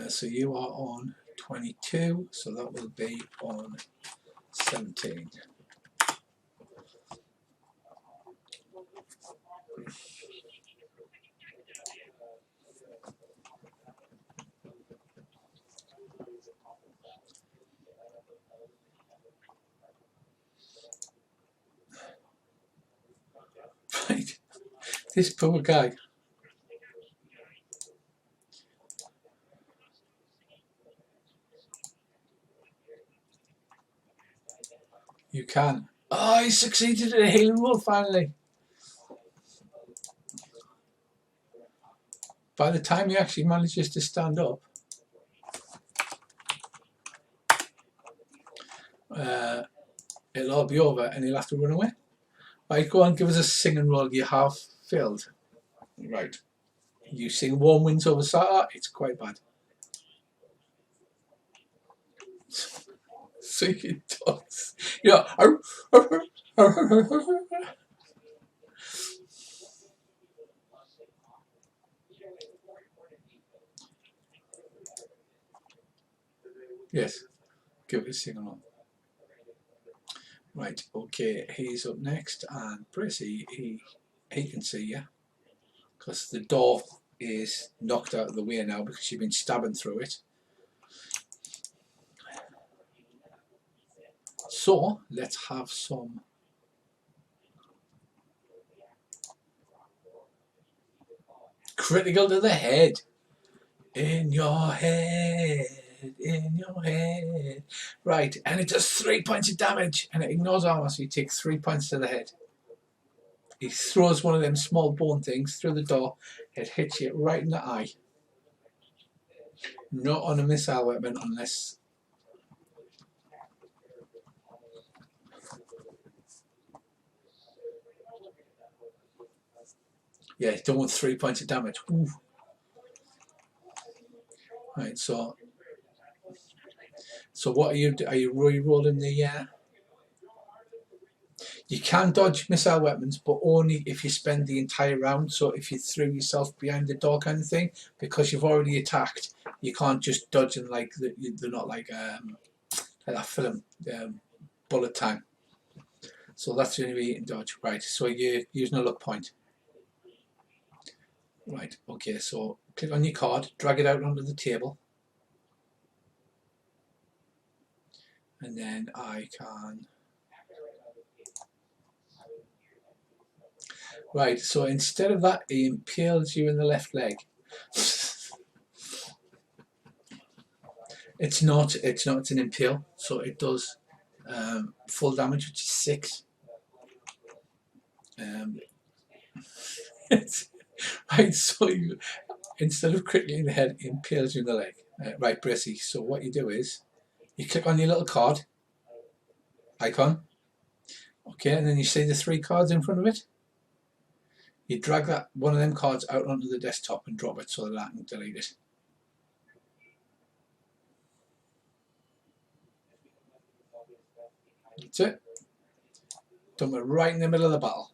So you are on 22, so that will be on 17. Right, this poor guy. You can. Oh, he succeeded at a healing roll finally. By the time he actually manages to stand up, it'll all be over and he'll have to run away. Right, go on, give us a singing roll. You have failed. Right. You sing Warm Winds Over Sata, it's quite bad. So it does. Yeah. give it a signal. Right, okay, he's up next, and Brissy, he can see you, because the door is knocked out of the way now because you've been stabbing through it. So, let's have some critical to the head. In your head, in your head. Right, and it does 3 points of damage, and it ignores armor, so you take 3 points to the head. He throws one of them small bone things through the door. It hits you right in the eye. Not on a missile weapon unless... Yeah, you don't want 3 points of damage. Ooh. Right, so what are you re-rolling the... You can dodge missile weapons, but only if you spend the entire round. So if you threw yourself behind the door kind of thing, because you've already attacked, you can't just dodge and like they're not like that film, bullet time. So that's the only way you can dodge. Right, so you're using a luck point. Right, okay, so click on your card, drag it out onto the table. And then I can... Right, so instead of that, he impales you in the left leg. It's not, it's an impale, so it does full damage, which is 6. Right, so you, instead of critically the head, it impales you in the leg. Right, Brissy, so what you do is, you click on your little card icon, okay, and then you see the 3 cards in front of it. You drag that one of them cards out onto the desktop and drop it so that I can delete it. That's it. Dump it right in the middle of the battle.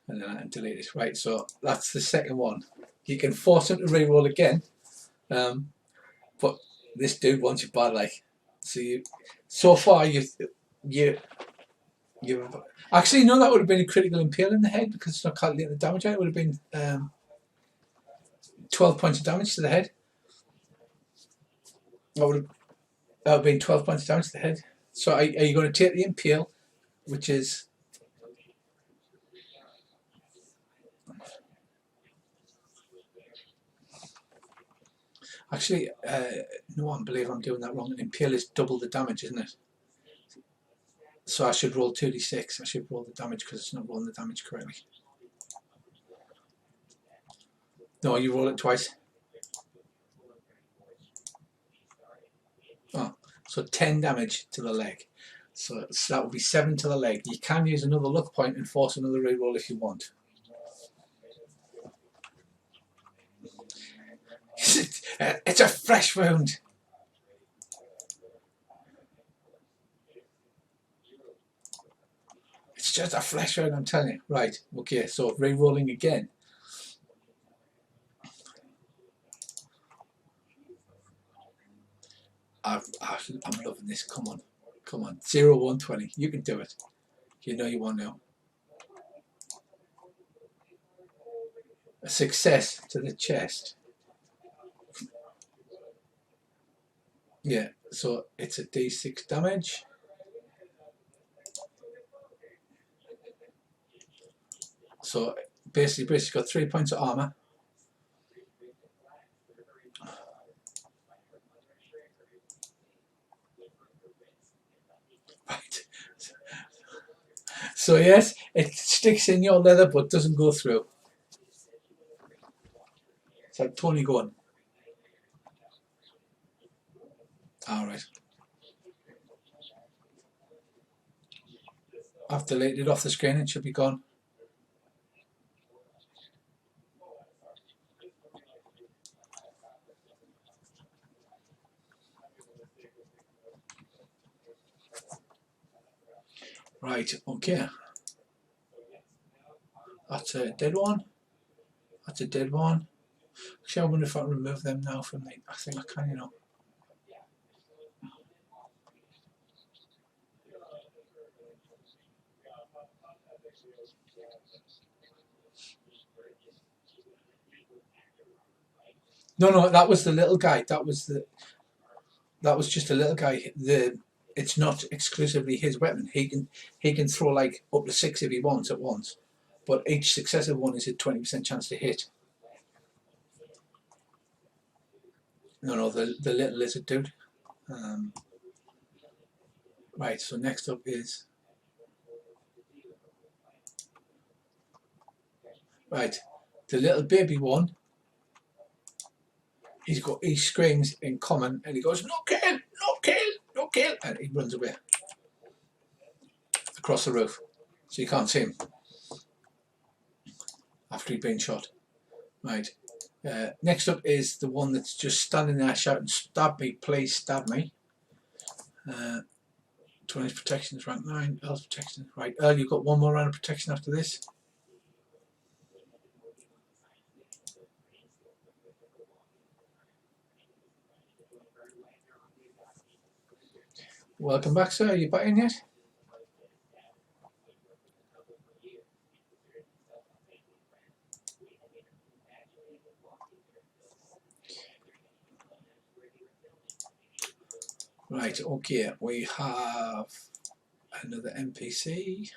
And then I can delete it. Right, so that's the second one. You can force him to reroll again, but this dude wants you bad, like. So far you've actually no, that would have been a critical impale in the head because it's not calculating the damage. It would have been 12 points of damage to the head. That would have been 12 points of damage to the head. So are you going to take the impale, which is... Actually, no, I believe I'm doing that wrong. An impale is double the damage, isn't it? So I should roll 2d6. I should roll the damage because it's not rolling the damage correctly. No, you roll it twice. Oh, so 10 damage to the leg. So that would be 7 to the leg. You can use another luck point and force another reroll if you want. It's a fresh wound. It's just a flesh wound, I'm telling you. Right, okay, so re-rolling again. I'm loving this. Come on. Come on. 0, 1, 20. You can do it. You know you want to. A success to the chest. Yeah, so it's a d6 damage. So basically got 3 points of armor. Right. So yes, it sticks in your leather but doesn't go through. It's like Tony going. Alright. I've deleted it off the screen, it should be gone. Right, okay. That's a dead one. That's a dead one. Actually, I wonder if I can remove them now from the... I think I can, you know. No, no, that was the little guy. That was just a little guy. It's not exclusively his weapon. He can throw like up to 6 if he wants at once, but each successive one is a 20% chance to hit. No, no, the little lizard dude. Right. So next up is right. The little baby one. He screams in common and he goes, "No kill, no kill, no kill," and he runs away across the roof, so you can't see him after he's been shot. Right. Next up is the one that's just standing there shouting, "Stab me, please, stab me." 20 protection is rank 9. Earl's protection. Right, Earl, you've got one more round of protection after this. Welcome back, sir. Are you back in yet? Right, okay, we have another NPC.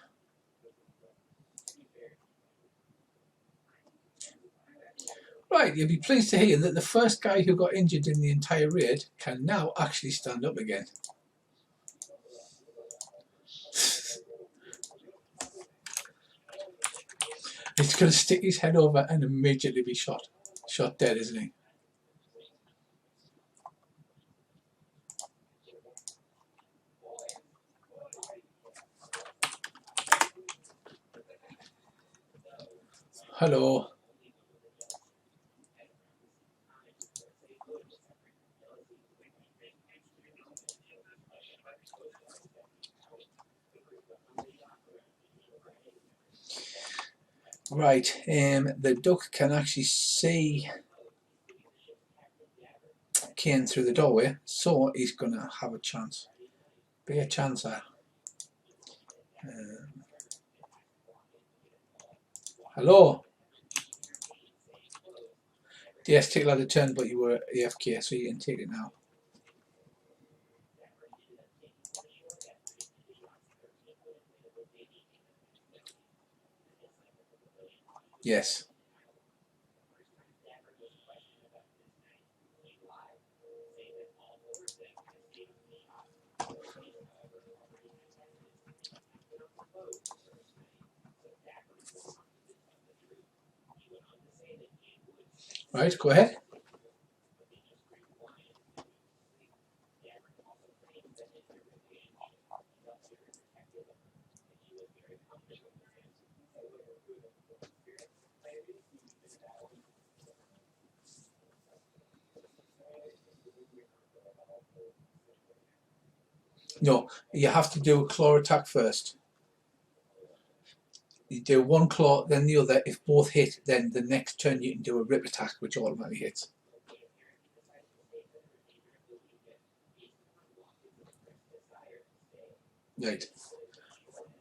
Right, you'll be pleased to hear that the first guy who got injured in the entire raid can now actually stand up again. He's going to stick his head over and immediately be shot. Shot dead, isn't he? Hello. Right, the duck can actually see Kane through the doorway, so he's going to have a chance. Be a chancer. Hello. Yes, take another turn, but you were AFK, so you can take it now. Yes. Right, go ahead. No, you have to do a claw attack first. You do one claw, then the other. If both hit, then the next turn you can do a rip attack, which automatically hits. Right.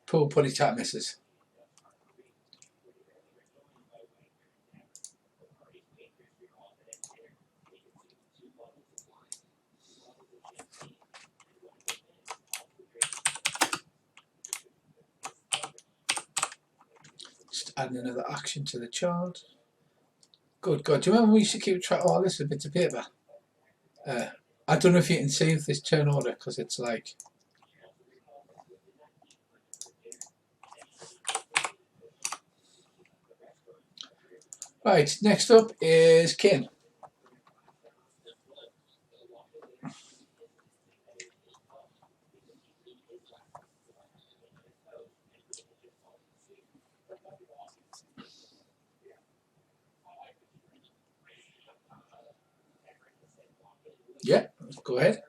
Pull putty tap misses. Just adding another action to the chart. Good God. Do you remember we used to keep track of all this with bits of paper? I don't know if you can save this turn order because it's like. Right, next up is Kin. Yeah, go ahead.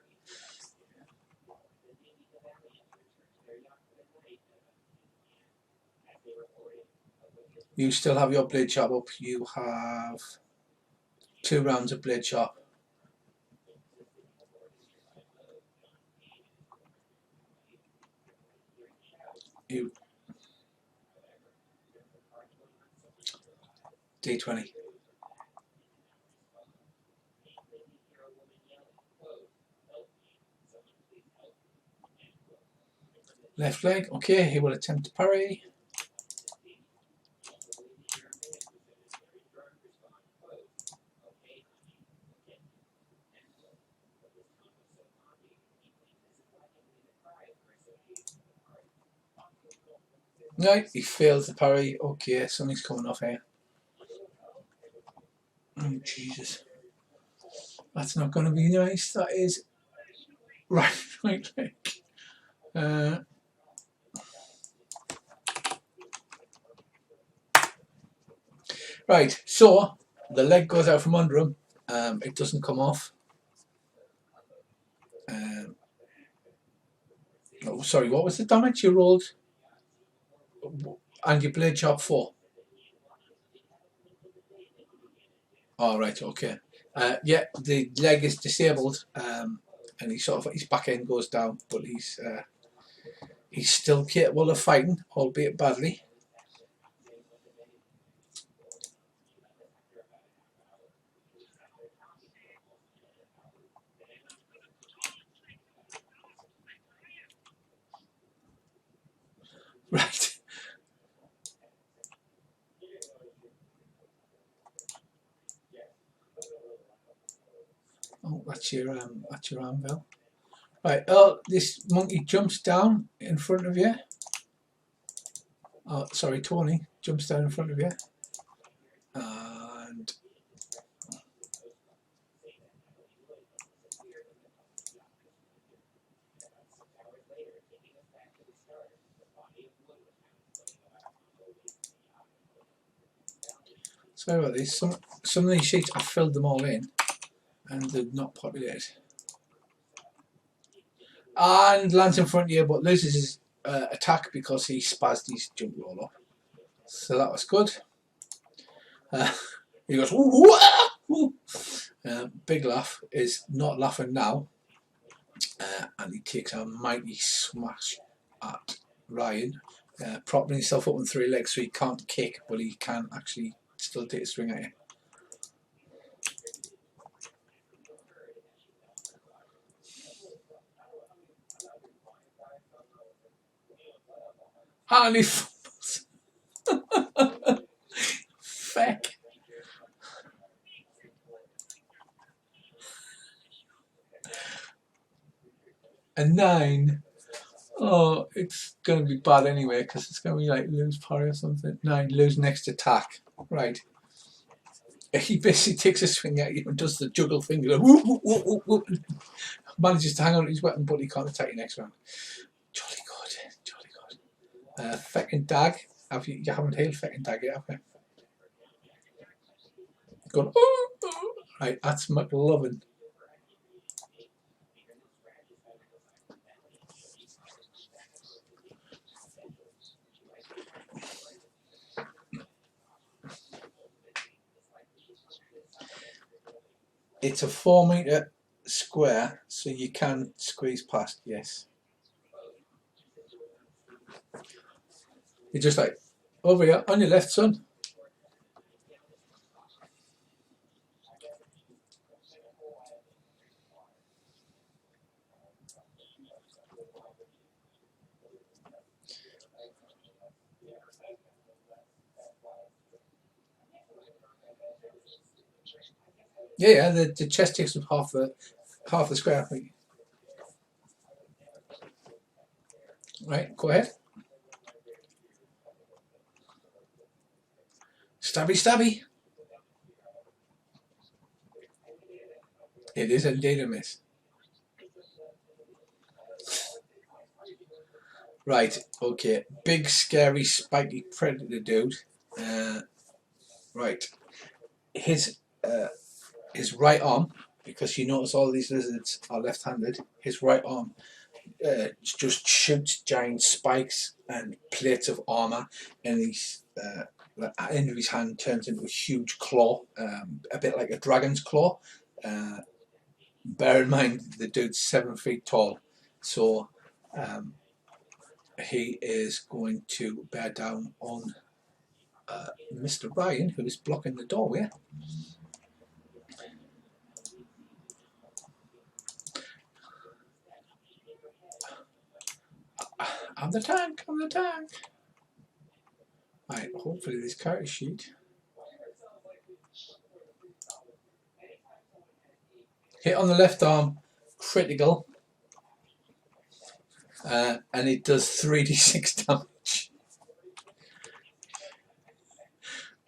You still have your blade sharp up. You have 2 rounds of blade sharp. You D20. Left leg, okay, he will attempt to parry. No, he fails the parry. Okay, something's coming off here. Oh, Jesus. That's not going to be nice. That is right leg. Right, so the leg goes out from under him. It doesn't come off. Oh, sorry, what was the damage you rolled? And your blade chop 4. Oh, right, okay. Yeah, the leg is disabled, and he sort of his back end goes down, but he's still capable of fighting, albeit badly. Right. Oh, that's your anvil. Right. Oh, this monkey jumps down in front of you. Oh, sorry, Tony jumps down in front of you, and sorry about this. Some of these sheets I filled them all in, and they're not populated. And lands in front of you, but loses his attack because he spazzed his jump roll up. So that was good. He goes, ooh, ooh. Big Laugh is not laughing now, and he takes a mighty smash at Ryan, propping himself up on 3 legs so he can't kick, but he can actually still take a swing at you. And he fumbles. Feck. A 9. Oh, it's going to be bad anyway because it's going to be like lose parry or something. 9, lose next attack. Right. He basically takes a swing at you and does the juggle thing. Like, whoop, whoop, whoop, whoop, manages to hang on to his weapon, but he can't attack you next round. Jolly good, jolly good. Feckin' Dag. You haven't hailed Feckin' Dag yet, have you? Going, ooh, ooh. Right, that's McLovin. It's a 4-metre square, so you can squeeze past, yes. You're just like, over here, on your left, son. Yeah, the chest takes up half the square, I think. Right, go ahead. Stabby, stabby. It is indeed a miss. Right, okay. Big, scary, spiky predator dude. Right. His right arm, because you notice all these lizards are left-handed, his right arm just shoots giant spikes and plates of armor, and the end of his hand turns into a huge claw, a bit like a dragon's claw. Bear in mind the dude's 7 feet tall, so he is going to bear down on Mr. Ryan, who is blocking the doorway. I'm the tank, I'm the tank. Right, hopefully this character sheet. Hit on the left arm, critical. And it does 3d6 damage.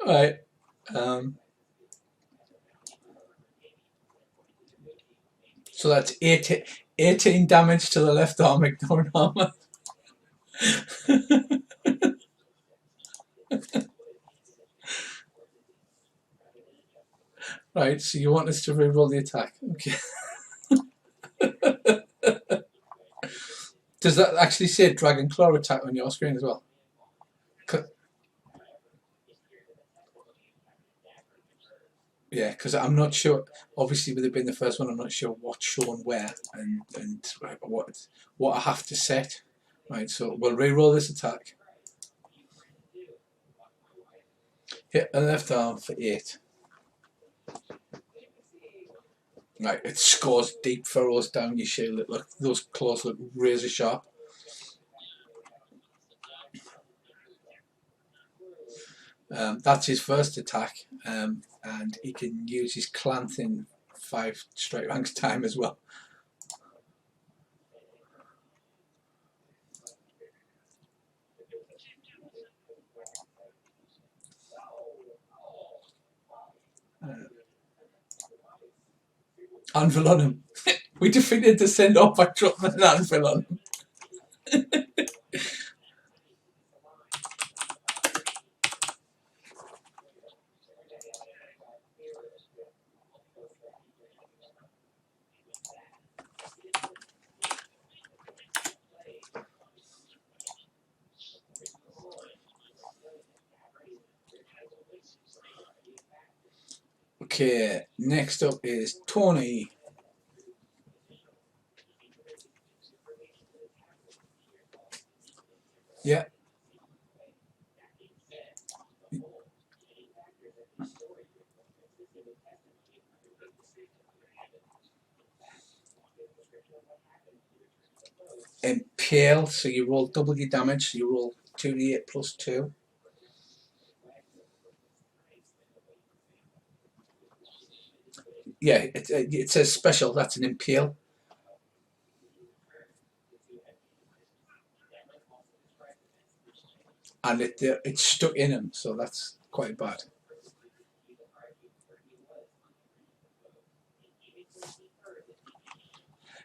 Right. So that's 18 damage to the left arm, ignoring armor. Right, so you want us to reroll the attack. Okay. Does that actually say Dragon Claw attack on your screen as well? Yeah, because I'm not sure. Obviously, with it being the first one, I'm not sure what's shown where and what I have to set. Right, so we'll re-roll this attack. Hit the left arm for 8. Right, it scores deep furrows down your shield. Look, those claws look razor sharp. That's his first attack, and he can use his clan thing 5 straight ranks time as well. Anvil on him. We defeated the send off by dropping an anvil on him. Okay, next up is Tony. Yeah. Impale, so you roll double your damage, so you roll 2d8 plus 2. Yeah, it says special, that's an impale. And it's stuck in him, so that's quite bad.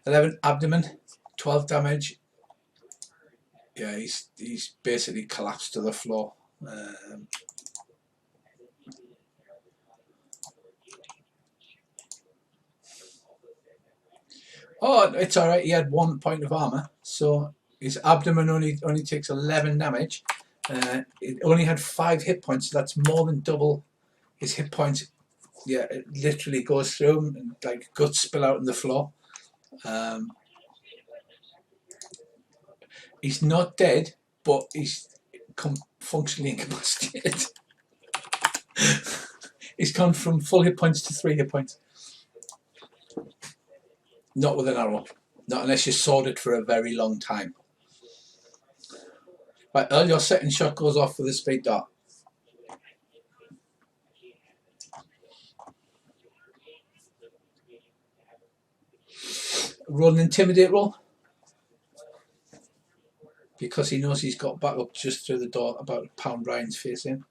11 abdomen, 12 damage. Yeah, he's basically collapsed to the floor. Oh, it's alright, he had 1 point of armor, so his abdomen only takes 11 damage. It only had 5 hit points, so that's more than double his hit points. Yeah, it literally goes through him and like guts spill out on the floor. He's not dead, but he's functionally incapacitated. He's gone from full hit points to 3 hit points. Not with an arrow. Not unless you sword it for a very long time. Right, Earl, your second shot goes off with a speed dart. Roll an intimidate roll. Because he knows he's got back up just through the door, about to pound Ryan's face in.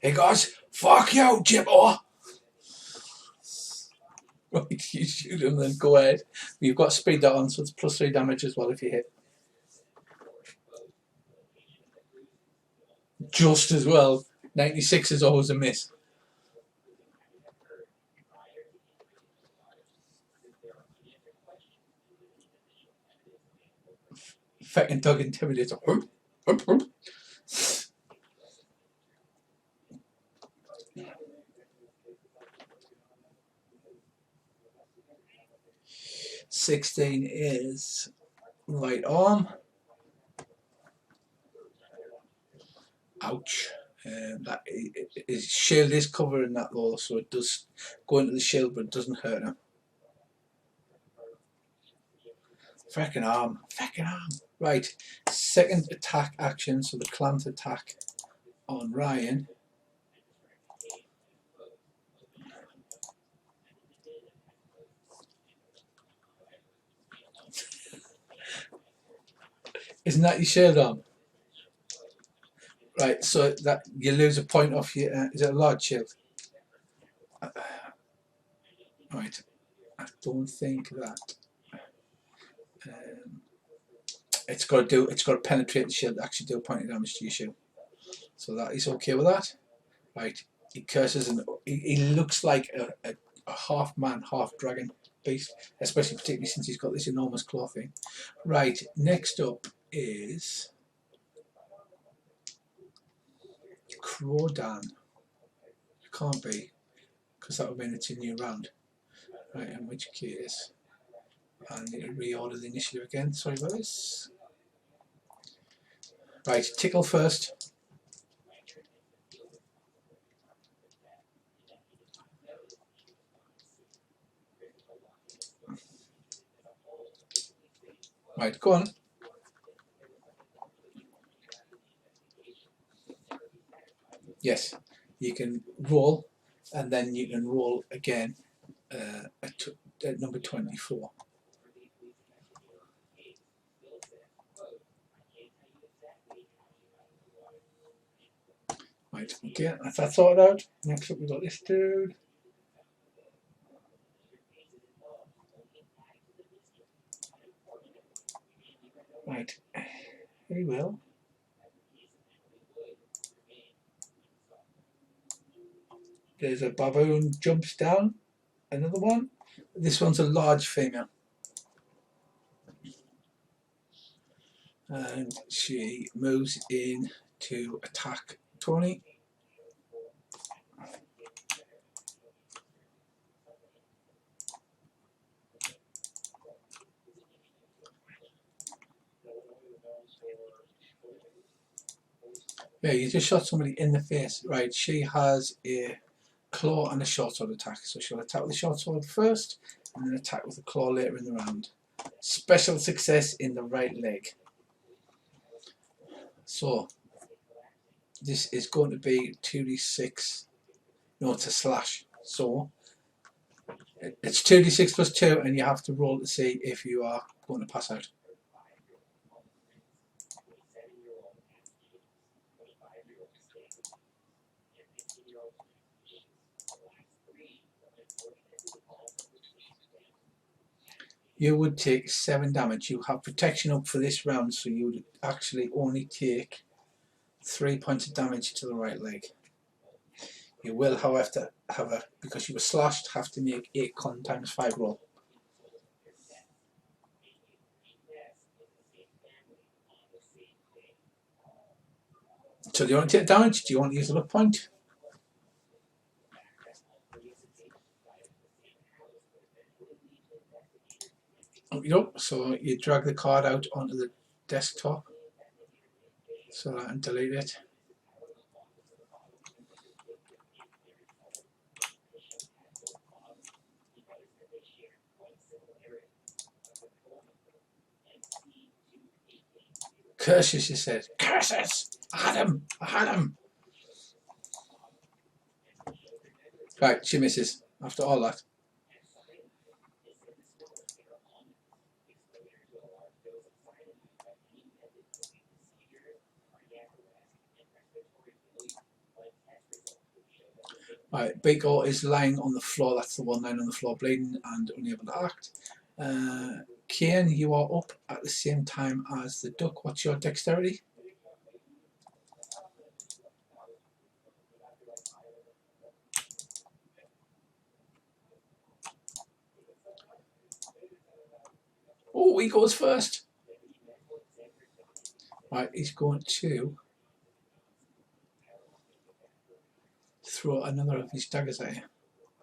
Hey guys, fuck you, Jibbo! Right, you shoot him, then go ahead. You've got speed dart on, so it's plus 3 damage as well if you hit. Just as well. 96 is always a miss. Fucking dog intimidator. 16 is right arm. Ouch. That his shield is covering that though, so it does go into the shield, but it doesn't hurt him. Frickin' arm. Frickin' arm. Right. Second attack action, so the clamp attack on Ryan. Isn't that your shield arm? Right, so that you lose a point off your. Is it a large shield? Right, I don't think that. It's got to penetrate the shield to actually do a point of damage to your shield. So that is okay with that. Right, he curses and he looks like a half man, half dragon beast, especially particularly since he's got this enormous claw thing. Right, next up is Crawdan. It can't be, because that would mean it's a new round. Right, in which case I need to reorder the initiative again. Sorry about this. Right, tickle first. Right, go on. Yes, you can roll, and then you can roll again at number 24. Right, okay, that's that sorted out. Next up we've got this dude. Right, very well. There's a baboon jumps down, another one. This one's a large female. And she moves in to attack Tony. Yeah, you just shot somebody in the face. Right, she has a claw and a short sword attack. So she'll attack with the short sword first, and then attack with the claw later in the round. Special success in the right leg. So this is going to be 2d6. No, it's a slash. So it's 2d6 plus 2, and you have to roll to see if you are going to pass out. You would take 7 damage. You have protection up for this round, so you would actually only take 3 points of damage to the right leg. You will, however, because you were slashed, have to make a con times 5 roll. So do you want to take damage? Do you want to use a luck point? Yep. So you drag the card out onto the desktop so that and delete it. Curses, she said. Curses! I had him! I had him! Right, she misses after all that. Right, Biko is lying on the floor. That's the one lying on the floor, bleeding and unable to act. Kane, you are up at the same time as the duck. What's your dexterity? Oh, he goes first. Right, he's going to throw another of his daggers at you.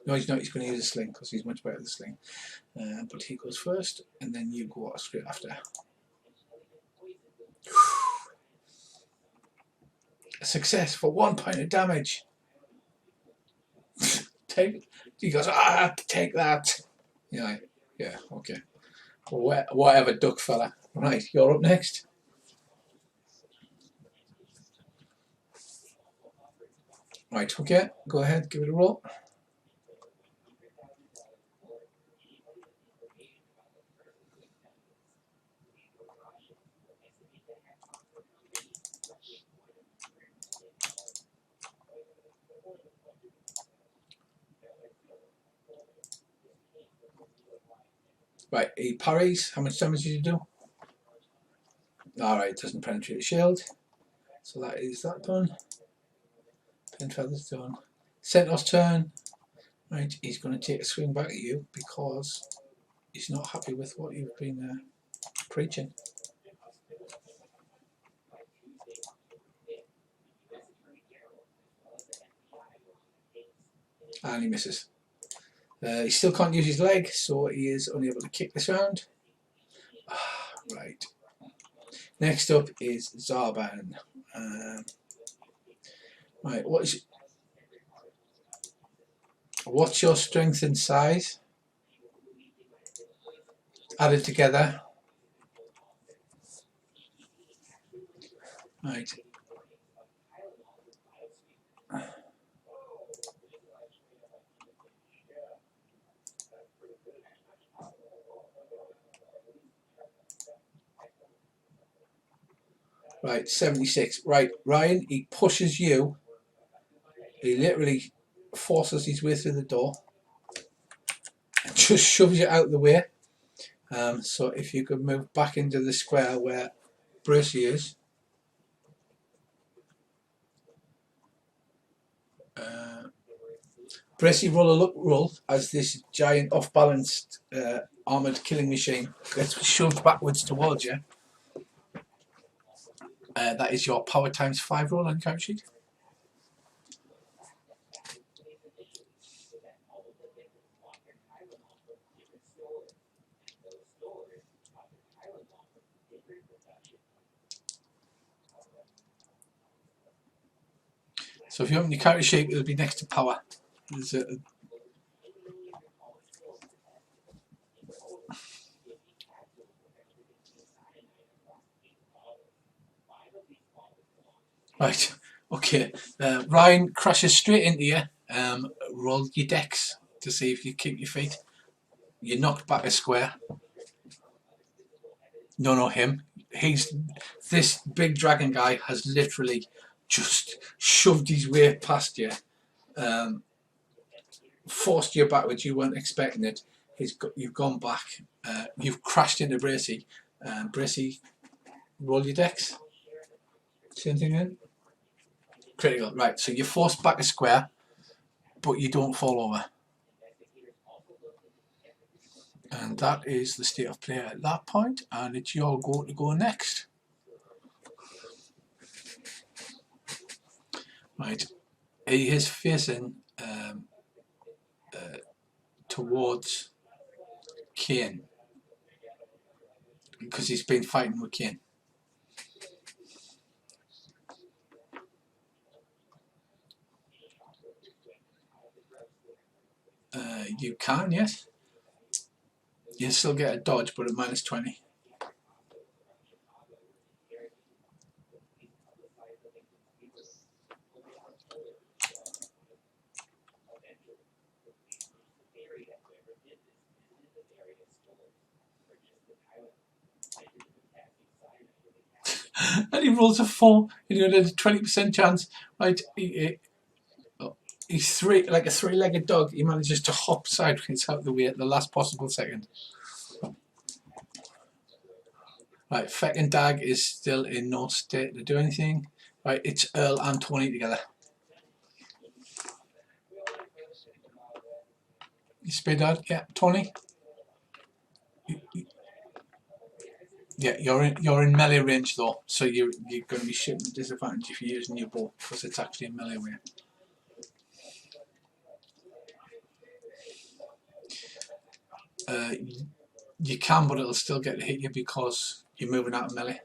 No, he's not. He's going to use a sling because he's much better at the sling. But he goes first, and then you go straight after. A success for 1 point of damage. He goes, take that. Yeah, okay. Whatever, duck fella. Right, you're up next. Right, okay, go ahead, give it a roll. Right, he parries. How much damage did you do? Alright, doesn't penetrate the shield. So that is that done. Pin feathers done. Centaur's turn. Right, he's going to take a swing back at you because he's not happy with what you've been preaching. And he misses. He still can't use his leg, so he is only able to kick this round. Right. Next up is Zarban. Right, what's your strength and size? Added together. Right. Right, 76. Right, Ryan, he pushes you. He literally forces his way through the door and just shoves you out of the way. So if you could move back into the square where Bracy is. Bracy, roll a luck roll as this giant off-balanced armoured killing machine gets shoved backwards towards you. That is your power times 5 roll on your character sheet. So if you open your character sheet, it'll be next to power. Right, okay. Ryan crashes straight into you. Roll your dex to see if you keep your feet. You're knocked back a square. No, him. This big dragon guy has literally just shoved his way past you, forced you backwards. You weren't expecting it. You've gone back. You've crashed into Bracy. Bracy, roll your dex. Same thing then. Critical. Right. So you're forced back a square, but you don't fall over. And that is the state of play at that point, and it's your go to go next. Right, he is facing towards Kane because he's been fighting with Kane. You can, yes. You still get a dodge, but at minus 20. And he rolls a 4, and you get a 20% chance. Right, he's like a three-legged dog. He manages to hop sideways out of the way at the last possible second. Right, Feck and Dag is still in no state to do anything. Right, it's Earl and Tony together. You speed Dad? Yeah, Tony. Yeah, you're in melee range though, so you're going to be shooting at disadvantage if you're using your bow because it's actually a melee way. You can, but it'll still get to hit you because you're moving out of melee.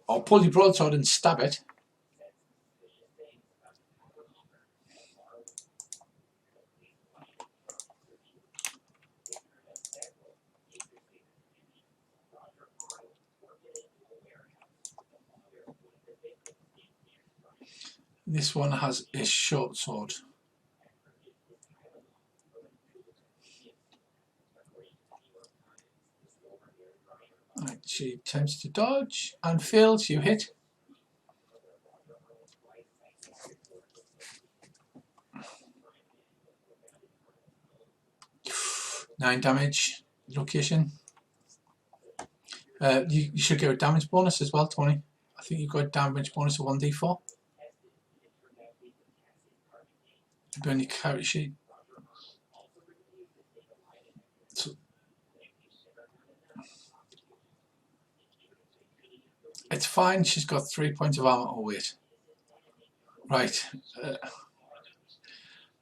Or pull your broadsword and stab it. This one has a short sword. Right, she attempts to dodge and fails. You hit. Nine damage. Location. You should get a damage bonus as well, Tony. I think you've got a damage bonus of 1d4. It'll be on your character sheet. So, it's fine. She's got 3 points of armor. Oh wait. Right.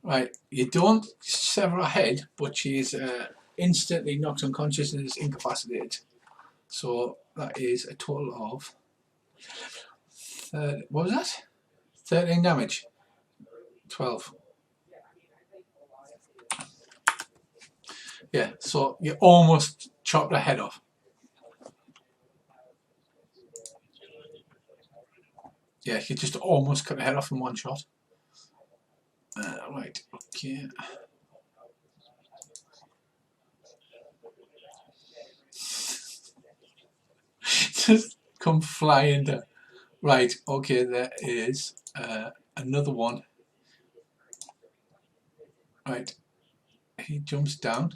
Right. You don't sever her head, but she's instantly knocked unconscious and is incapacitated. So that is a total of what was that? 13 damage. 12. Yeah, so you almost chopped her head off. Yeah, you just almost cut her head off in one shot. Right, okay. Just come flying down. Right, okay, there is another one. Right, he jumps down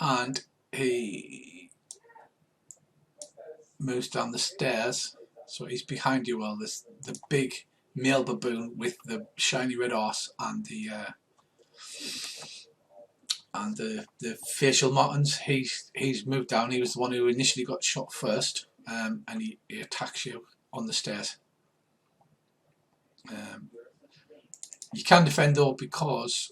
and he moves down the stairs. So he's behind you, well, this the big male baboon with the shiny red arse and the facial markings. He's moved down. He was the one who initially got shot first, and he attacks you on the stairs. You can defend though because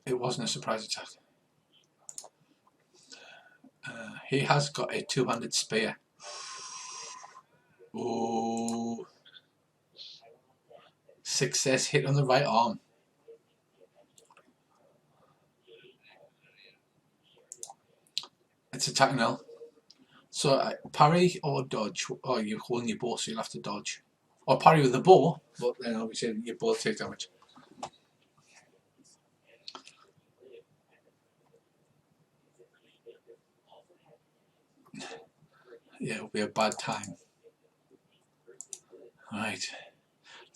it wasn't a surprise attack. He has got a two-handed spear. Oh, success hit on the right arm. It's attacking now. So parry or dodge. Oh, you're holding your bow, so you'll have to dodge. Or parry with the bow, but then obviously you both take damage. Yeah, it'll be a bad time. Right.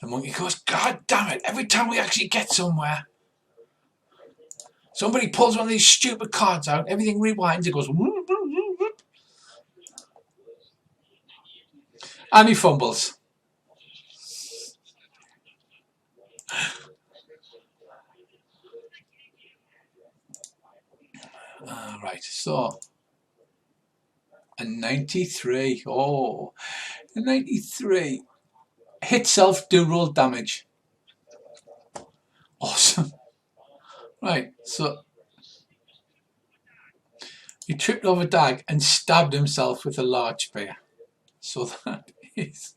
The monkey goes, God damn it, every time we actually get somewhere, somebody pulls one of these stupid cards out, everything rewinds, it goes whoop, whoop, whoop, whoop. And he fumbles. Right, so a 93. Oh, a 93. Hit self, do roll damage. Awesome. Right, so he tripped over Dag and stabbed himself with a large spear. So that is...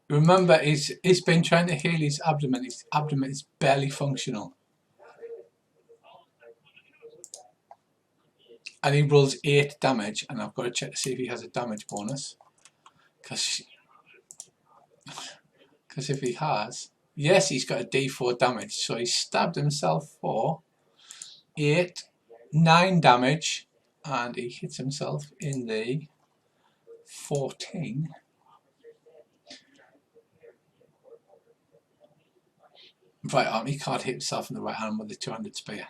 Remember, he's been trying to heal his abdomen. His abdomen is barely functional. And he rolls 8 damage, and I've got to check to see if he has a damage bonus. Because if he has... Yes, he's got a D4 damage. So he stabbed himself for 9 damage. And he hits himself in the 14. Right arm. He can't hit himself in the right arm with the two-handed spear.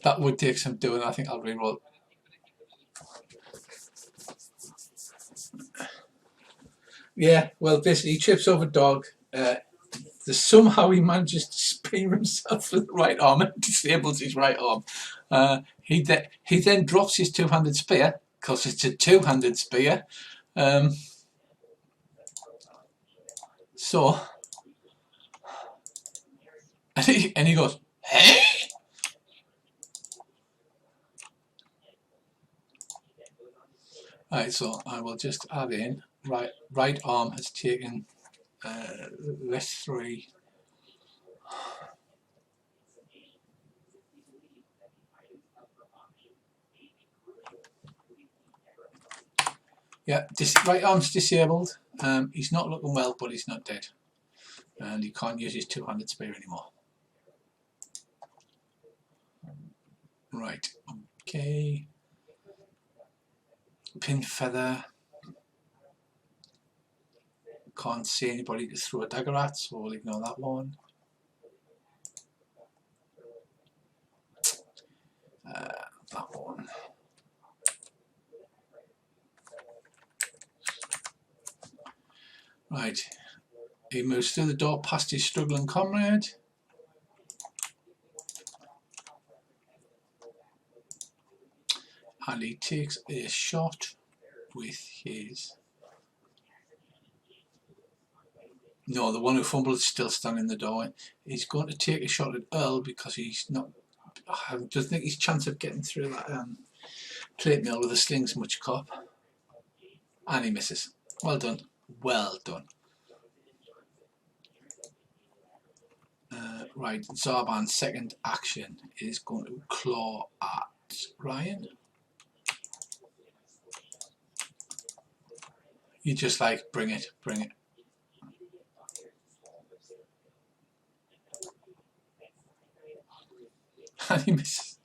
That would take some doing. I think I'll reroll. Yeah, well, basically, he trips over dog. Somehow he manages to spear himself with the right arm and disables his right arm. He then drops his two-handed spear, because it's a two-handed spear. So, and he goes, hey? Right, so I will just add in, right arm has taken this 3. Yeah, right arm's disabled. He's not looking well, but he's not dead. And he can't use his two-handed spear anymore. Right, okay. Pin feather. Can't see anybody to throw a dagger at, so we'll ignore that one. That one. Right, he moves through the door past his struggling comrade. And he takes a shot with his... No, the one who fumbled is still standing in the doorway. He's going to take a shot at Earl because he's not... I don't think his chance of getting through that plate mill with a sling's much cop. And he misses. Well done. Well done. Right, Zarban's second action is going to claw at Ryan. You just like, bring it, bring it. And he misses.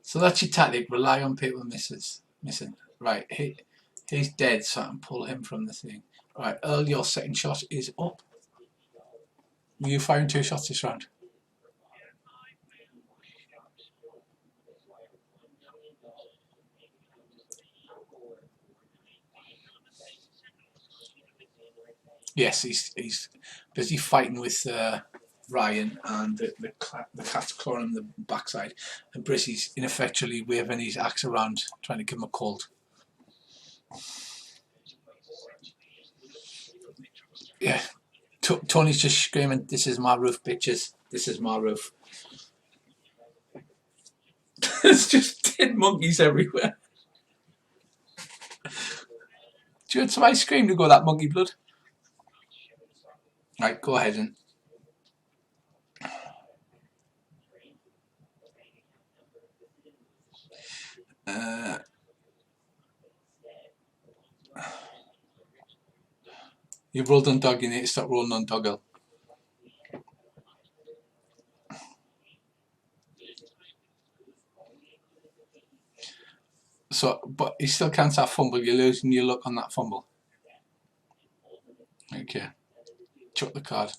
So that's your tactic, rely on people missing. Right, he's dead, so I can pull him from the thing. Right, Earl, your second shot is up. Were you firing 2 shots this round? Yes, he's busy fighting with Ryan, and the cat's clawing him the backside, and Brissy's ineffectually waving his axe around, trying to give him a cold. Yeah, Tony's just screaming, "This is my roof, bitches! This is my roof!" There's just dead monkeys everywhere. Do you want some ice cream to go that monkey blood? Right, go ahead and... You've rolled on dog, you need to stop rolling on doggle. So, but he still can't have fumble, you're losing your luck on that fumble. Okay. Chuck the card.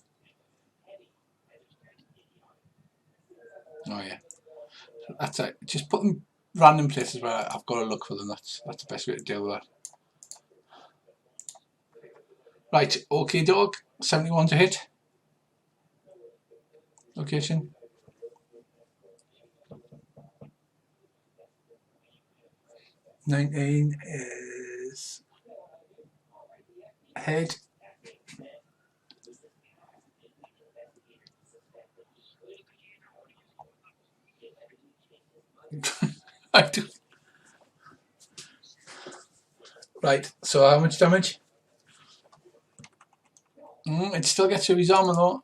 Oh yeah. That's it. Just put them random places where I've got to look for them. That's the best way to deal with that. Right, okay dog. 71 to hit. Location. $19 is head. I do. Right, so how much damage? It still gets through his armor though.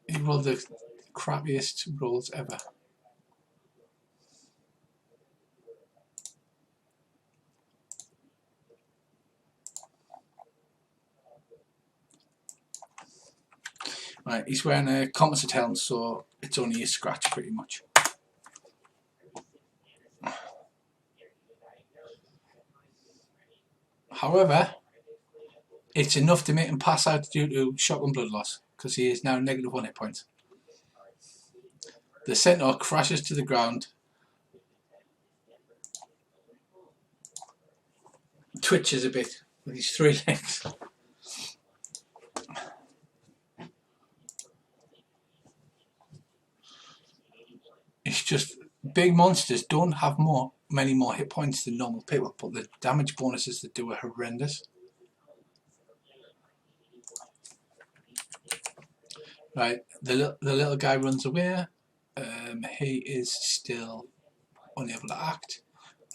He rolled the crappiest rolls ever. Right, he's wearing a composite helmet, so it's only a scratch pretty much. However, it's enough to make him pass out due to shock and blood loss, because he is now -1 hit point. The centaur crashes to the ground, twitches a bit with his 3 legs. It's just big monsters don't have many more hit points than normal people, but the damage bonuses they do are horrendous. Right, the little guy runs away. He is still unable to act.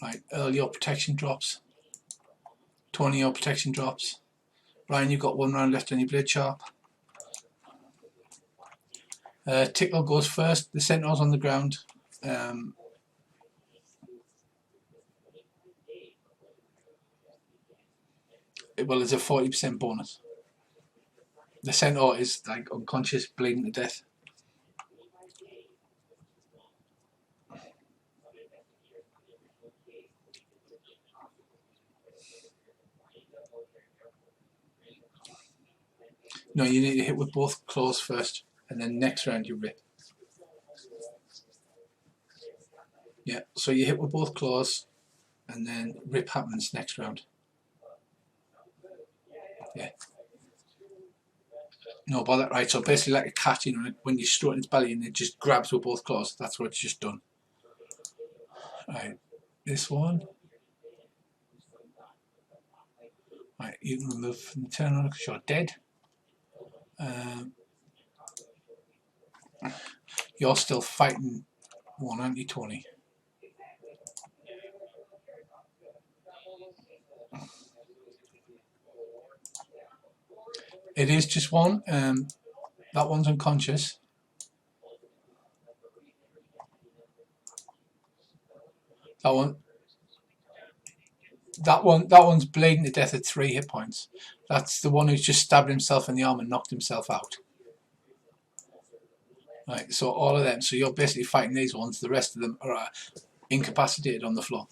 Right, early your protection drops. 20 your protection drops. Ryan, you've got 1 round left on your blade sharp. Tickle goes first. The centaur's on the ground. Well, there's a 40% bonus. The centaur is like unconscious, bleeding to death. No, you need to hit with both claws first, and then next round you rip. Yeah, so you hit with both claws, and then rip happens next round. Yeah. No bother. Right, so basically like a cat, you know, when you stroke its belly and it just grabs with both claws, that's what it's just done. Right, this one. Right, you can remove from the turn on because you're dead. You're still fighting one, aren't you, Tony? It is just one. That one's unconscious. That one's bleeding to death at 3 hit points. That's the one who's just stabbed himself in the arm and knocked himself out. Right, so all of them. So you're basically fighting these ones. The rest of them are incapacitated on the floor.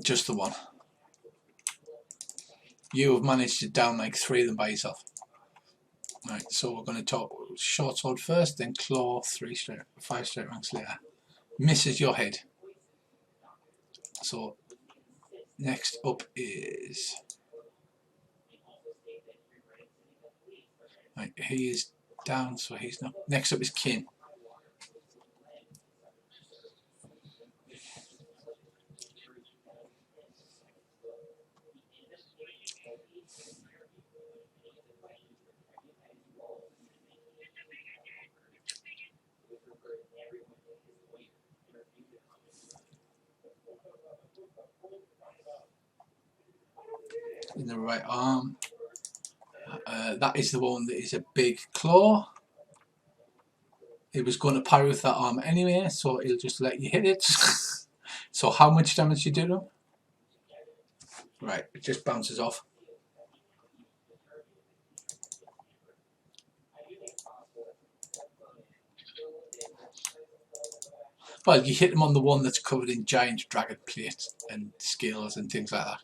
Just the one. You have managed to down like 3 of them by yourself. Right, so we're going to talk short sword first, then claw 5 straight ranks later. Misses your head. So next up is... Right, he is down, so he's not... Next up is Kin. In the right arm. That is the one that is a big claw. It was going to parry with that arm anyway, so it'll just let you hit it. So how much damage you do to him? Right, it just bounces off. Well, you hit him on the one that's covered in giant dragon plates and scales and things like that.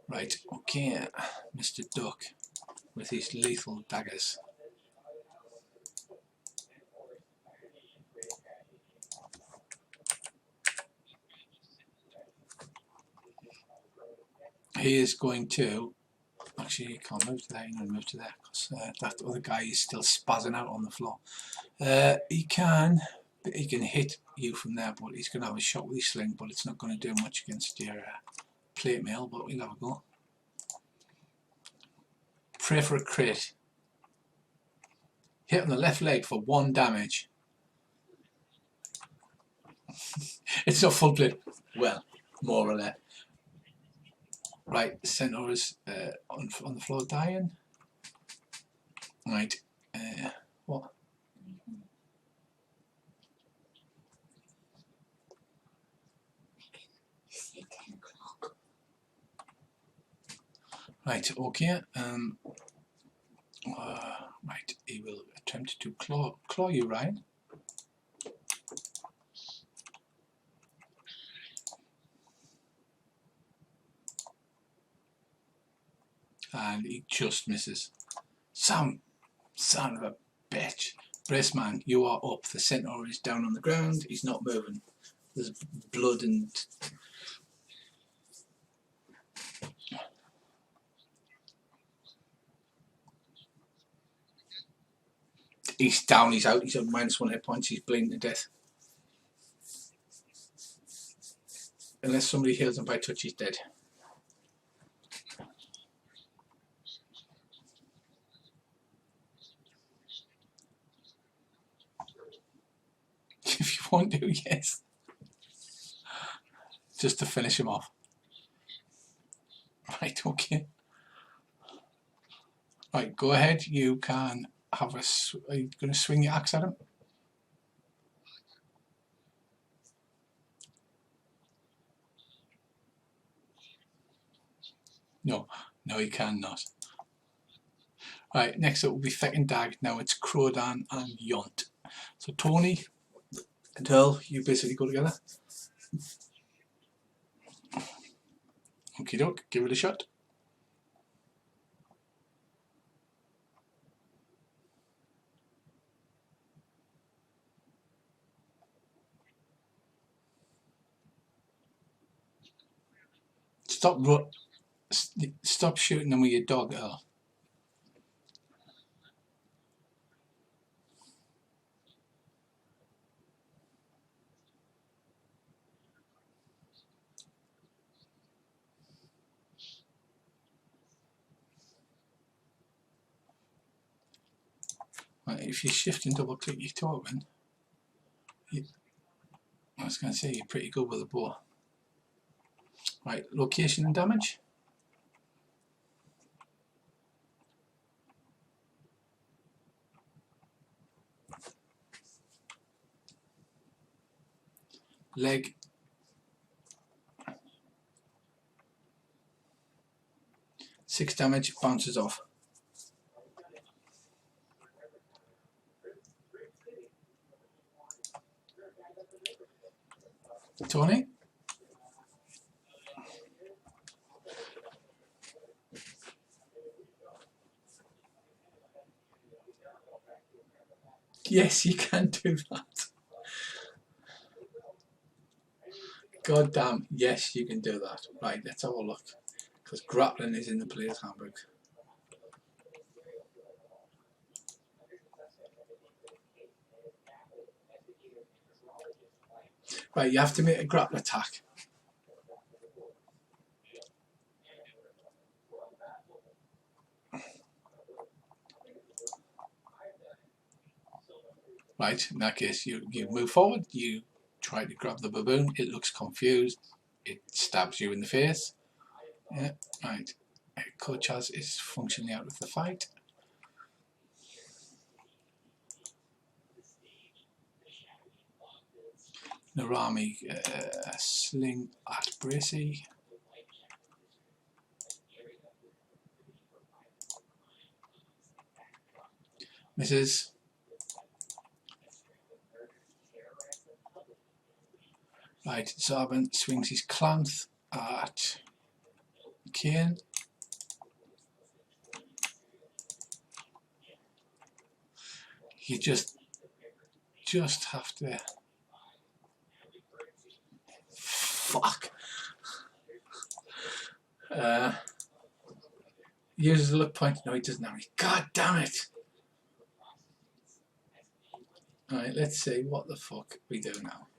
Right, okay, Mr. Duck with his lethal daggers. He is going to... Actually, he can't move to there, he's going to move to there because that other guy is still spazzing out on the floor. He can hit you from there, but he's going to have a shot with his sling, but it's not going to do much against your plate mail, but we'll have a go. Pray for a crit. Hit on the left leg for 1 damage. It's not full plate. Well, more or less. Right, centaur is on the floor dying. Right, what? Right, okay. Right, he will attempt to claw you, Ryan. and he just misses. Son of a bitch. Brace man, you are up. The centaur is down on the ground. He's not moving. There's blood and... He's down, he's out, he's on -1 hit points, he's bleeding to death. Unless somebody heals him by touch, he's dead. If you want to, yes. Just to finish him off. Right, okay. Right, go ahead, you can have a... Are you going to swing your axe at him? No, no, you cannot. Right, next up will be Feck and Dag. Now it's Crodan and Yont. So Tony and Earl, you basically go together. Okie doke, give it a shot. Stop shooting them with your dog, Earl. Right, if you shift and double click your token, I was going to say you're pretty good with a bow. Right, location and damage. Leg. Six damage, bounces off. Tony? Yes, you can do that. God damn, yes, you can do that. Right, let's have a look. Because grappling is in the player's handbook. Right, you have to make a grapple attack. Right, in that case, you move forward, you try to grab the baboon, it looks confused, it stabs you in the face. Yeah, right. Coach Chaz is functionally out of the fight. Narami sling at Bracy. Misses. Right, Zarban swings his clanth at Kane. You just have to... Fuck! Uses the luck point. No, he doesn't have it. God damn it! Alright, let's see what the fuck we do now.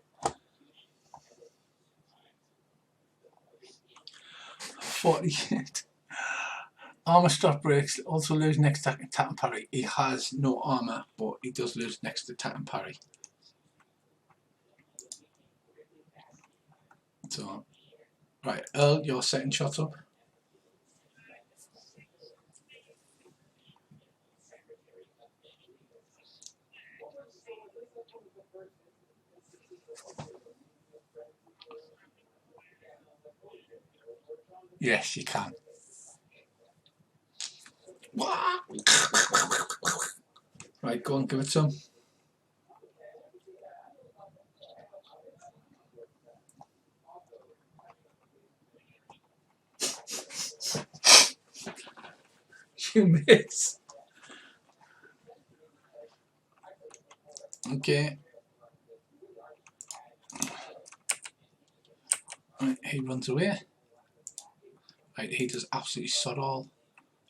48. Armor strap breaks, also lose next attack and parry. He has no armor, but he does lose next attack and parry. So, right, Earl, you're setting shots up. Yes, you can. Right, go on, give it some. You miss. Okay. Right, he runs away. Right, he does absolutely sod all.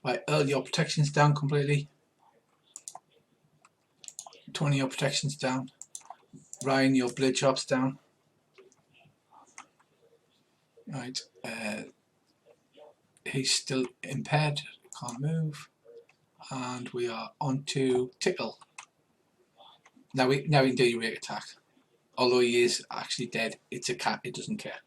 Right, Earl, your protection's down completely. 20, your protection's down. Ryan, your blade sharp's down. Right, he's still impaired, can't move. And we are on to Tickle. Now we can do your rate attack. Although he is actually dead, it's a cat, it doesn't care.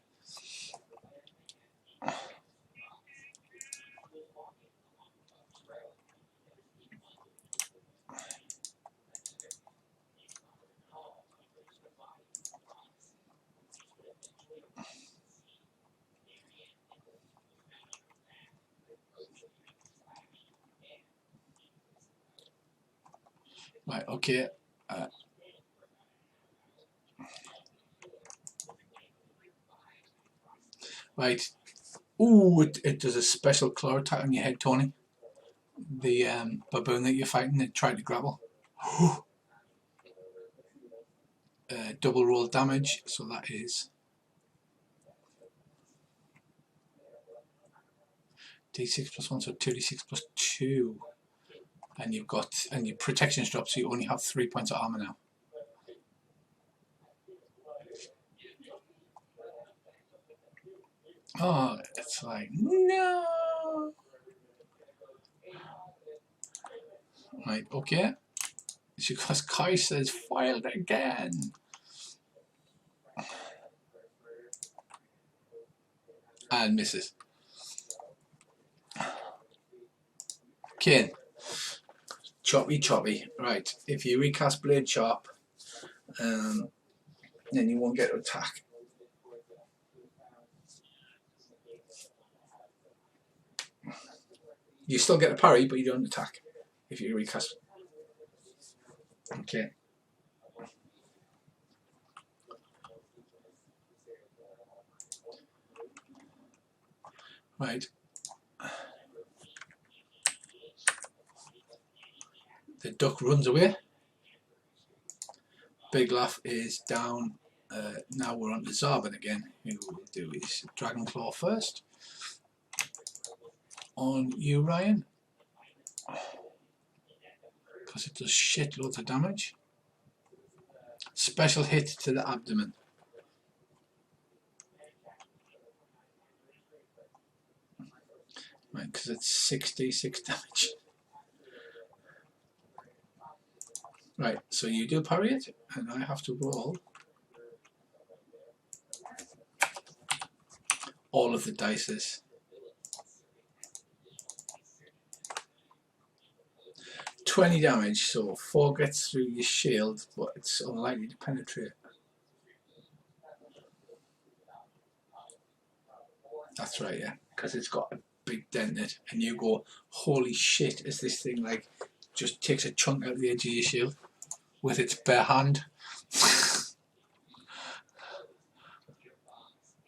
Right, okay. Right. Ooh, it does a special claw attack on your head, Tony. The baboon that you're fighting that tried to grapple. Double roll damage, so that is D6 plus 1, so 2d6 plus 2. And you've got, and your protection's dropped, so you only have 3 points of armor now. Oh, it's like, no! Right, okay. Because Kai says, filed again! And misses. Kin. Choppy choppy. Right, if you recast Blade Sharp, then you won't get to attack. You still get a parry, but you don't attack if you recast. Okay. Right. The duck runs away. Big Laugh is down. Now we're on to Zarbon again, who will do his Dragon Claw first. On you, Ryan. Because it does shitloads of damage. Special hit to the abdomen. Right, because it's 66 damage. Right, so you do parry it, and I have to roll all of the dices. 20 damage, so 4 gets through your shield, but it's unlikely to penetrate. That's right, yeah, because it's got a big dent in it, and you go, holy shit, as this thing like just takes a chunk out of the edge of your shield with its bare hand.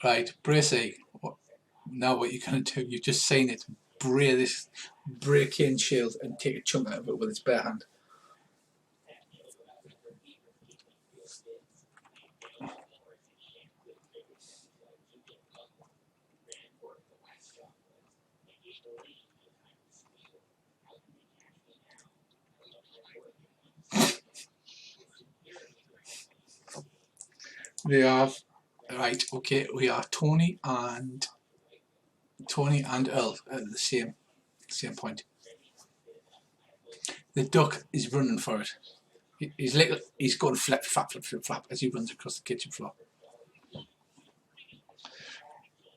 Right, Bracy, now what you're going to do, you've just seen it, break in shield and take a chunk out of it with its bare hand. We are right. Okay, we are Tony and Earl at the same point. The duck is running for it. He's going flip flap as he runs across the kitchen floor.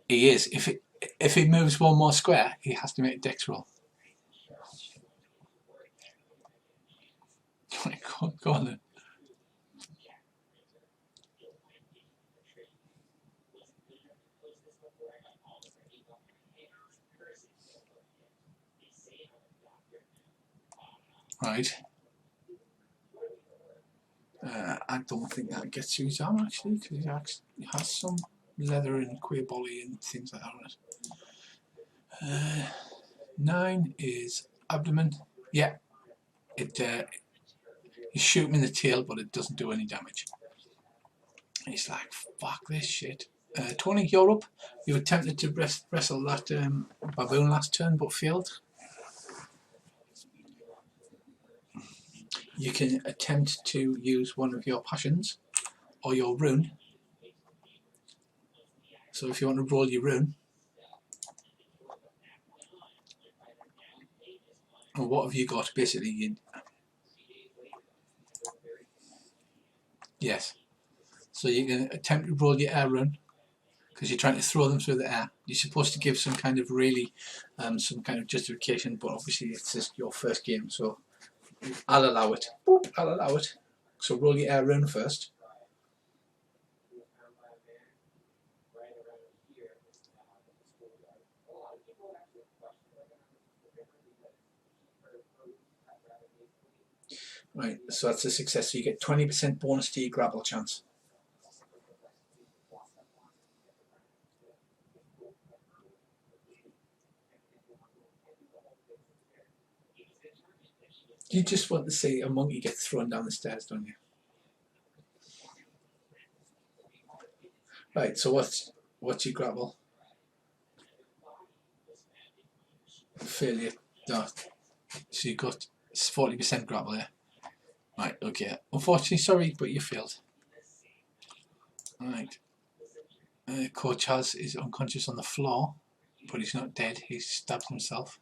He is. If he moves one more square, he has to make a dex roll. Go on then. Right. I don't think that gets to his arm actually, because he has some leather and queer bolly and things like that on it. 9 is abdomen. Yeah, it you shoot him in the tail, but it doesn't do any damage. He's like, fuck this shit. Tony, you're up. You attempted to wrestle that baboon last turn, but failed. You can attempt to use one of your passions or your rune. So if you want to roll your rune, and what have you got? Basically, yes. So you can attempt to roll your air rune because you're trying to throw them through the air. You're supposed to give some kind of really, some kind of justification, but obviously it's just your first game, so I'll allow it. Boop, I'll allow it. So roll your air rune first. Right, so that's a success. So you get 20% bonus to your grapple chance. You just want to see a monkey get thrown down the stairs, don't you? Right, so what's your grapple? Failure. No. So you got 40% grapple there. Right, okay. Unfortunately, sorry, but you failed. Right. Coach is unconscious on the floor, but he's not dead. He's stabbed himself.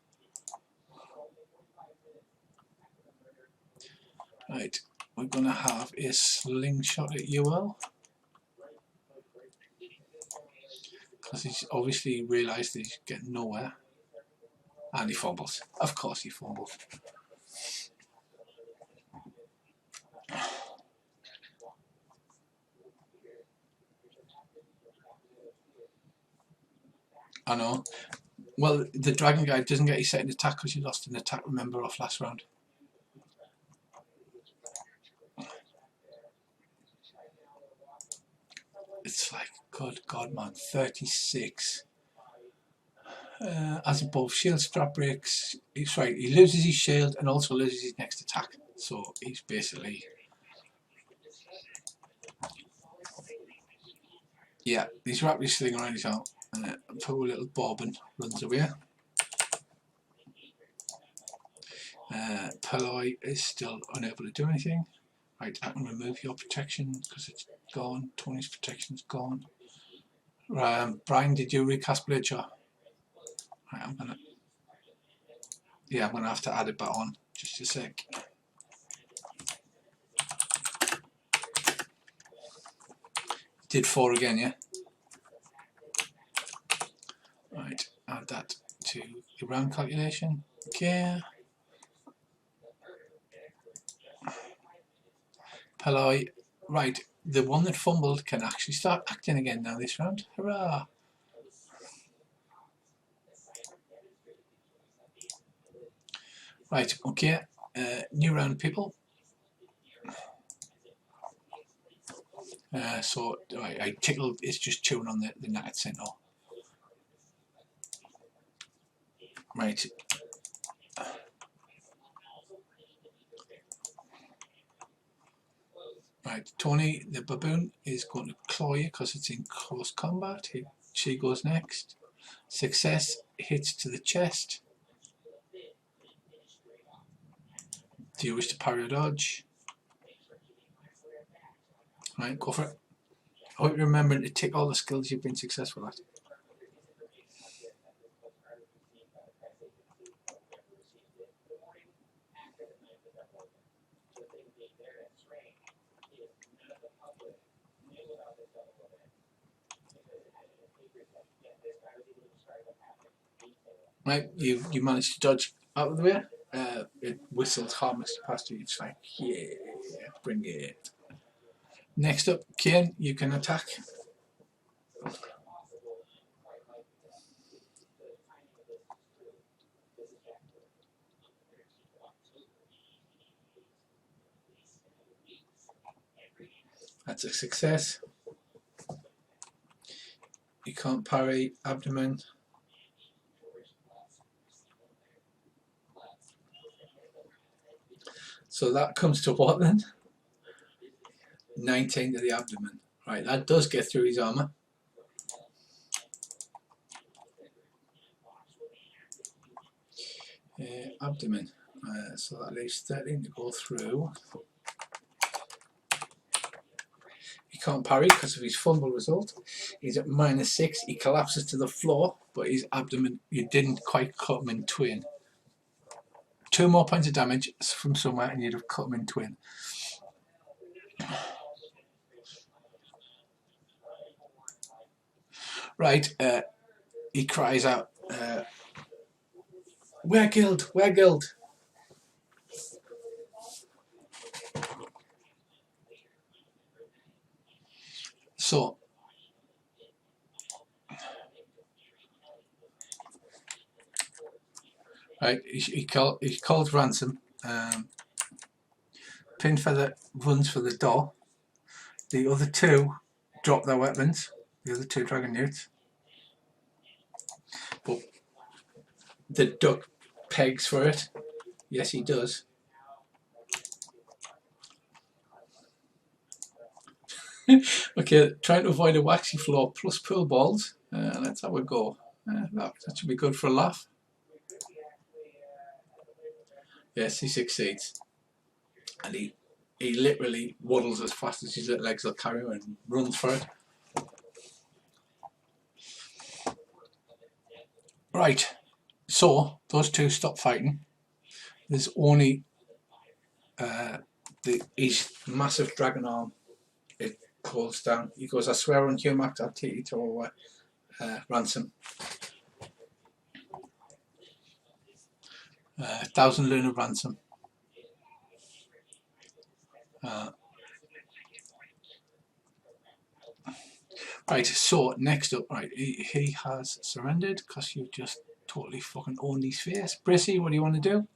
Right, we're going to have a slingshot at UL. Because he's obviously realised that he's getting nowhere. And he fumbles. Of course he fumbles. I know. Well, the dragon guy doesn't get his second attack because he lost an attack, remember, off last round. It's like, good God, man, 36. As above, shield strap breaks. He's right, he loses his shield and also loses his next attack. So he's basically... Yeah, he's rapidly slinging around his arm. Poor little Bobbin runs away. Peloy is still unable to do anything. Right, I can remove your protection because it's gone. Tony's protection's gone. Brian, did you recast Blade Shot? Right, I'm gonna have to add it back on. Just a sec. Did 4 again, yeah? Right, add that to the round calculation. Okay. Peloy, right, the one that fumbled can actually start acting again now this round. Hurrah! Right, okay. New round, people. So I tickled. It's just chewing on the knackered sentinel. Right. Right, Tony, the baboon is going to claw you because it's in close combat. She goes next. Success, hits to the chest. Do you wish to parry or dodge? Right, go for it. I hope you're remembering to tick all the skills you've been successful at. Right, you managed to dodge out of the way. It whistles harmless past you. It's like, yeah, bring it. Next up, Kane, you can attack. That's a success. You can't parry abdomen. So that comes to what then? 19 to the abdomen. Right, that does get through his armour. Abdomen. So that leaves 13 to go through. He can't parry because of his fumble result. He's at -6. He collapses to the floor, but his abdomen, you didn't quite cut him in twain. 2 more points of damage from somewhere and you'd have cut him in twain. Right, he cries out, "We're guild, we're guild." So, right, he calls ransom. Pinfeather runs for the door. The other 2 drop their weapons. The other 2 dragon newts. But the duck pegs for it. Yes, he does. Okay, trying to avoid a waxy floor plus pool balls. Let's have a go. That should be good for a laugh. Yes, he succeeds. And he literally waddles as fast as his legs will carry him and runs for it. Right, so those 2 stop fighting. There's only his massive dragon arm. It calls down. He goes, "I swear on Humac, I'll take you to ransom. 1,000 lunar ransom." Right, so next up, right, he has surrendered because you've just totally fucking owned his face. Brissy, what do you want to do?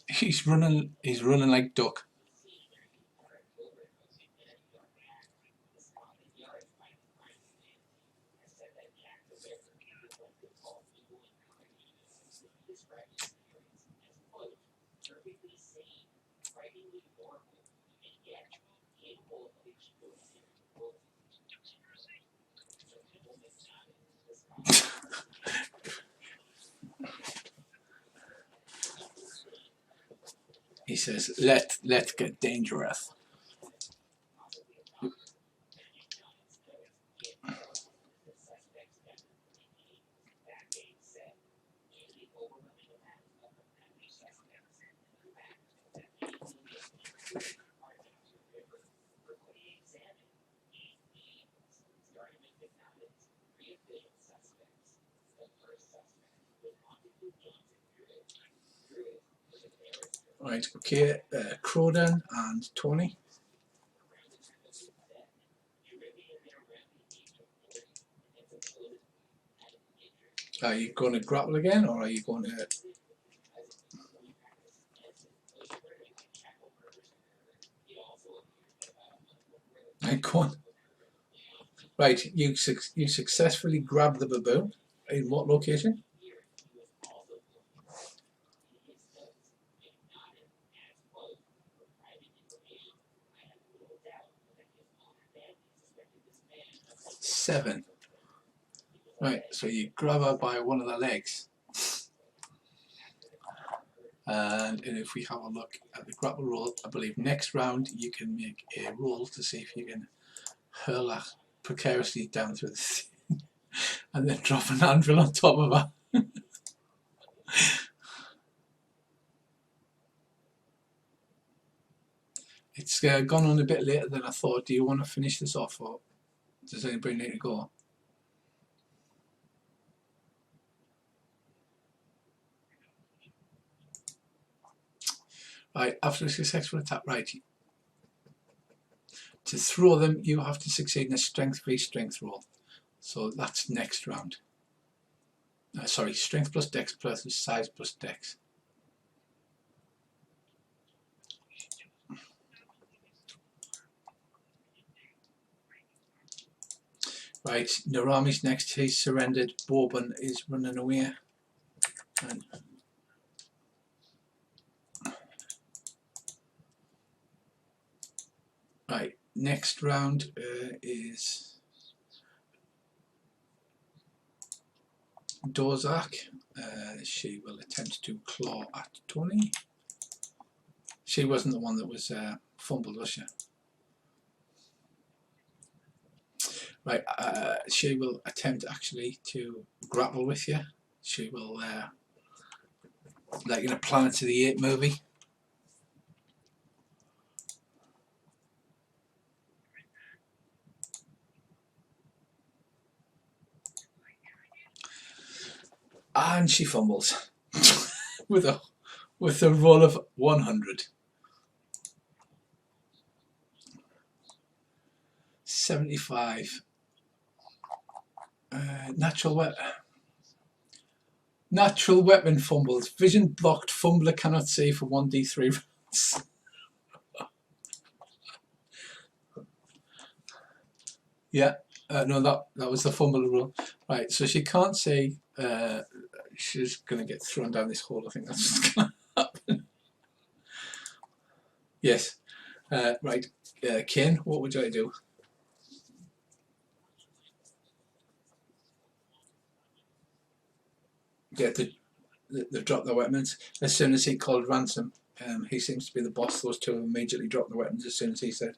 He's running like duck. He says, let's get dangerous. Right, okay, Croden and Tony. Are you going to grapple again, or are you going to... Right, go on. Right, you successfully grab the baboon. In what location? Seven. Right, so you grab her by one of the legs. And if we have a look at the grapple roll, I believe next round you can make a roll to see if you can hurl her precariously down through the thing and then drop an anvil on top of her. It's gone on a bit later than I thought. Do you want to finish this off, or does anybody need to go? Right, after a successful attack, right, to throw them you have to succeed in a strength v strength roll. So that's next round. Sorry, strength plus dex plus size plus dex. Right, Narami's next. He's surrendered. Bourbon is running away. And Right, next round is Dozak. She will attempt to claw at Tony. She wasn't the one that was fumbled, was she? Right, she will attempt actually to grapple with you. She will, like in a Planet of the Apes movie. And she fumbles with a roll of 100. 75. Natural weapon fumbles. Vision blocked. Fumbler cannot see for 1d3 rounds. Yeah. No, that was the fumble rule. Right, so she can't see. She's going to get thrown down this hole. I think that's what's going to happen. Yes. Right. Ken, what would you like to do? Yeah, they drop their weapons. As soon as he called ransom, he seems to be the boss. Those two immediately dropped the weapons as soon as he said.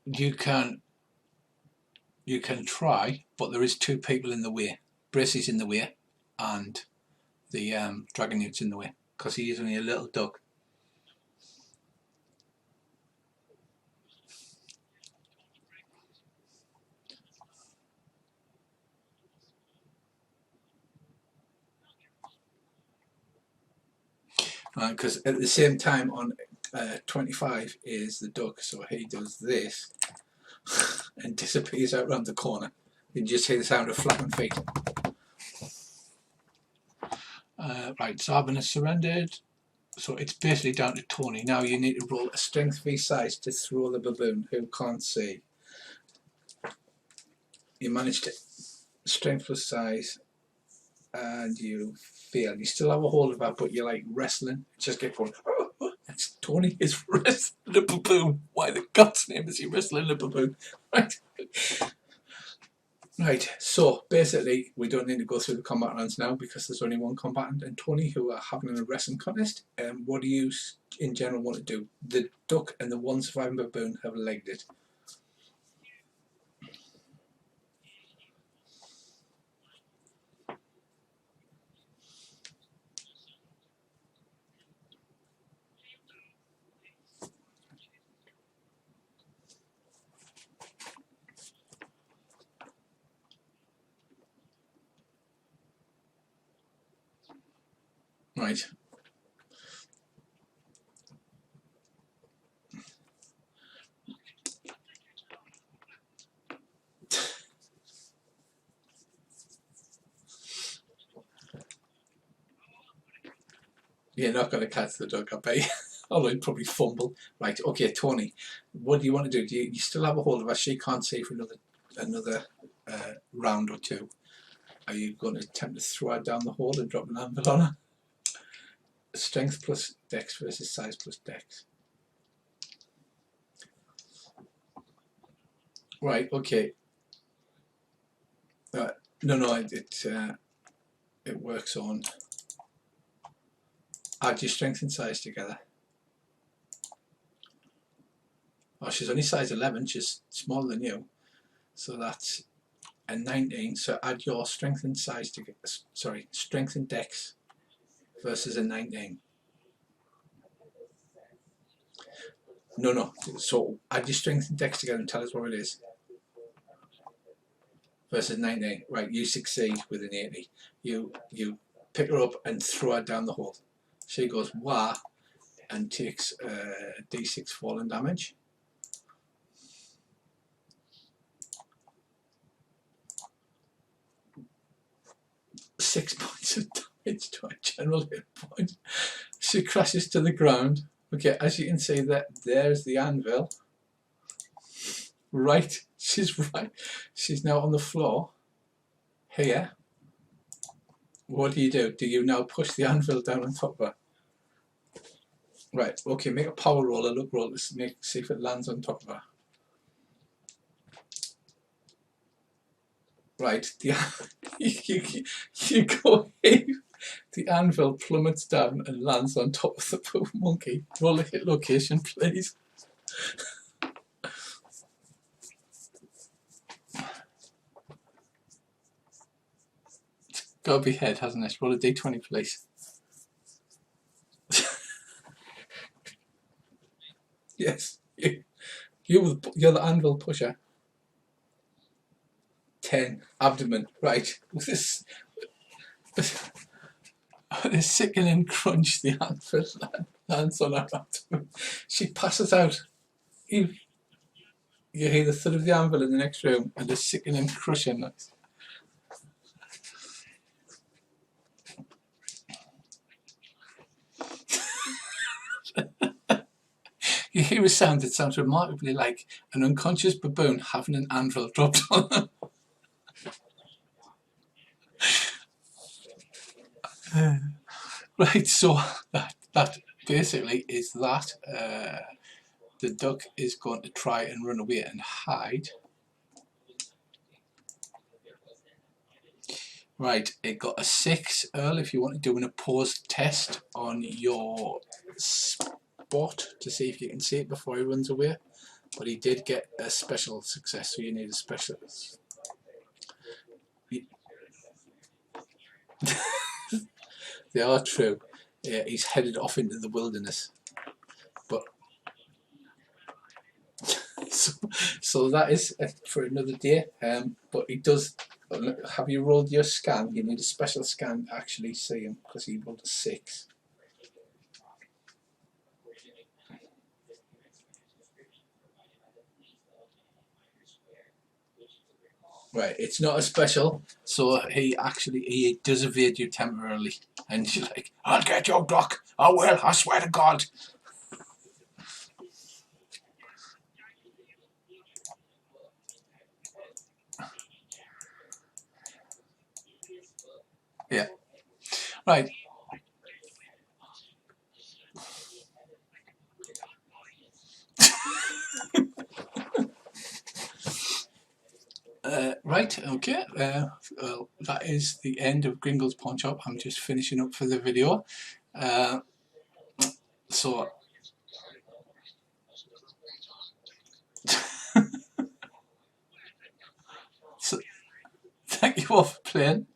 You can try, but there is two people in the way. Bracey's in the way, and the dragon newt's in the way because he is only a little duck. Because at the same time on 25 is the duck, so he does this and disappears out round the corner. You can just hear the sound of flapping feet. Right, Zarbin has surrendered, so it's basically down to Tony. Now you need to roll a strength v size to throw the baboon who can't see. You managed to strength plus size and you fail. You still have a hold of her, but you're like wrestling. Just get going. That's Tony is wrestling a baboon. Why the God's name is he wrestling a baboon? Right. Right, so basically we don't need to go through the combat rounds now because there's only one combatant and Tony who are having a wrestling contest. What do you in general want to do? The duck and the one surviving baboon have legged it. Right. You're not going to catch the duck, I bet. Although he'd probably fumble. Right, okay, Tony, what do you want to do? Do you still have a hold of her? She can't see for another round or two. Are you going to attempt to throw her down the hole and drop an anvil on her? Strength plus dex versus size plus dex. Right, okay. No, it works on. Add your strength and size together. Oh, she's only size 11, she's smaller than you. So that's a 19. So add your strength and size together. Sorry, strength and dex versus a 19. No. So add your strength and dex together and tell us what it is. Versus 19. Right, you succeed with an 80. You pick her up and throw her down the hole. She goes wah and takes d6 falling damage. 6 points of damage to a general hit point. She crashes to the ground. Okay, as you can see, there's the anvil. Right, she's now on the floor. here, what do? Do you now push the anvil down on top of her? Right, okay, make a power roll, a look roll, see if it lands on top of her. Right, you go here, the anvil plummets down and lands on top of the poor monkey. Roll a hit location, please. It's got to be head, hasn't it? Roll a d20, please. Yes, you're the anvil pusher. 10, abdomen. Right, this sickening crunch the anvil lands on her abdomen. She passes out. You hear the thud of the anvil in the next room and the sickening crushing noise. You hear a sound that sounds remarkably like an unconscious baboon having an anvil dropped on them. Right, so that basically is that. The duck is going to try and run away and hide. Right, it got a 6, Earl, if you want to do an opposed test on your spot to see if you can see it before he runs away. But he did get a special success, so you need a special. They are true. He's headed off into the wilderness. But so that is for another day. But he does. Have you rolled your scan? You need a special scan to actually see him because he rolled a 6. Right, it's not a special, so he does evade you temporarily, and you're like, "I'll get you, Doc. I will. I swear to God." Yeah. Right. Right, okay. Well, that is the end of Gringles pawnshop. I'm just finishing up for the video. So, so, thank you all for playing.